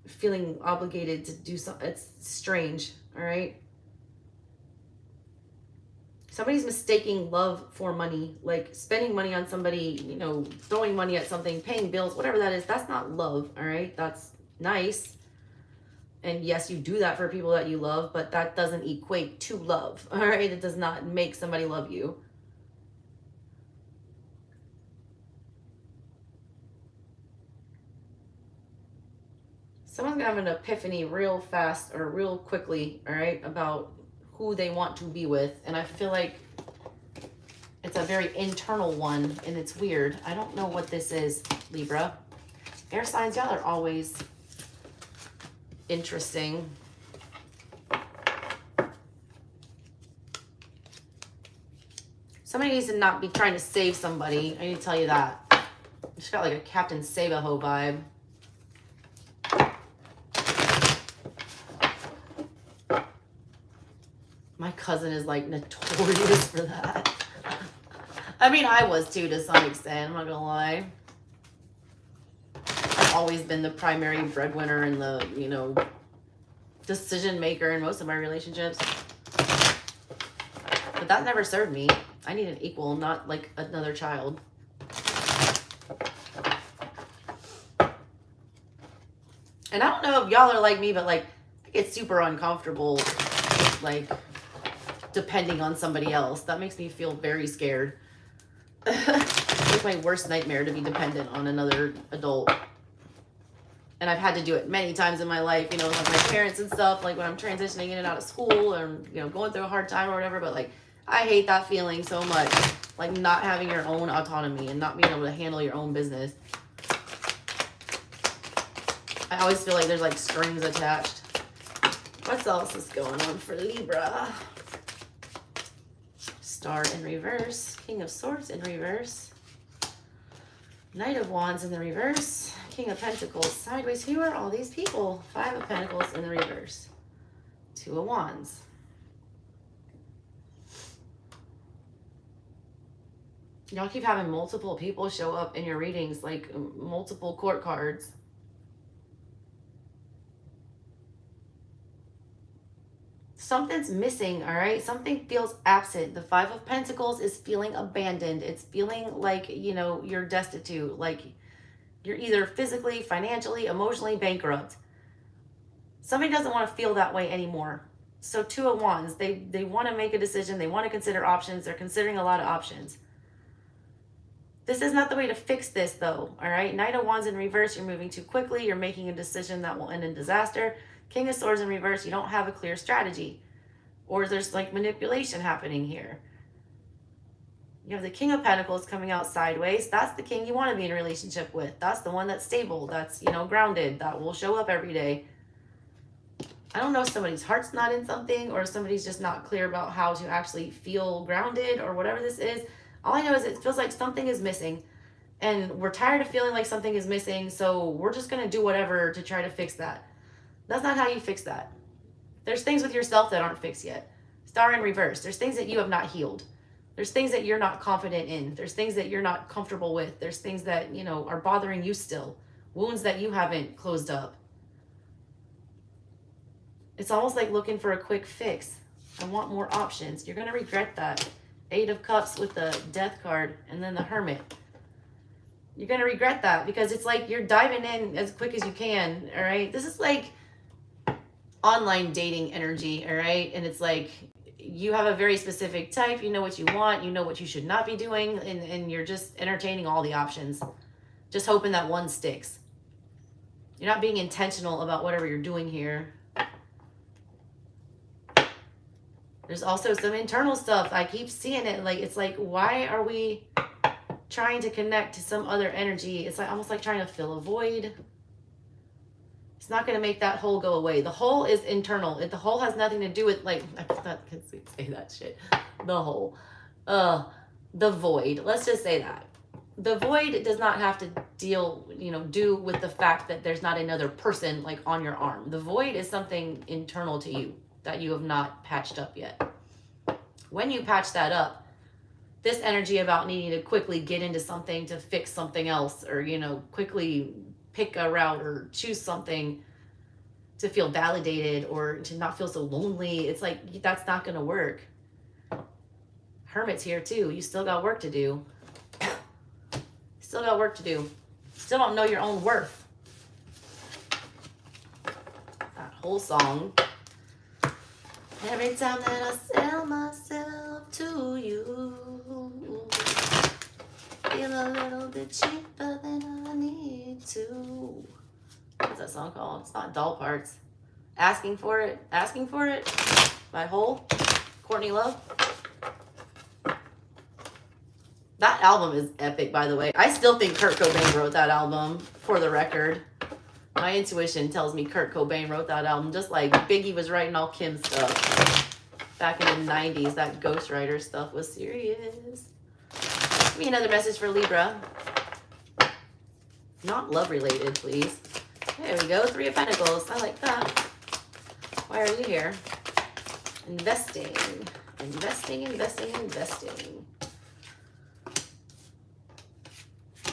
feeling obligated to do something. It's strange, all right? Somebody's mistaking love for money, like spending money on somebody, you know, throwing money at something, paying bills, whatever that is. That's not love, all right? That's nice. And yes, you do that for people that you love, but that doesn't equate to love, all right? It does not make somebody love you. Someone's gonna have an epiphany real fast or real quickly, all right, about who they want to be with. And I feel like it's a very internal one, and it's weird. I don't know what this is, Libra. Air signs, y'all are always interesting. Somebody needs to not be trying to save somebody. I need to tell you that. It's got like a Captain Save-A-Ho vibe. My cousin is like notorious for that. I mean, I was too to some extent, I'm not gonna lie. I've always been the primary breadwinner and the, you know, decision maker in most of my relationships. But that never served me. I need an equal, not like another child. And I don't know if y'all are like me, but like, I get super uncomfortable, like, depending on somebody else. That makes me feel very scared. It's my worst nightmare to be dependent on another adult. And I've had to do it many times in my life, you know, with my parents and stuff, like when I'm transitioning in and out of school or, you know, going through a hard time or whatever. But like, I hate that feeling so much, like not having your own autonomy and not being able to handle your own business. I always feel like there's like strings attached. What else is going on for Libra? Star in reverse, King of Swords in reverse, Knight of Wands in the reverse, King of Pentacles sideways. Who are all these people? 5 of Pentacles in the reverse, 2 of Wands. Y'all keep having multiple people show up in your readings, like multiple court cards. Something's missing, all right? Something feels absent. The 5 of Pentacles is feeling abandoned. It's feeling like, you know, you're destitute, like you're either physically, financially, emotionally bankrupt. Somebody doesn't want to feel that way anymore. So 2 of Wands, they want to make a decision. They want to consider options. They're considering a lot of options. This is not the way to fix this, though, all right? Knight of Wands in reverse, you're moving too quickly. You're making a decision that will end in disaster. King of Swords in reverse, you don't have a clear strategy. Or there's like manipulation happening here. You have the King of Pentacles coming out sideways. That's the king you want to be in a relationship with. That's the one that's stable. That's, you know, grounded. That will show up every day. I don't know if somebody's heart's not in something or somebody's just not clear about how to actually feel grounded or whatever this is. All I know is it feels like something is missing. And we're tired of feeling like something is missing. So we're just going to do whatever to try to fix that. That's not how you fix that. There's things with yourself that aren't fixed yet. Star in reverse. There's things that you have not healed. There's things that you're not confident in. There's things that you're not comfortable with. There's things that, you know, are bothering you still. Wounds that you haven't closed up. It's almost like looking for a quick fix. I want more options. You're going to regret that. 8 of Cups with the Death card and then the Hermit. You're going to regret that because it's like you're diving in as quick as you can, all right? This is like online dating energy, all right? And it's like you have a very specific type. You know what you want. You know what you should not be doing. And you're just entertaining all the options. Just hoping that one sticks. You're not being intentional about whatever you're doing here. There's also some internal stuff. I keep seeing it. Like, it's like, why are we trying to connect to some other energy? It's like almost like trying to fill a void. It's not going to make that hole go away. The hole is internal. The hole has nothing to do with, like, I thought I could say that shit. The hole. The void. Let's just say that. The void does not have to do with the fact that there's not another person like on your arm. The void is something internal to you that you have not patched up yet. When you patch that up, this energy about needing to quickly get into something to fix something else, or, quickly pick a route or choose something to feel validated or to not feel so lonely. It's like, that's not going to work. Hermit's here too. You still got work to do. Still got work to do. Still don't know your own worth. That whole song. Every time that I sell myself to you, feel a little bit cheaper than I need to. What's that song called? It's not Doll Parts. Asking for It by Hole. Courtney Love. That album is epic, by the way. I still think Kurt Cobain wrote that album, for the record. My intuition tells me Kurt Cobain wrote that album, just like Biggie was writing all Kim's stuff. Back in the 90s, that ghostwriter stuff was serious. Give me another message for Libra. Not love related, please. There we go, 3 of Pentacles. I like that. Why are you here? Investing.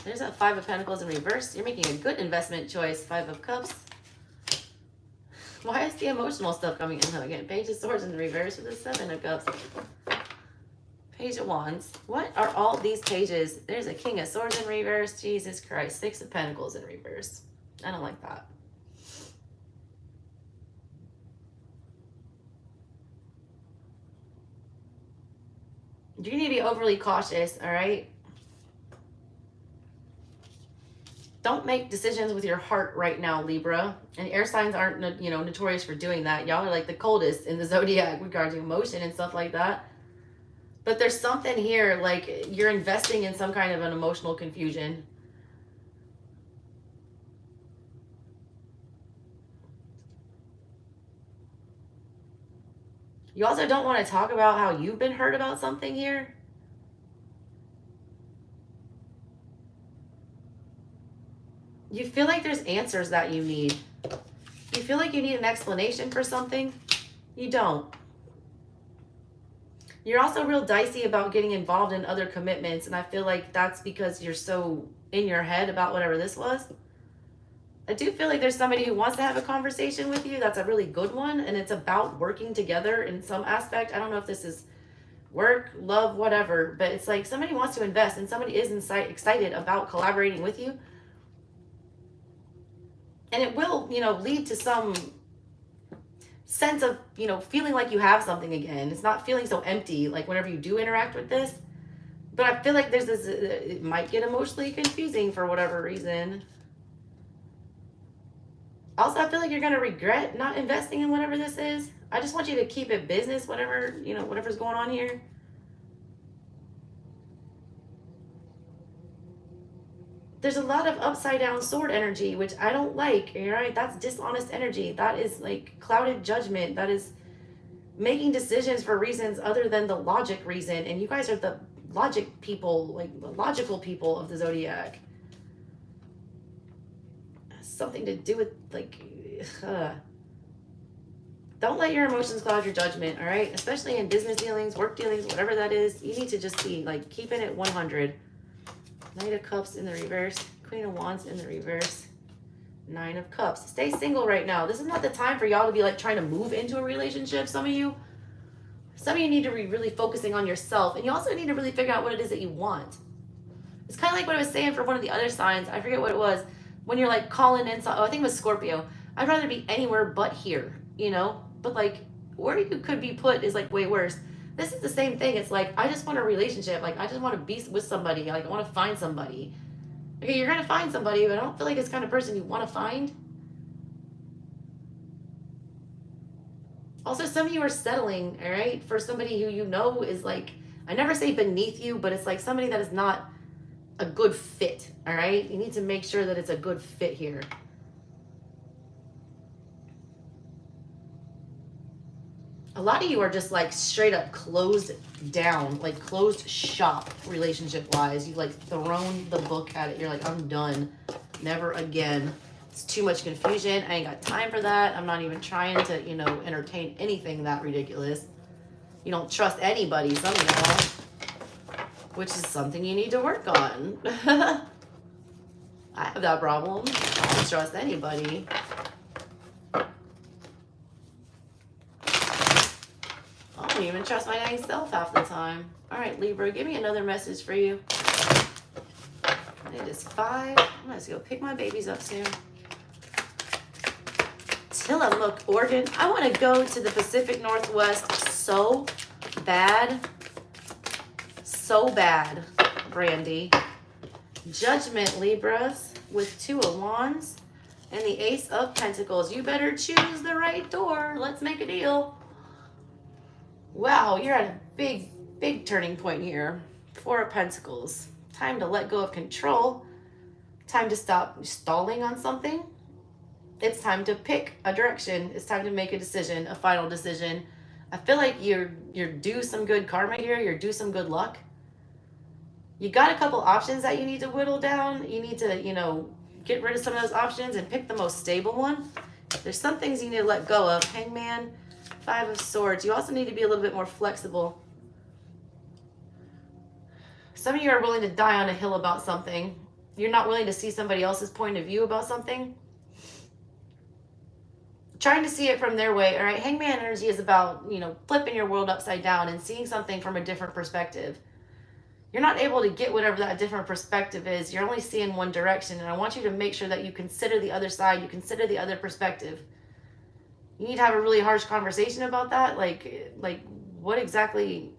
There's that 5 of Pentacles in reverse. You're making a good investment choice. 5 of Cups. Why is the emotional stuff coming in again? Page of Swords in the reverse with the 7 of Cups. Page of Wands. What are all these pages? There's a King of Swords in reverse. Jesus Christ. 6 of Pentacles in reverse. I don't like that. You need to be overly cautious, all right? Don't make decisions with your heart right now, Libra. And air signs aren't, notorious for doing that. Y'all are like the coldest in the zodiac regarding emotion and stuff like that. But there's something here, like you're investing in some kind of an emotional confusion. You also don't want to talk about how you've been hurt about something here. You feel like there's answers that you need. You feel like you need an explanation for something. You don't. You're also real dicey about getting involved in other commitments, and I feel like that's because you're so in your head about whatever this was. I do feel like there's somebody who wants to have a conversation with you. That's a really good one, and it's about working together in some aspect. I don't know if this is work, love, whatever, but it's like somebody wants to invest, and somebody is excited about collaborating with you. And it will, lead to some sense of, feeling like you have something again. It's not feeling so empty, like whenever you do interact with this. But I feel like there's this, it might get emotionally confusing for whatever reason. Also, I feel like you're going to regret not investing in whatever this is. I just want you to keep it business, whatever, whatever's going on here. There's a lot of upside down sword energy, which I don't like, all right? That's dishonest energy. That is like clouded judgment. That is making decisions for reasons other than the logic reason. And you guys are the logic people, like the logical people of the zodiac. Something to do with like, don't let your emotions cloud your judgment, all right? Especially in business dealings, work dealings, whatever that is. You need to just be like keeping it 100. Knight of Cups in the reverse. Queen of Wands in the reverse. 9 of Cups. Stay single right now. This is not the time for y'all to be like trying to move into a relationship. Some of you need to be really focusing on yourself. And you also need to really figure out what it is that you want. It's kind of like what I was saying for one of the other signs. I forget what it was. When you're like calling in, I think it was Scorpio. I'd rather be anywhere but here, But like where you could be put is like way worse. This is the same thing. It's like, I just want a relationship. Like, I just want to be with somebody. Like, I want to find somebody. Okay, you're going to find somebody, but I don't feel like it's the kind of person you want to find. Also, some of you are settling, all right, for somebody who is like, I never say beneath you, but it's like somebody that is not a good fit, all right? You need to make sure that it's a good fit here. A lot of you are just like straight up closed down, like closed shop relationship wise. You've like thrown the book at it. You're like, I'm done. Never again. It's too much confusion. I ain't got time for that. I'm not even trying to, you know, entertain anything that ridiculous. You don't trust anybody, some of y'all, which is something you need to work on. I have that problem. I don't trust anybody. I don't even trust my dang self half the time. All right, Libra, give me another message for you. It is 5. I'm gonna just go pick my babies up soon. Tillamook, Oregon. I want to go to the Pacific Northwest so bad. So bad, Brandy. Judgment, Libras, with 2 of Wands and the Ace of Pentacles. You better choose the right door. Let's make a deal. Wow, you're at a big, big turning point here. 4 of Pentacles. Time to let go of control. Time to stop stalling on something. It's time to pick a direction. It's time to make a decision, a final decision. I feel like you're due some good karma here. You're due some good luck. You got a couple options that you need to whittle down. You need to, you know, get rid of some of those options and pick the most stable one. There's some things you need to let go of. Hangman, 5 of Swords. You also need to be a little bit more flexible. Some of you are willing to die on a hill about something. You're not willing to see somebody else's point of view about something. Trying to see it from their way. All right, Hangman energy is about, you know, flipping your world upside down and seeing something from a different perspective. You're not able to get whatever that different perspective is. You're only seeing one direction, and I want you to make sure that you consider the other side. You consider the other perspective. You need to have a really harsh conversation about that. Like what exactly?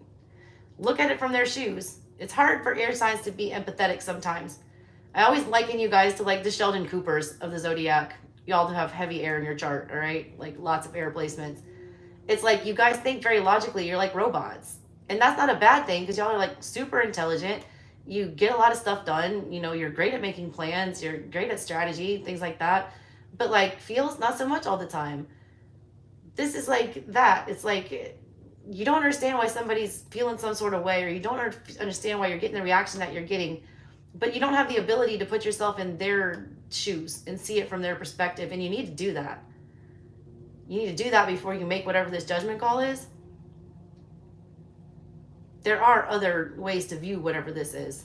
Look at it from their shoes. It's hard for air signs to be empathetic sometimes. I always liken you guys to like the Sheldon Coopers of the zodiac. Y'all have heavy air in your chart, all right? Like lots of air placements. It's like you guys think very logically. You're like robots. And that's not a bad thing because y'all are like super intelligent. You get a lot of stuff done. You know, you're great at making plans. You're great at strategy, things like that. But like feels not so much all the time. This is like that. It's like you don't understand why somebody's feeling some sort of way, or you don't understand why you're getting the reaction that you're getting, but you don't have the ability to put yourself in their shoes and see it from their perspective. And you need to do that. You need to do that before you make whatever this judgment call is. There are other ways to view whatever this is.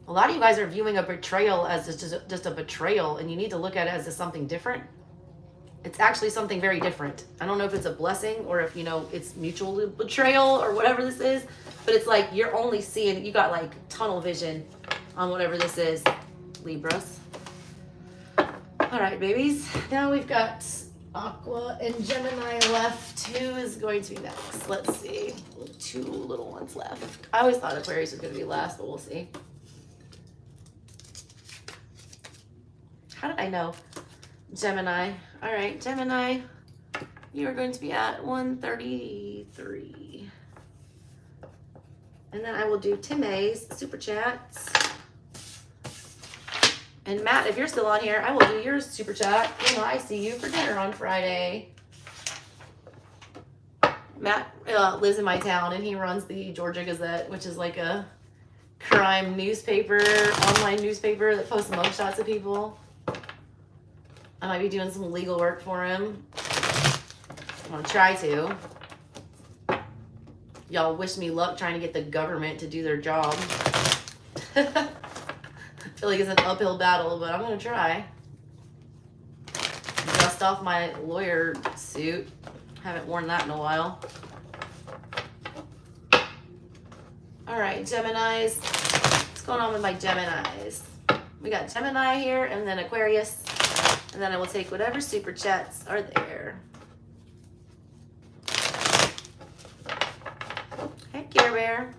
A lot of you guys are viewing a betrayal as just a betrayal, and you need to look at it as something different. It's actually something very different. I don't know if it's a blessing or if, you know, it's mutual betrayal or whatever this is, but it's like you're only seeing, you got like tunnel vision on whatever this is, Libras. All right, babies. Now we've got Aqua and Gemini left. Who is going to be next? Let's see. 2 little ones left. I always thought Aquarius was going to be last, but we'll see. How did I know? Gemini. All right, Gemini, you are going to be at 133. And then I will do Timmy's super chats. And Matt, if you're still on here, I will do your super chat. You know, I see you for dinner on Friday. Matt lives in my town, and he runs the Georgia Gazette, which is like a crime newspaper, online newspaper that posts mugshots of people. I might be doing some legal work for him. I'm gonna try to. Y'all wish me luck trying to get the government to do their job. I feel like it's an uphill battle, but I'm gonna try. Dust off my lawyer suit. Haven't worn that in a while. All right, Geminis. What's going on with my Geminis? We got Gemini here and then Aquarius. And then I will take whatever super chats are there. Hey, Care Bear.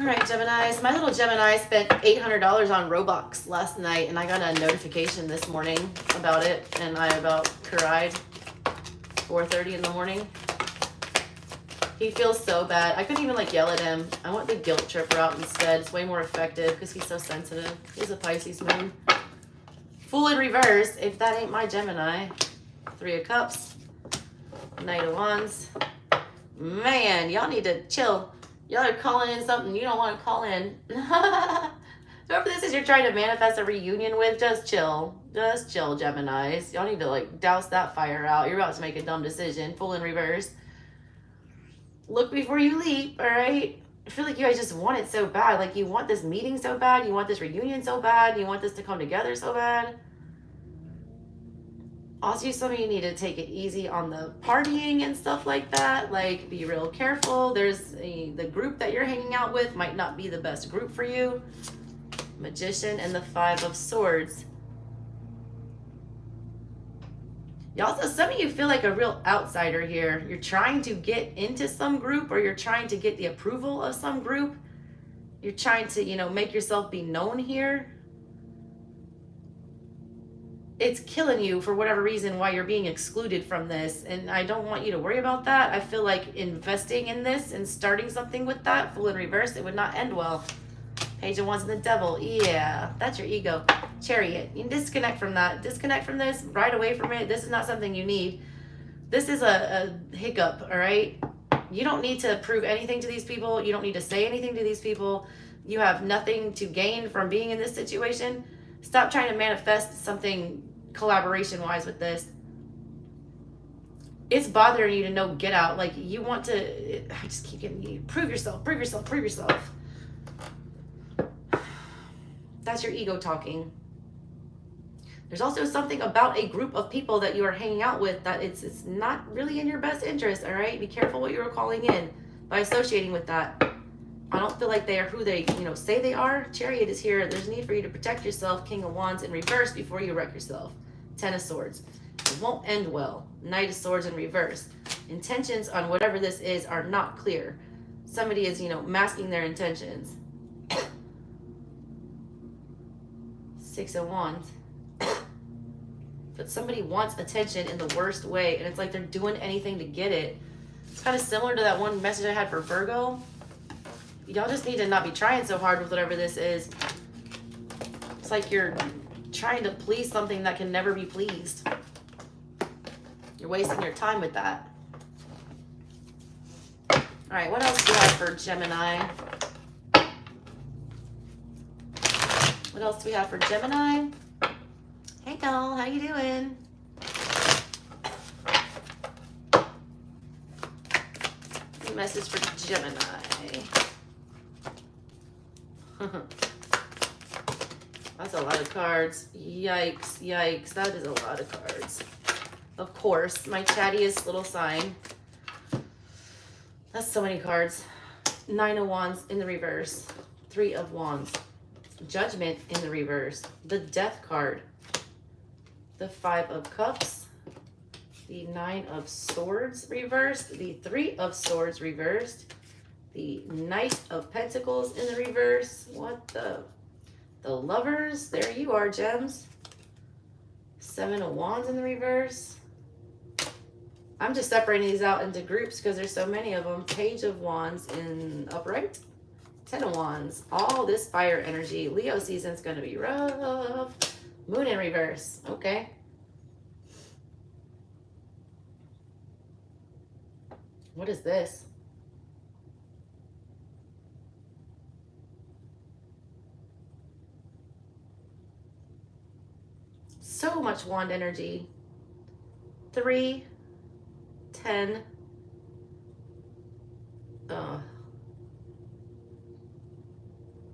All right, Geminis. My little Gemini spent $800 on Robux last night, and I got a notification this morning about it, and I about cried. 4:30 in the morning. He feels so bad. I couldn't even like yell at him. I want the guilt trip route instead. It's way more effective because he's so sensitive. He's a Pisces moon. Fool in reverse, if that ain't my Gemini. Three of Cups, Knight of Wands. Man, y'all need to chill. Y'all are calling in something you don't want to call in. Whoever this is you're trying to manifest a reunion with, just chill. Just chill, Geminis. Y'all need to like douse that fire out. You're about to make a dumb decision. Full in reverse. Look before you leap, all right? I feel like you guys just want it so bad. Like you want this meeting so bad. You want this reunion so bad. You want this to come together so bad. Also, some of you need to take it easy on the partying and stuff like that. Like, be real careful. The group that you're hanging out with might not be the best group for you. Magician and the Five of Swords. Y'all, so some of you feel like a real outsider here. You're trying to get into some group, or you're trying to get the approval of some group. You're trying to, you know, make yourself be known here. It's killing you for whatever reason why you're being excluded from this. And I don't want you to worry about that. I feel like investing in this and starting something with that, full in reverse, it would not end well. Page of Wands and the Devil. Yeah, that's your ego. Chariot. You disconnect from that. Disconnect from this. Right away from it. This is not something you need. This is a hiccup, all right? You don't need to prove anything to these people. You don't need to say anything to these people. You have nothing to gain from being in this situation. Stop trying to manifest something collaboration-wise with this. It's bothering you to know get out. Like, you want to... I just keep getting you. Prove yourself. Prove yourself. Prove yourself. That's your ego talking. There's also something about a group of people that you are hanging out with that it's not really in your best interest, all right? Be careful what you're calling in by associating with that. I don't feel like they are who they, say they are. Chariot is here. There's need for you to protect yourself. King of Wands in reverse before you wreck yourself. Ten of Swords. It won't end well. Knight of Swords in reverse. Intentions on whatever this is are not clear. Somebody is, masking their intentions. Six of Wands. But somebody wants attention in the worst way, and it's like they're doing anything to get it. It's kind of similar to that one message I had for Virgo. Y'all just need to not be trying so hard with whatever this is. It's like you're trying to please something that can never be pleased. You're wasting your time with that. All right, what else do we have for Gemini? What else do we have for Gemini? Hey, y'all, how you doing? Message for Gemini. That's a lot of cards. Yikes, yikes. That is a lot of cards. Of course, my chattiest little sign. That's so many cards. Nine of Wands in the reverse. Three of Wands. Judgment in the reverse. The Death card. The Five of Cups. The Nine of Swords reversed. The Three of Swords reversed. The Knight of Pentacles in the reverse. What the Lovers. There you are, gems. Seven of Wands in the reverse. I'm just separating these out into groups because there's so many of them. Page of Wands in upright. Ten of Wands. All this fire energy. Leo season's going to be rough. Moon in reverse. Okay. What is this? So much wand energy. 3, 10.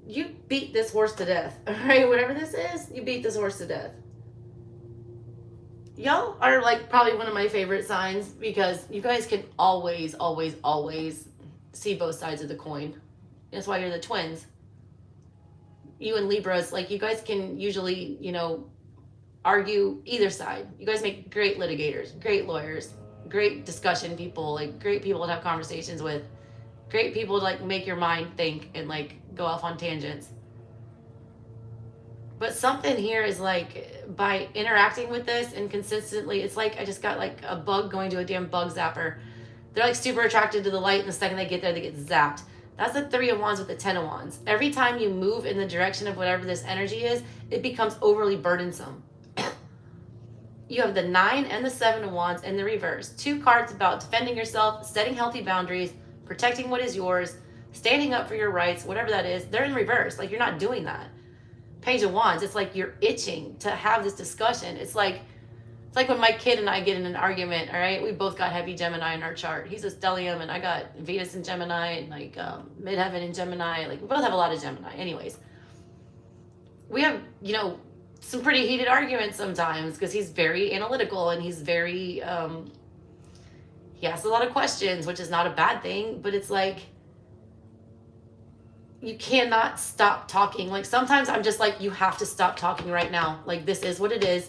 You beat this horse to death. All right, whatever this is, you beat this horse to death. Y'all are like probably one of my favorite signs because you guys can always, always, always see both sides of the coin. That's why you're the twins. You and Libras, like you guys can usually, argue either side. You guys make great litigators, great lawyers, great discussion people, like great people to have conversations with, great people to like make your mind think and like go off on tangents. But something here is like by interacting with this and consistently, it's like I just got like a bug going to a damn bug zapper. They're like super attracted to the light, and the second they get there, they get zapped. That's the Three of Wands with the Ten of Wands. Every time you move in the direction of whatever this energy is, it becomes overly burdensome. you have the 9 and the 7 of Wands in the reverse. 2 cards about defending yourself, setting healthy boundaries, protecting what is yours, standing up for your rights, whatever that is. They're in reverse. Like, you're not doing that. Page of Wands, it's like you're itching to have this discussion. It's like when my kid and I get in an argument, all right? We both got heavy Gemini in our chart. He's a stellium, and I got Venus in Gemini, and like midheaven in Gemini. Like, we both have a lot of Gemini. Anyways, we have, you know, some pretty heated arguments sometimes because he's very analytical and he's very, he asks a lot of questions, which is not a bad thing, but it's like, you cannot stop talking. Like, sometimes I'm just like, you have to stop talking right now. Like, this is what it is.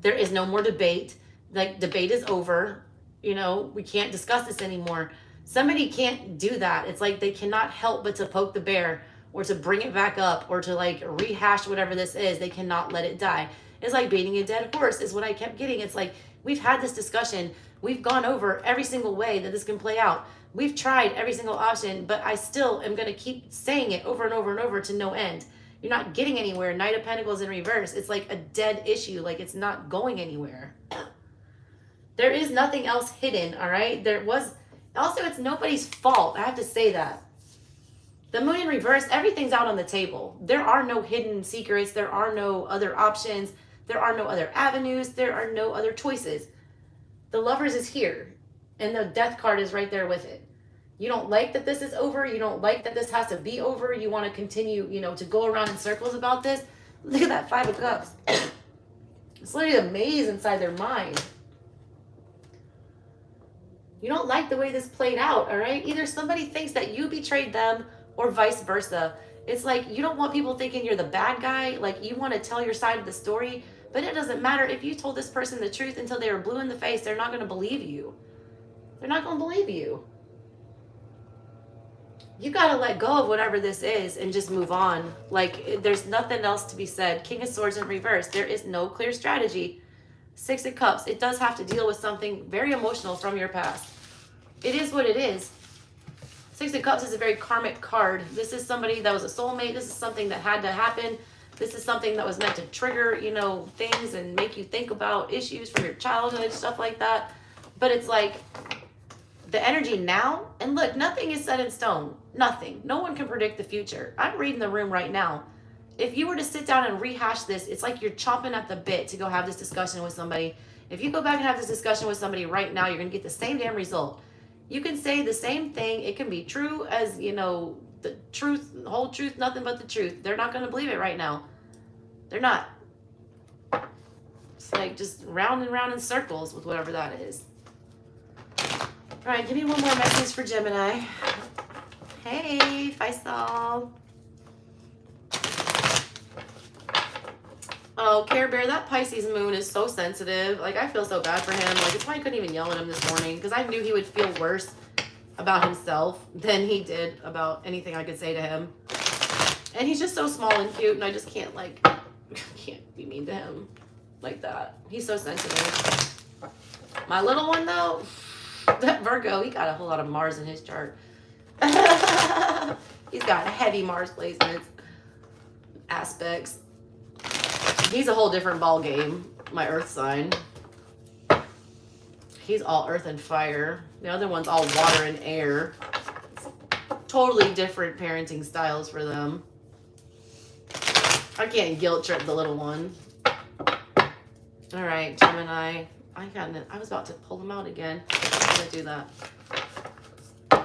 There is no more debate. Like, debate is over. You know, we can't discuss this anymore. Somebody can't do that. It's like they cannot help but to poke the bear or to bring it back up or to like rehash whatever this is. They cannot let it die. It's like beating a dead horse is what I kept getting. It's like, we've had this discussion. We've gone over every single way that this can play out. We've tried every single option, but I still am going to keep saying it over and over and over to no end. You're not getting anywhere. Knight of Pentacles in reverse. It's like a dead issue. Like, it's not going anywhere. There is nothing else hidden, all right? Also, it's nobody's fault. I have to say that. The moon in reverse, everything's out on the table. There are no hidden secrets. There are no other options. There are no other avenues. There are no other choices. The Lovers is here, and the Death card is right there with it. You don't like that this is over. You don't like that this has to be over. You want to continue, you know, to go around in circles about this. Look at that 5 of Cups. It's literally a maze inside their mind. You don't like the way this played out, all right? Either somebody thinks that you betrayed them or vice versa. It's like, you don't want people thinking you're the bad guy. Like, you want to tell your side of the story, but it doesn't matter if you told this person the truth until they were blue in the face. They're not going to believe you. They're not going to believe you. You got to let go of whatever this is and just move on. Like, there's nothing else to be said. King of Swords in reverse. There is no clear strategy. 6 of Cups. It does have to deal with something very emotional from your past. It is what it is. 6 of Cups is a very karmic card. This is somebody that was a soulmate. This is something that had to happen. This is something that was meant to trigger, you know, things and make you think about issues from your childhood, stuff like that. But it's like, the energy now, and look, nothing is set in stone. Nothing. No one can predict the future. I'm reading the room right now. If you were to sit down and rehash this, it's like you're chomping at the bit to go have this discussion with somebody. If you go back and have this discussion with somebody right now, you're going to get the same damn result. You can say the same thing. It can be true as, you know, the truth, the whole truth, nothing but the truth. They're not going to believe it right now. They're not. It's like just round and round in circles with whatever that is. All right, give me one more message for Gemini. Hey, Faisal. Oh, Care Bear, that Pisces moon is so sensitive. Like, I feel so bad for him. Like, it's why I couldn't even yell at him this morning, because I knew he would feel worse about himself than he did about anything I could say to him. And he's just so small and cute, and I just can't, like, can't be mean to him like that. He's so sensitive. My little one, though, that Virgo, he got a whole lot of Mars in his chart. He's got heavy Mars placements, aspects. He's a whole different ball game, my earth sign. He's all earth and fire. The other one's all water and air. Totally different parenting styles for them. I can't guilt trip the little one. All right, Gemini. I was about to pull him out again. I'm going to do that.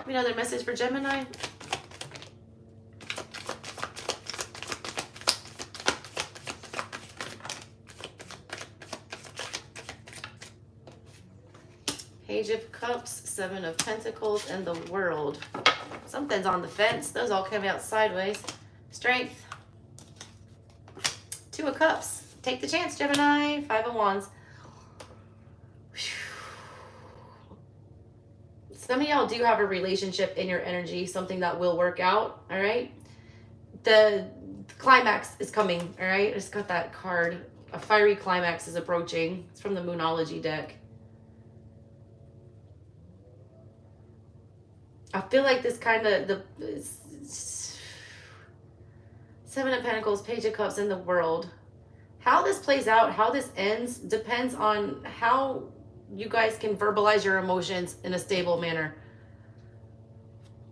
Another message for Gemini. Page of Cups, 7 of Pentacles, and the World. Something's on the fence. Those all came out sideways. Strength. 2 of Cups. Take the chance, Gemini. 5 of Wands. Some of y'all do have a relationship in your energy, something that will work out, all right? The climax is coming, all right? I just got that card. A fiery climax is approaching. It's from the Moonology deck. I feel like this kind of, the 7 of Pentacles, Page of Cups, and the World. How this plays out, how this ends, depends on how you guys can verbalize your emotions in a stable manner.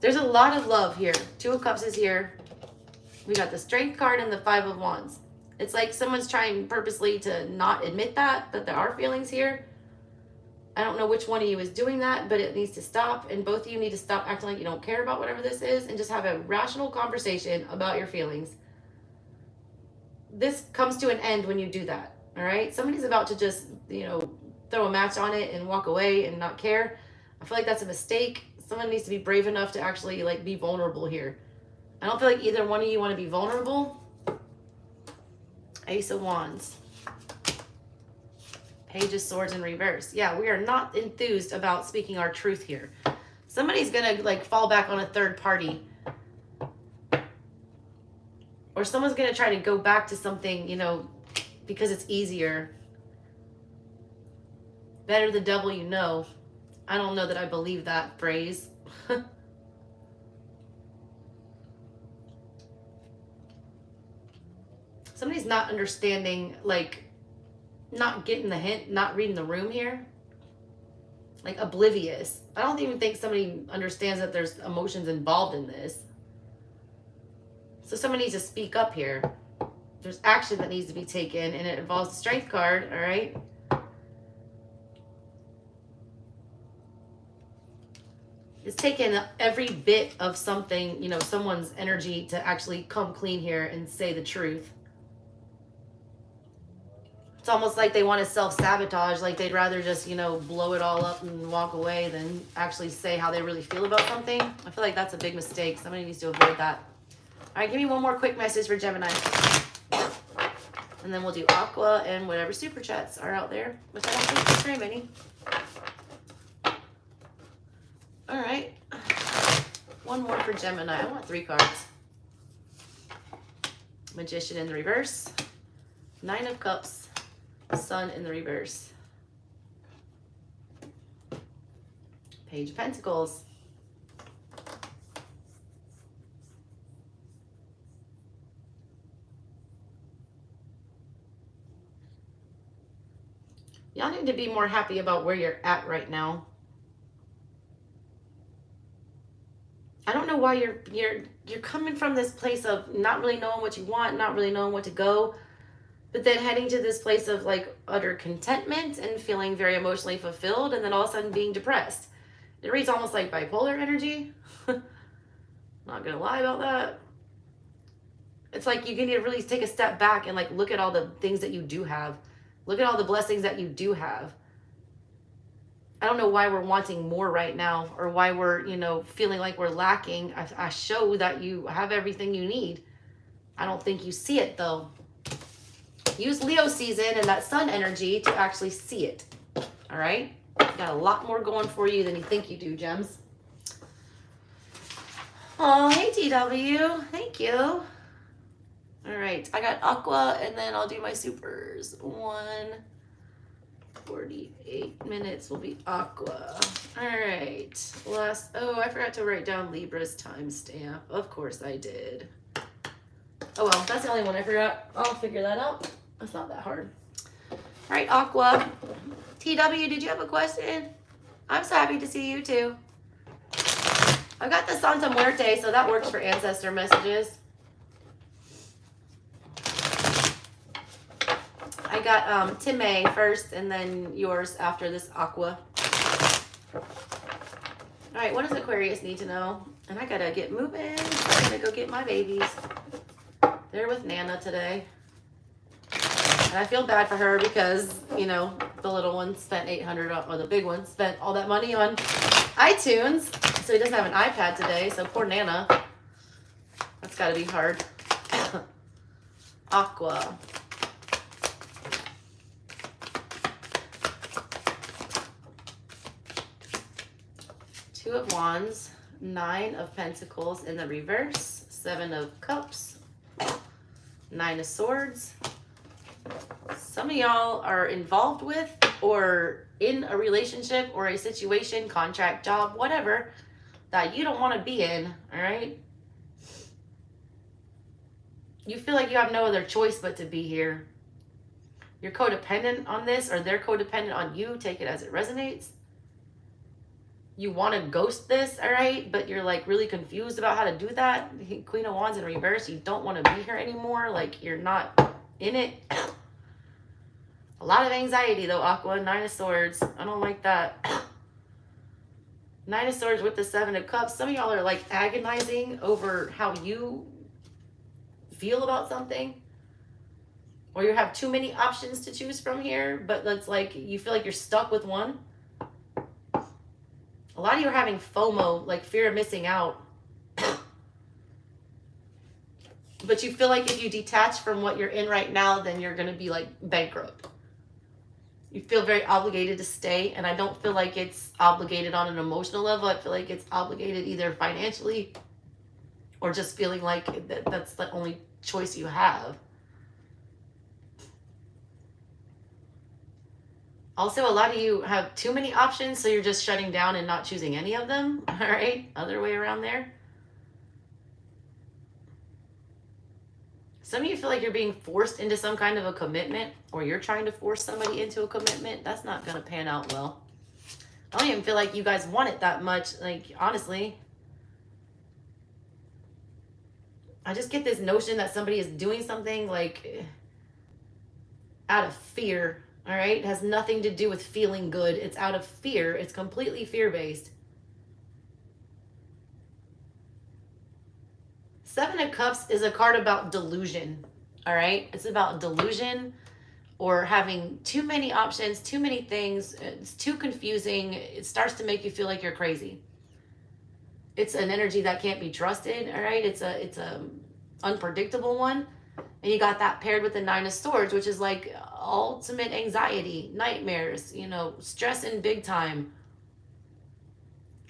There's a lot of love here. Two of Cups is here. We got the Strength card and the Five of Wands. It's like someone's trying purposely to not admit that there are feelings here. I don't know which one of you is doing that, but it needs to stop. And both of you need to stop acting like you don't care about whatever this is and just have a rational conversation about your feelings. This comes to an end when you do that, all right? Somebody's about to just, you know, throw a match on it and walk away and not care. I feel like that's a mistake. Someone needs to be brave enough to actually, like, be vulnerable here. I don't feel like either one of you want to be vulnerable. Ace of Wands. Page of Swords in reverse. Yeah, we are not enthused about speaking our truth here. Somebody's going to, like, fall back on a third party. Or someone's going to try to go back to something, you know, because it's easier. Better the devil you know. I don't know that I believe that phrase. Somebody's not understanding, like, not getting the hint, not reading the room here. Like, oblivious. I don't even think somebody understands that there's emotions involved in this. So someone needs to speak up here. There's action that needs to be taken, and it involves the Strength card, all right? It's taken every bit of something, you know, someone's energy to actually come clean here and say the truth. It's almost like they want to self-sabotage, like they'd rather just, you know, blow it all up and walk away than actually say how they really feel about something. I feel like that's a big mistake. Somebody needs to avoid that. All right, give me one more quick message for Gemini. And then we'll do Aqua and whatever super chats are out there, which I don't think there's very many. All right. One more for Gemini. I want 3 cards. Magician in the reverse. 9 of Cups. Sun in the reverse. Page of Pentacles. Y'all need to be more happy about where you're at right now. I don't know why you're coming from this place of not really knowing what you want, not really knowing what to go, but then heading to this place of, like, utter contentment and feeling very emotionally fulfilled, and then all of a sudden being depressed. It reads almost like bipolar energy. Not gonna lie about that. It's like you need to really take a step back and, like, look at all the things that you do have. Look at all the blessings that you do have. I don't know why we're wanting more right now, or why we're, you know, feeling like we're lacking. I show that you have everything you need. I don't think you see it, though. Use Leo season and that sun energy to actually see it. All right? You got a lot more going for you than you think you do, Gems. Oh, hey, TW. Thank you. All right. I got Aqua, and then I'll do my supers. 1:48 minutes will be Aqua. All right. Last. Oh, I forgot to write down Libra's timestamp. Of course I did. Oh, well, that's the only one I forgot. I'll figure that out. That's not that hard. All right, Aqua. TW, did you have a question? I'm so happy to see you too. I got the Santa Muerte, so that works for ancestor messages. I got Time first, and then yours after this Aqua. All right, what does Aquarius need to know? And I gotta get moving. I'm gonna go get my babies. They're with Nana today. And I feel bad for her because, you know, the little one spent $800, or the big one spent all that money on iTunes. So he doesn't have an iPad today. So poor Nana. That's got to be hard. Aqua. Two of Wands. 9 of Pentacles in the reverse. 7 of Cups. 9 of Swords. Some of y'all are involved with or in a relationship or a situation, contract, job, whatever, that you don't want to be in, all right? You feel like you have no other choice but to be here. You're codependent on this, or they're codependent on you. Take it as it resonates. You want to ghost this, all right? But you're like really confused about how to do that. Queen of Wands in reverse. You don't want to be here anymore. Like you're not in it. A lot of anxiety though, Aqua. 9 of Swords. I don't like that. 9 of Swords with the 7 of Cups. Some of y'all are like agonizing over how you feel about something. Or you have too many options to choose from here, but it's like you feel like you're stuck with one. A lot of you are having FOMO, like fear of missing out. But you feel like if you detach from what you're in right now, then you're going to be like bankrupt. You feel very obligated to stay, and I don't feel like it's obligated on an emotional level. I feel like it's obligated either financially or just feeling like that's the only choice you have. Also, a lot of you have too many options, so you're just shutting down and not choosing any of them. All right, other way around there. Some of you feel like you're being forced into some kind of a commitment, or you're trying to force somebody into a commitment. That's not going to pan out well. I don't even feel like you guys want it that much. Like, honestly, I just get this notion that somebody is doing something like out of fear. All right, it has nothing to do with feeling good. It's out of fear. It's completely fear-based. 7 of Cups is a card about delusion. All right, it's about delusion or having too many options, too many things. It's too confusing. It starts to make you feel like you're crazy. It's an energy that can't be trusted. All right, it's a unpredictable one. And you got that paired with the 9 of Swords, which is like ultimate anxiety, nightmares, you know, stressing big time,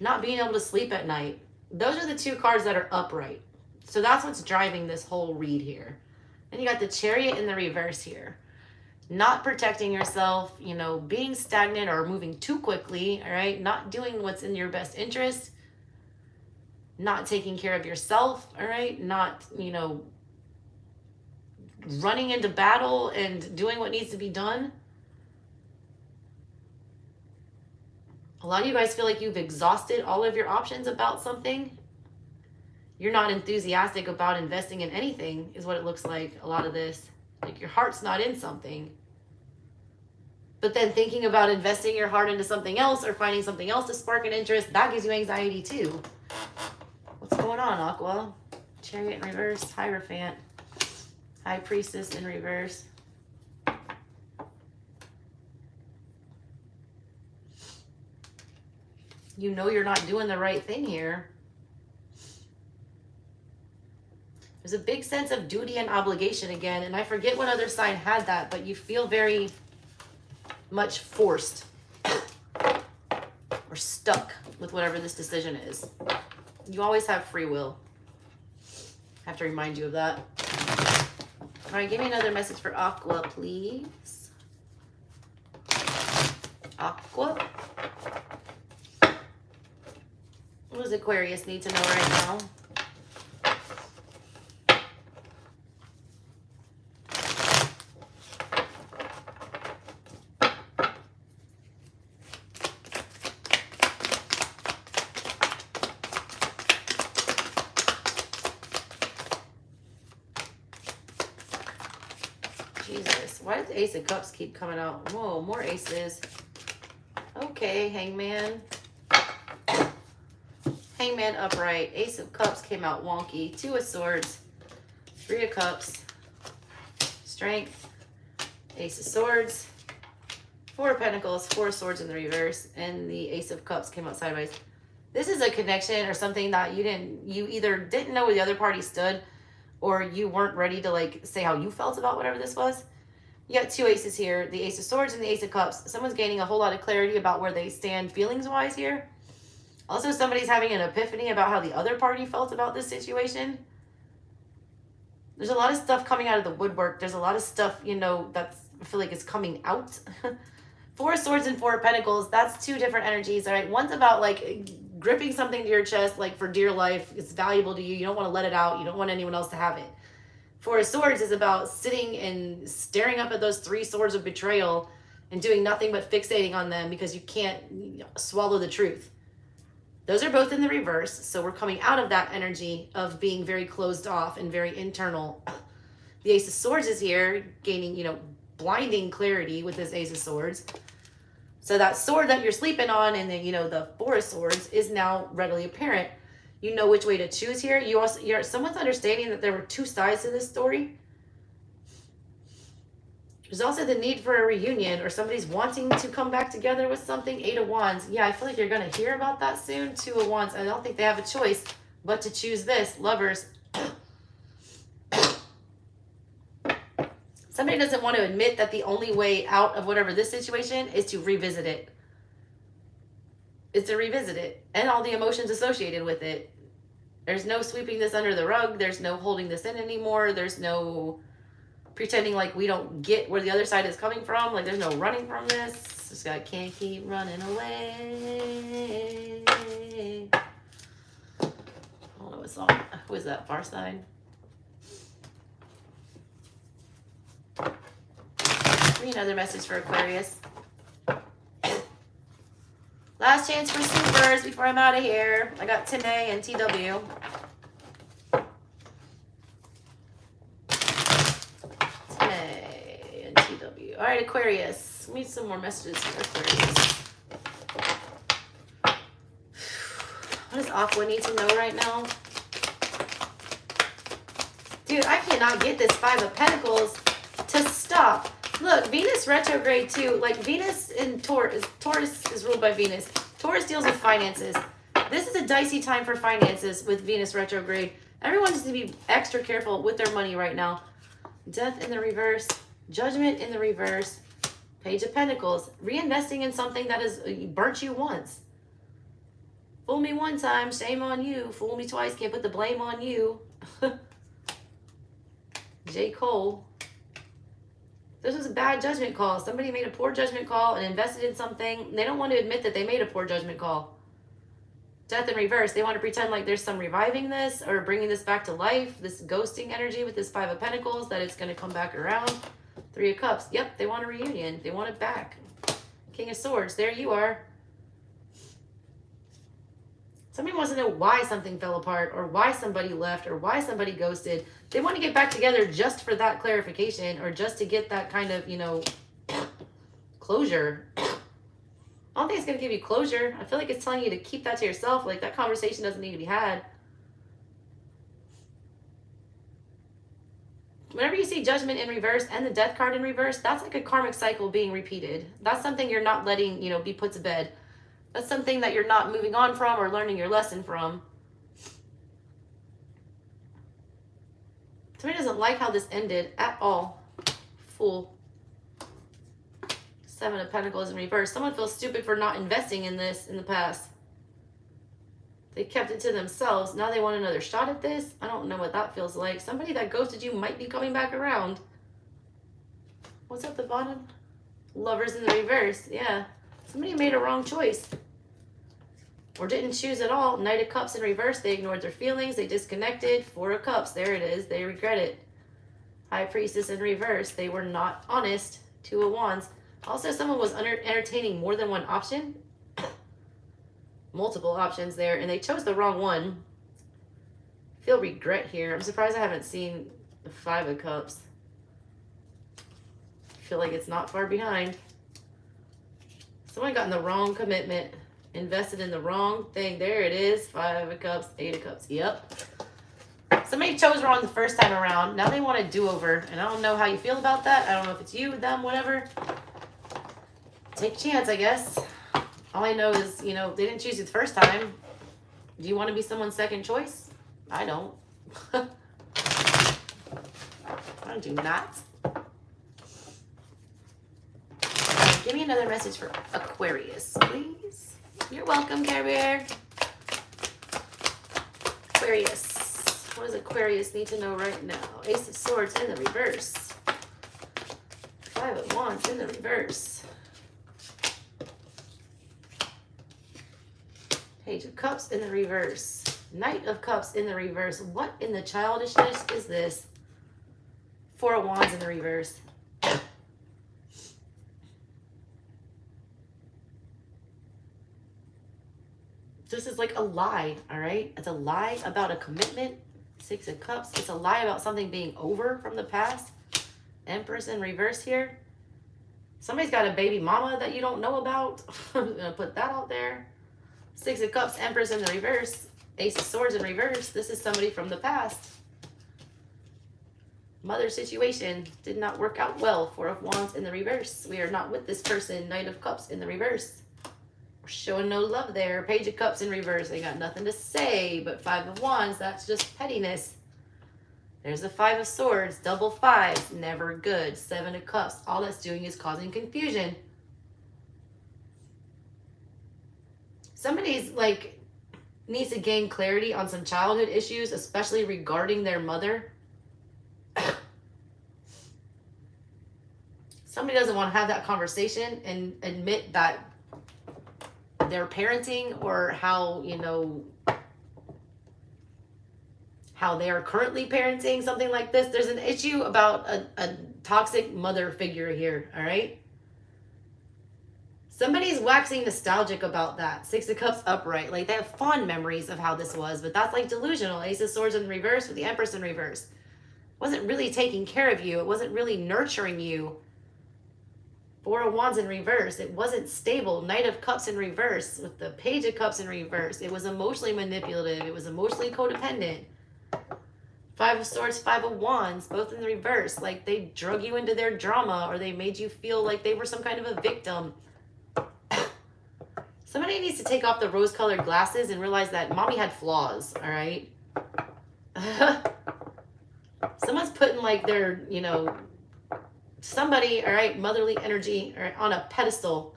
not being able to sleep at night. Those are the two cards that are upright. So that's what's driving this whole read here. Then you got the Chariot in the reverse here. Not protecting yourself, you know, being stagnant or moving too quickly, all right? Not doing what's in your best interest. Not taking care of yourself, all right? Not, you know, running into battle and doing what needs to be done. A lot of you guys feel like you've exhausted all of your options about something. You're not enthusiastic about investing in anything, is what it looks like, a lot of this. Like your heart's not in something. But then thinking about investing your heart into something else or finding something else to spark an interest, that gives you anxiety too. What's going on, Aqua? Chariot in reverse, Hierophant. High Priestess in reverse. You know you're not doing the right thing here. There's a big sense of duty and obligation again, and I forget what other sign had that, but you feel very much forced or stuck with whatever this decision is. You always have free will. I have to remind you of that. All right, give me another message for Aqua, please. Aqua. What does Aquarius need to know right now? Jesus, why did the Ace of Cups keep coming out? Whoa, more aces. Okay, Hangman. Hangman upright. Ace of Cups came out wonky. 2 of Swords. 3 of Cups. Strength. Ace of Swords. 4 of Pentacles. 4 of Swords in the reverse. And the Ace of Cups came out sideways. This is a connection or something that you either didn't know where the other party stood, or you weren't ready to like say how you felt about whatever this was. You got 2 aces here, the Ace of Swords and the Ace of Cups. Someone's gaining a whole lot of clarity about where they stand feelings-wise here. Also, somebody's having an epiphany about how the other party felt about this situation. There's a lot of stuff coming out of the woodwork. There's a lot of stuff, you know, that's, I feel like is coming out. 4 of Swords and 4 of Pentacles, that's 2 different energies, all right? One's about like gripping something to your chest, like for dear life. It's valuable to you. You don't want to let it out. You don't want anyone else to have it. Four of Swords is about sitting and staring up at those three swords of betrayal and doing nothing but fixating on them because you can't swallow the truth. Those are both in the reverse. So we're coming out of that energy of being very closed off and very internal. The Ace of Swords is here, gaining, blinding clarity with this Ace of Swords. So that sword that you're sleeping on and then, the Four of Swords is now readily apparent. You know which way to choose here. Someone's understanding that there were two sides to this story. There's also the need for a reunion, or somebody's wanting to come back together with something. Eight of Wands. Yeah, I feel like you're going to hear about that soon. Two of Wands. I don't think they have a choice but to choose this. Lovers. Somebody doesn't want to admit that the only way out of whatever this situation is to revisit it. And all the emotions associated with it. There's no sweeping this under the rug. There's no holding this in anymore. There's no pretending like we don't get where the other side is coming from. Like there's no running from this. Just got can't keep running away. I don't know what song. Who is that? Far Side? Give me another message for Aquarius. Last chance for supers before I'm out of here. I got Tene and TW. Tene and TW. All right, Aquarius. We need some more messages for Aquarius. What does Aqua need to know right now? Dude, I cannot get this Five of Pentacles to stop. Look, Venus retrograde too. Like Venus in Taurus is ruled by Venus. Taurus deals with finances. This is a dicey time for finances with Venus retrograde. Everyone needs to be extra careful with their money right now. Death in the reverse. Judgment in the reverse. Page of Pentacles. Reinvesting in something that has burnt you once. Fool me one time, shame on you. Fool me twice, can't put the blame on you. J. Cole. This was a bad judgment call. Somebody made a poor judgment call and invested in something. They don't want to admit that they made a poor judgment call. Death in reverse. They want to pretend like there's some reviving this or bringing this back to life. This ghosting energy with this Five of Pentacles, that it's going to come back around. Three of Cups. Yep, they want a reunion. They want it back. King of Swords. There you are. Somebody wants to know why something fell apart or why somebody left or why somebody ghosted. They want to get back together just for that clarification or just to get that kind of, closure. I don't think it's going to give you closure. I feel like it's telling you to keep that to yourself. Like that conversation doesn't need to be had. Whenever you see Judgment in reverse and the Death card in reverse, that's like a karmic cycle being repeated. That's something you're not letting, be put to bed. That's something that you're not moving on from or learning your lesson from. Somebody doesn't like how this ended at all. Fool. Seven of Pentacles in reverse. Someone feels stupid for not investing in this in the past. They kept it to themselves. Now they want another shot at this. I don't know what that feels like. Somebody that ghosted you might be coming back around. What's at the bottom? Lovers in the reverse. Yeah. Somebody made a wrong choice. Or didn't choose at all. Knight of Cups in reverse. They ignored their feelings. They disconnected. Four of Cups. There it is. They regret it. High Priestess in reverse. They were not honest. Two of Wands. Also, someone was entertaining more than one option. Multiple options there. And they chose the wrong one. I feel regret here. I'm surprised I haven't seen the Five of Cups. I feel like it's not far behind. Someone got in the wrong commitment. Invested in the wrong thing. There it is. Five of Cups. Eight of Cups. Yep. Somebody chose wrong the first time around. Now they want a do-over. And I don't know how you feel about that. I don't know if it's you, them, whatever. Take a chance, I guess. All I know is, they didn't choose you the first time. Do you want to be someone's second choice? I don't. I do not. Give me another message for Aquarius, please. You're welcome, Care Bear. Aquarius. What does Aquarius need to know right now? Ace of Swords in the reverse. Five of Wands in the reverse. Page of Cups in the reverse. Knight of Cups in the reverse. What in the childishness is this? Four of Wands in the reverse. This is like a lie, all right? It's a lie about a commitment. Six of Cups. It's a lie about something being over from the past. Empress in reverse here. Somebody's got a baby mama that you don't know about. I'm going to put that out there. Six of Cups, Empress in the reverse. Ace of Swords in reverse. This is somebody from the past. Mother situation did not work out well. Four of Wands in the reverse. We are not with this person. Knight of Cups in the reverse. We're showing no love there. Page of Cups in reverse. They got nothing to say. But Five of Wands, that's just pettiness. There's the Five of Swords. Double fives. Never good. Seven of Cups. All that's doing is causing confusion. Somebody's like needs to gain clarity on some childhood issues, especially regarding their mother. Somebody doesn't want to have that conversation and admit that their parenting or how, you know, how they are currently parenting, something like this. There's an issue about a toxic mother figure here, all right? Somebody's waxing nostalgic about that. Six of Cups upright. Like, they have fond memories of how this was, but that's like delusional. Ace of Swords in reverse with the Empress in reverse. It wasn't really taking care of you. It wasn't really nurturing you. Four of Wands in reverse. It wasn't stable. Knight of Cups in reverse with the Page of Cups in reverse. It was emotionally manipulative. It was emotionally codependent. Five of Swords, Five of Wands, both in the reverse. Like, they drug you into their drama, or they made you feel like they were some kind of a victim. Somebody needs to take off the rose-colored glasses and realize that mommy had flaws, all right? Someone's putting, like, their, you know, somebody, all right, motherly energy on a pedestal,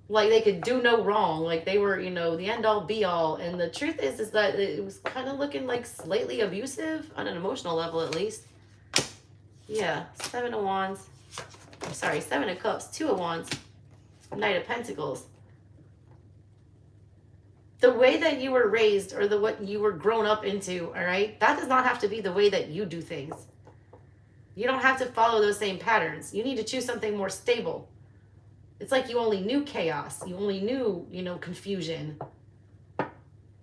like they could do no wrong, like they were, you know, the end-all be-all. And the truth is that it was kind of looking like slightly abusive on an emotional level, at least. Yeah, Seven of Wands. I'm sorry, Seven of Cups, Two of Wands, Knight of Pentacles. The way that you were raised, or what you were grown up into, all right, that does not have to be the way that you do things. You don't have to follow those same patterns. You need to choose something more stable. It's like you only knew chaos. You only knew, you know, confusion.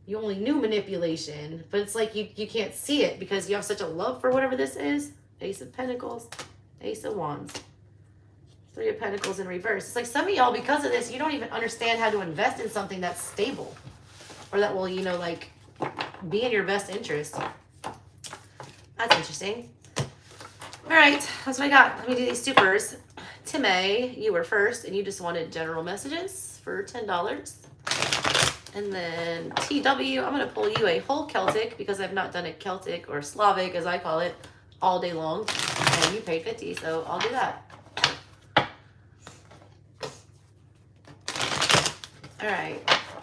You only knew manipulation. But it's like you can't see it because you have such a love for whatever this is. Ace of Pentacles, Ace of Wands. Three of Pentacles in reverse. It's like some of y'all, because of this, you don't even understand how to invest in something that's stable. Or that will, you know, like, be in your best interest. That's interesting. All right, that's what I got. Let me do these supers. Time, you were first, and you just wanted general messages for $10. And then TW, I'm going to pull you a whole Celtic, because I've not done a Celtic, or Slavic, as I call it, all day long. And you paid 50, so I'll do that. All right,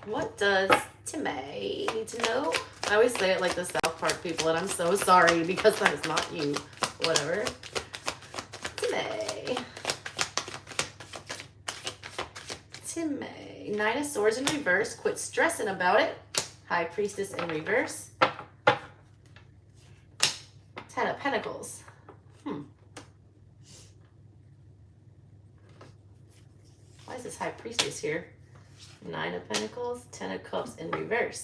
what does Time need to know? I always say it like the South Park people, and I'm so sorry, because that is not you. Whatever. Time. Nine of Swords in reverse. Quit stressing about it. High Priestess in reverse. Ten of Pentacles. Why is this High Priestess here? Nine of Pentacles. Ten of Cups in reverse.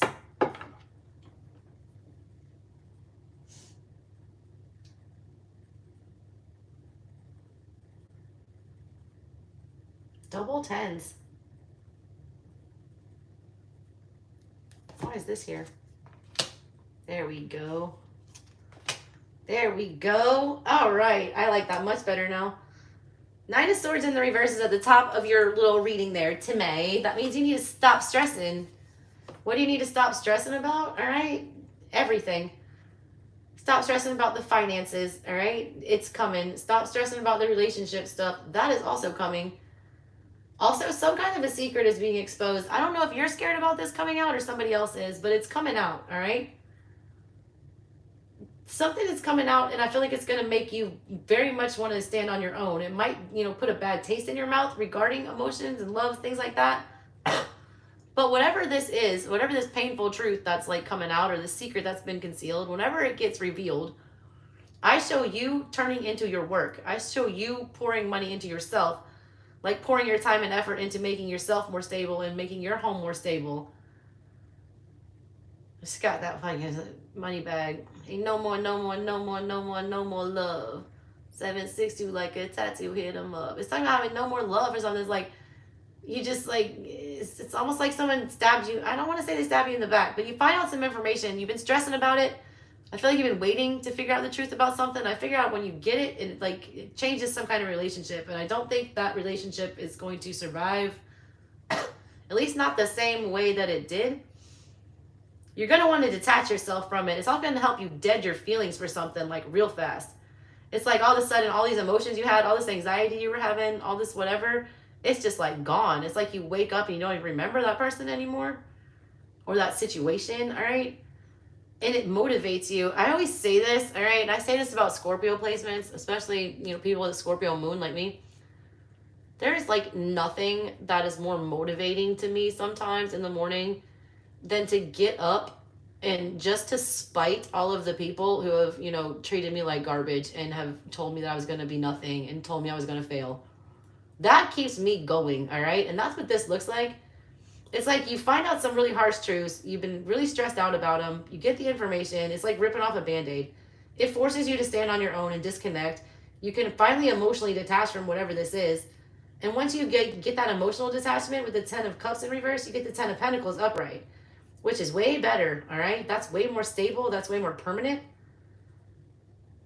Double tens. Why is this here? There we go. There we go. All right. I like that much better now. Nine of Swords in the reverse is at the top of your little reading there, Time. That means you need to stop stressing. What do you need to stop stressing about? All right. Everything. Stop stressing about the finances. All right. It's coming. Stop stressing about the relationship stuff. That is also coming. Also, some kind of a secret is being exposed. I don't know if you're scared about this coming out or somebody else is, but it's coming out, all right? Something is coming out, and I feel like it's going to make you very much want to stand on your own. It might, you know, put a bad taste in your mouth regarding emotions and love, things like that. But whatever this is, whatever this painful truth that's like coming out, or the secret that's been concealed, whenever it gets revealed, I show you turning into your work. I show you pouring money into yourself, like pouring your time and effort into making yourself more stable and making your home more stable. I just got that fucking money bag. Ain't no more, no more, no more, no more, no more love. 762 like a tattoo, hit them up. It's talking about having no more love or something. It's like, you just like, it's almost like someone stabbed you. I don't want to say they stabbed you in the back, but you find out some information. You've been stressing about it. I feel like you've been waiting to figure out the truth about something. I figure out when you get it, it changes some kind of relationship. And I don't think that relationship is going to survive, at least not the same way that it did. You're going to want to detach yourself from it. It's all going to help you dead your feelings for something like real fast. It's like all of a sudden, all these emotions you had, all this anxiety you were having, all this whatever, it's just like gone. It's like you wake up and you don't even remember that person anymore or that situation, all right? And it motivates you. I always say this, all right? And I say this about Scorpio placements, especially, people with Scorpio moon like me. There is like nothing that is more motivating to me sometimes in the morning than to get up and just to spite all of the people who have, treated me like garbage and have told me that I was going to be nothing and told me I was going to fail. That keeps me going, all right? And that's what this looks like. It's like you find out some really harsh truths. You've been really stressed out about them. You get the information. It's like ripping off a Band-Aid. It forces you to stand on your own and disconnect. You can finally emotionally detach from whatever this is. And once you get that emotional detachment with the 10 of Cups in reverse, you get the 10 of Pentacles upright, which is way better, all right? That's way more stable. That's way more permanent.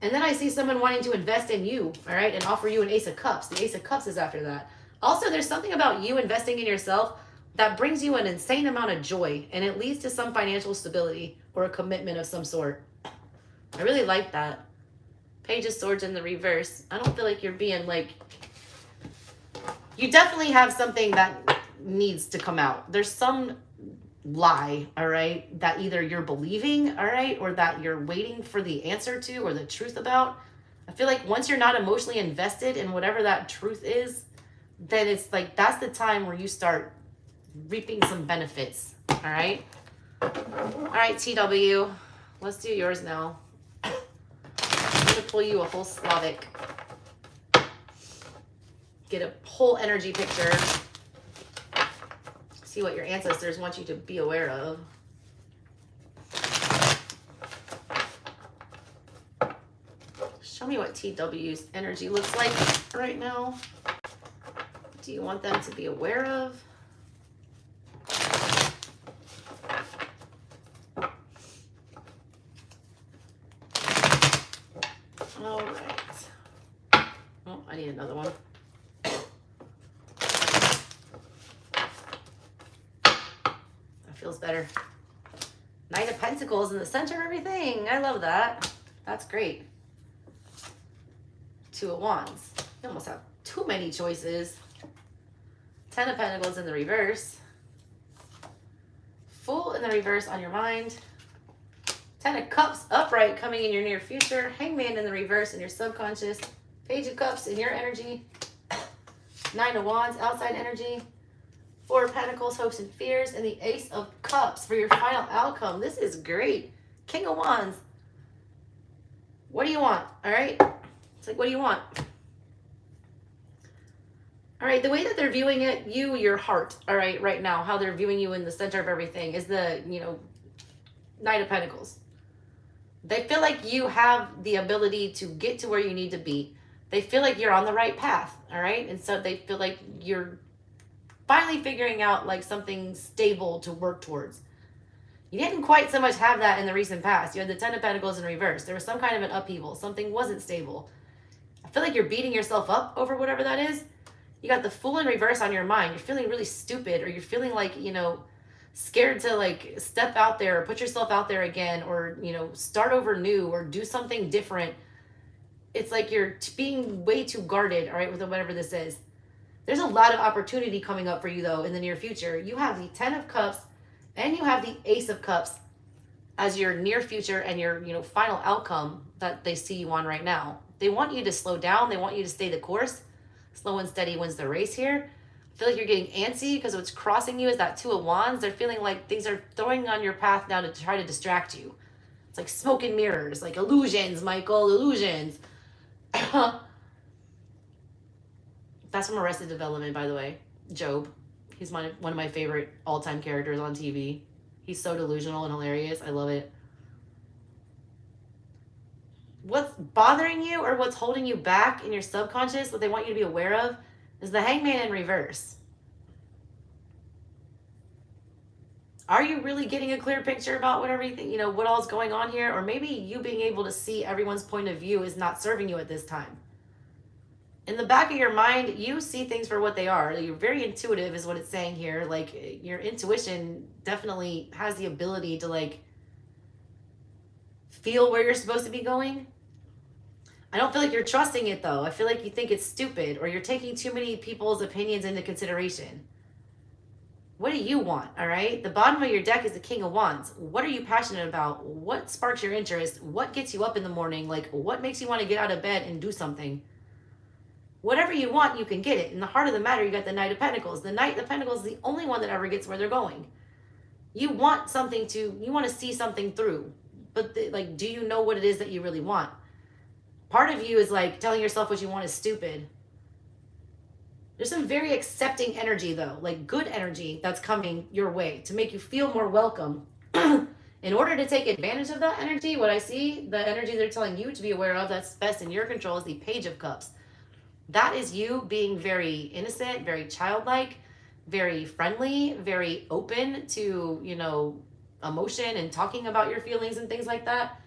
And then I see someone wanting to invest in you, all right, and offer you an Ace of Cups. The Ace of Cups is after that. Also, there's something about you investing in yourself that brings you an insane amount of joy, and it leads to some financial stability or a commitment of some sort. I really like that. Page of Swords in the reverse. I don't feel like you're being like... You definitely have something that needs to come out. There's some lie, all right, that either you're believing, all right, or that you're waiting for the answer to or the truth about. I feel like once you're not emotionally invested in whatever that truth is, then it's like that's the time where you start reaping some benefits, all right? All right, TW, let's do yours now. I'm going to pull you a whole Slavic. Get a whole energy picture. See what your ancestors want you to be aware of. Show me what TW's energy looks like right now. What do you want them to be aware of? All right. Oh, I need another one. Feels better. Knight of Pentacles in the center of everything. I love that. That's great. Two of Wands. You almost have too many choices. 10 of Pentacles in the reverse. Fool in the reverse on your mind. 10 of Cups upright coming in your near future. Hangman in the reverse in your subconscious. Page of Cups in your energy. 9 of Wands outside energy. 4 of Pentacles, hopes and fears, and the Ace of Cups for your final outcome. This is great. King of Wands. What do you want? All right? It's like, what do you want? All right, the way that they're viewing it, your heart, all right, right now, how they're viewing you in the center of everything is the, Knight of Pentacles. They feel like you have the ability to get to where you need to be. They feel like you're on the right path, all right? And so they feel like you're finally figuring out like something stable to work towards. You didn't quite so much have that in the recent past. You had the 10 of Pentacles in reverse. There was some kind of an upheaval. Something wasn't stable. I feel like you're beating yourself up over whatever that is. You got the Fool in reverse on your mind. You're feeling really stupid, or you're feeling like, scared to like step out there or put yourself out there again, or, start over new or do something different. It's like you're being way too guarded, all right, with whatever this is. There's a lot of opportunity coming up for you, though, in the near future. You have the 10 of Cups and you have the Ace of Cups as your near future and your, final outcome that they see you on right now. They want you to slow down. They want you to stay the course. Slow and steady wins the race here. I feel like you're getting antsy because what's crossing you is that 2 of Wands. They're feeling like things are throwing on your path now to try to distract you. It's like smoke and mirrors, like illusions, Michael, illusions. That's from Arrested Development, by the way. Job. He's one of my favorite all-time characters on TV. He's so delusional and hilarious. I love it. What's bothering you or what's holding you back in your subconscious, what they want you to be aware of, is the Hangman in reverse. Are you really getting a clear picture about what everything, you know, what all's going on here? Or maybe you being able to see everyone's point of view is not serving you at this time. In the back of your mind, you see things for what they are. You're very intuitive is what it's saying here. Like, your intuition definitely has the ability to, like, feel where you're supposed to be going. I don't feel like you're trusting it, though. I feel like you think it's stupid, or you're taking too many people's opinions into consideration. What do you want, all right? The bottom of your deck is the King of Wands. What are you passionate about? What sparks your interest? What gets you up in the morning? Like, what makes you want to get out of bed and do something? Whatever you want, you can get it. In the heart of the matter, you got the Knight of Pentacles. The Knight of Pentacles is the only one that ever gets where they're going. You want something you want to see something through. But, like, do you know what it is that you really want? Part of you is, like, telling yourself what you want is stupid. There's some very accepting energy, though. Like, good energy that's coming your way to make you feel more welcome. In order to take advantage of that energy, what I see, the energy they're telling you to be aware of that's best in your control is the Page of Cups. That is you being very innocent, very childlike, very friendly, very open to, you know, emotion and talking about your feelings and things like that.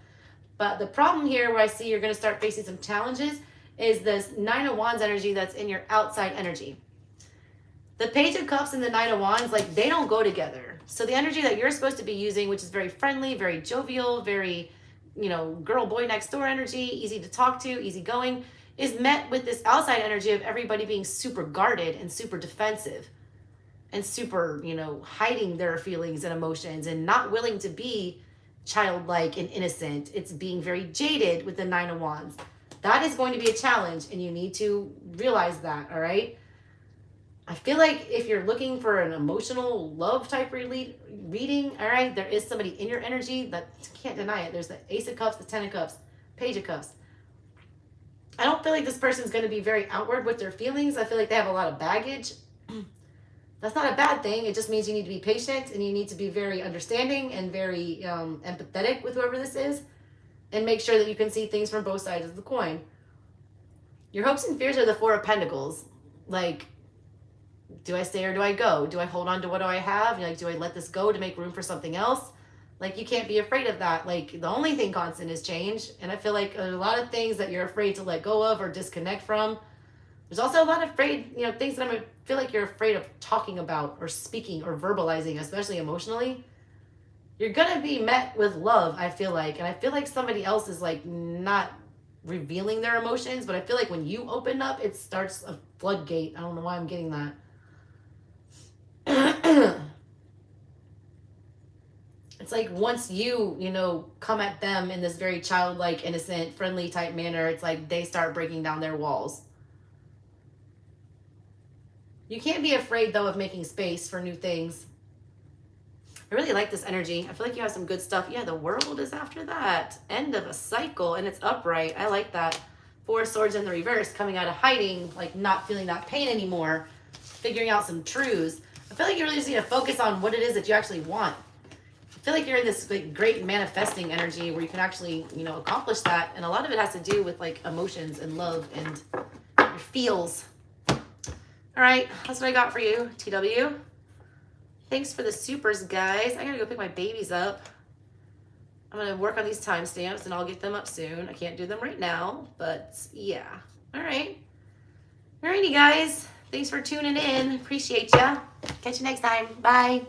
But the problem here where I see you're going to start facing some challenges is this Nine of Wands energy that's in your outside energy. The Page of Cups and the Knight of Wands, like, they don't go together. So the energy that you're supposed to be using, which is very friendly, very jovial, very, you know, girl, boy next door energy, easy to talk to, easygoing, is met with this outside energy of everybody being super guarded and super defensive and super, you know, hiding their feelings and emotions and not willing to be childlike and innocent. It's being very jaded with the Nine of Wands. That is going to be a challenge, and you need to realize that, all right? I feel like if you're looking for an emotional love type reading, all right, there is somebody in your energy that can't deny it. There's the Ace of Cups, the Ten of Cups, Page of Cups. I don't feel like this person's going to be very outward with their feelings. I feel like they have a lot of baggage. That's not a bad thing. It just means you need to be patient and you need to be very understanding and very empathetic with whoever this is, and make sure that you can see things from both sides of the coin. Your hopes and fears are the Four of Pentacles. Like, do I stay or do I go? Do I hold on to what do I have? Like, do I let this go to make room for something else? Like, you can't be afraid of that. Like, the only thing constant is change. And I feel like a lot of things that you're afraid to let go of or disconnect from. There's also a lot of things that I feel like you're afraid of talking about or speaking or verbalizing, especially emotionally. You're going to be met with love, I feel like. And I feel like somebody else is, like, not revealing their emotions. But I feel like when you open up, it starts a floodgate. I don't know why I'm getting that. It's like once you come at them in this very childlike, innocent, friendly type manner, it's like they start breaking down their walls. You can't be afraid, though, of making space for new things. I really like this energy. I feel like you have some good stuff. Yeah, the World is after that. End of a cycle, and it's upright. I like that. Four of Swords in the reverse, coming out of hiding, like not feeling that pain anymore, figuring out some truths. I feel like you really just need to focus on what it is that you actually want. I feel like you're in this like great manifesting energy where you can actually, accomplish that. And a lot of it has to do with like emotions and love and your feels. All right, that's what I got for you, TW. Thanks for the supers, guys. I gotta go pick my babies up. I'm gonna work on these timestamps and I'll get them up soon. I can't do them right now, but yeah. All right. Alrighty, guys. Thanks for tuning in. Appreciate ya. Catch you next time. Bye.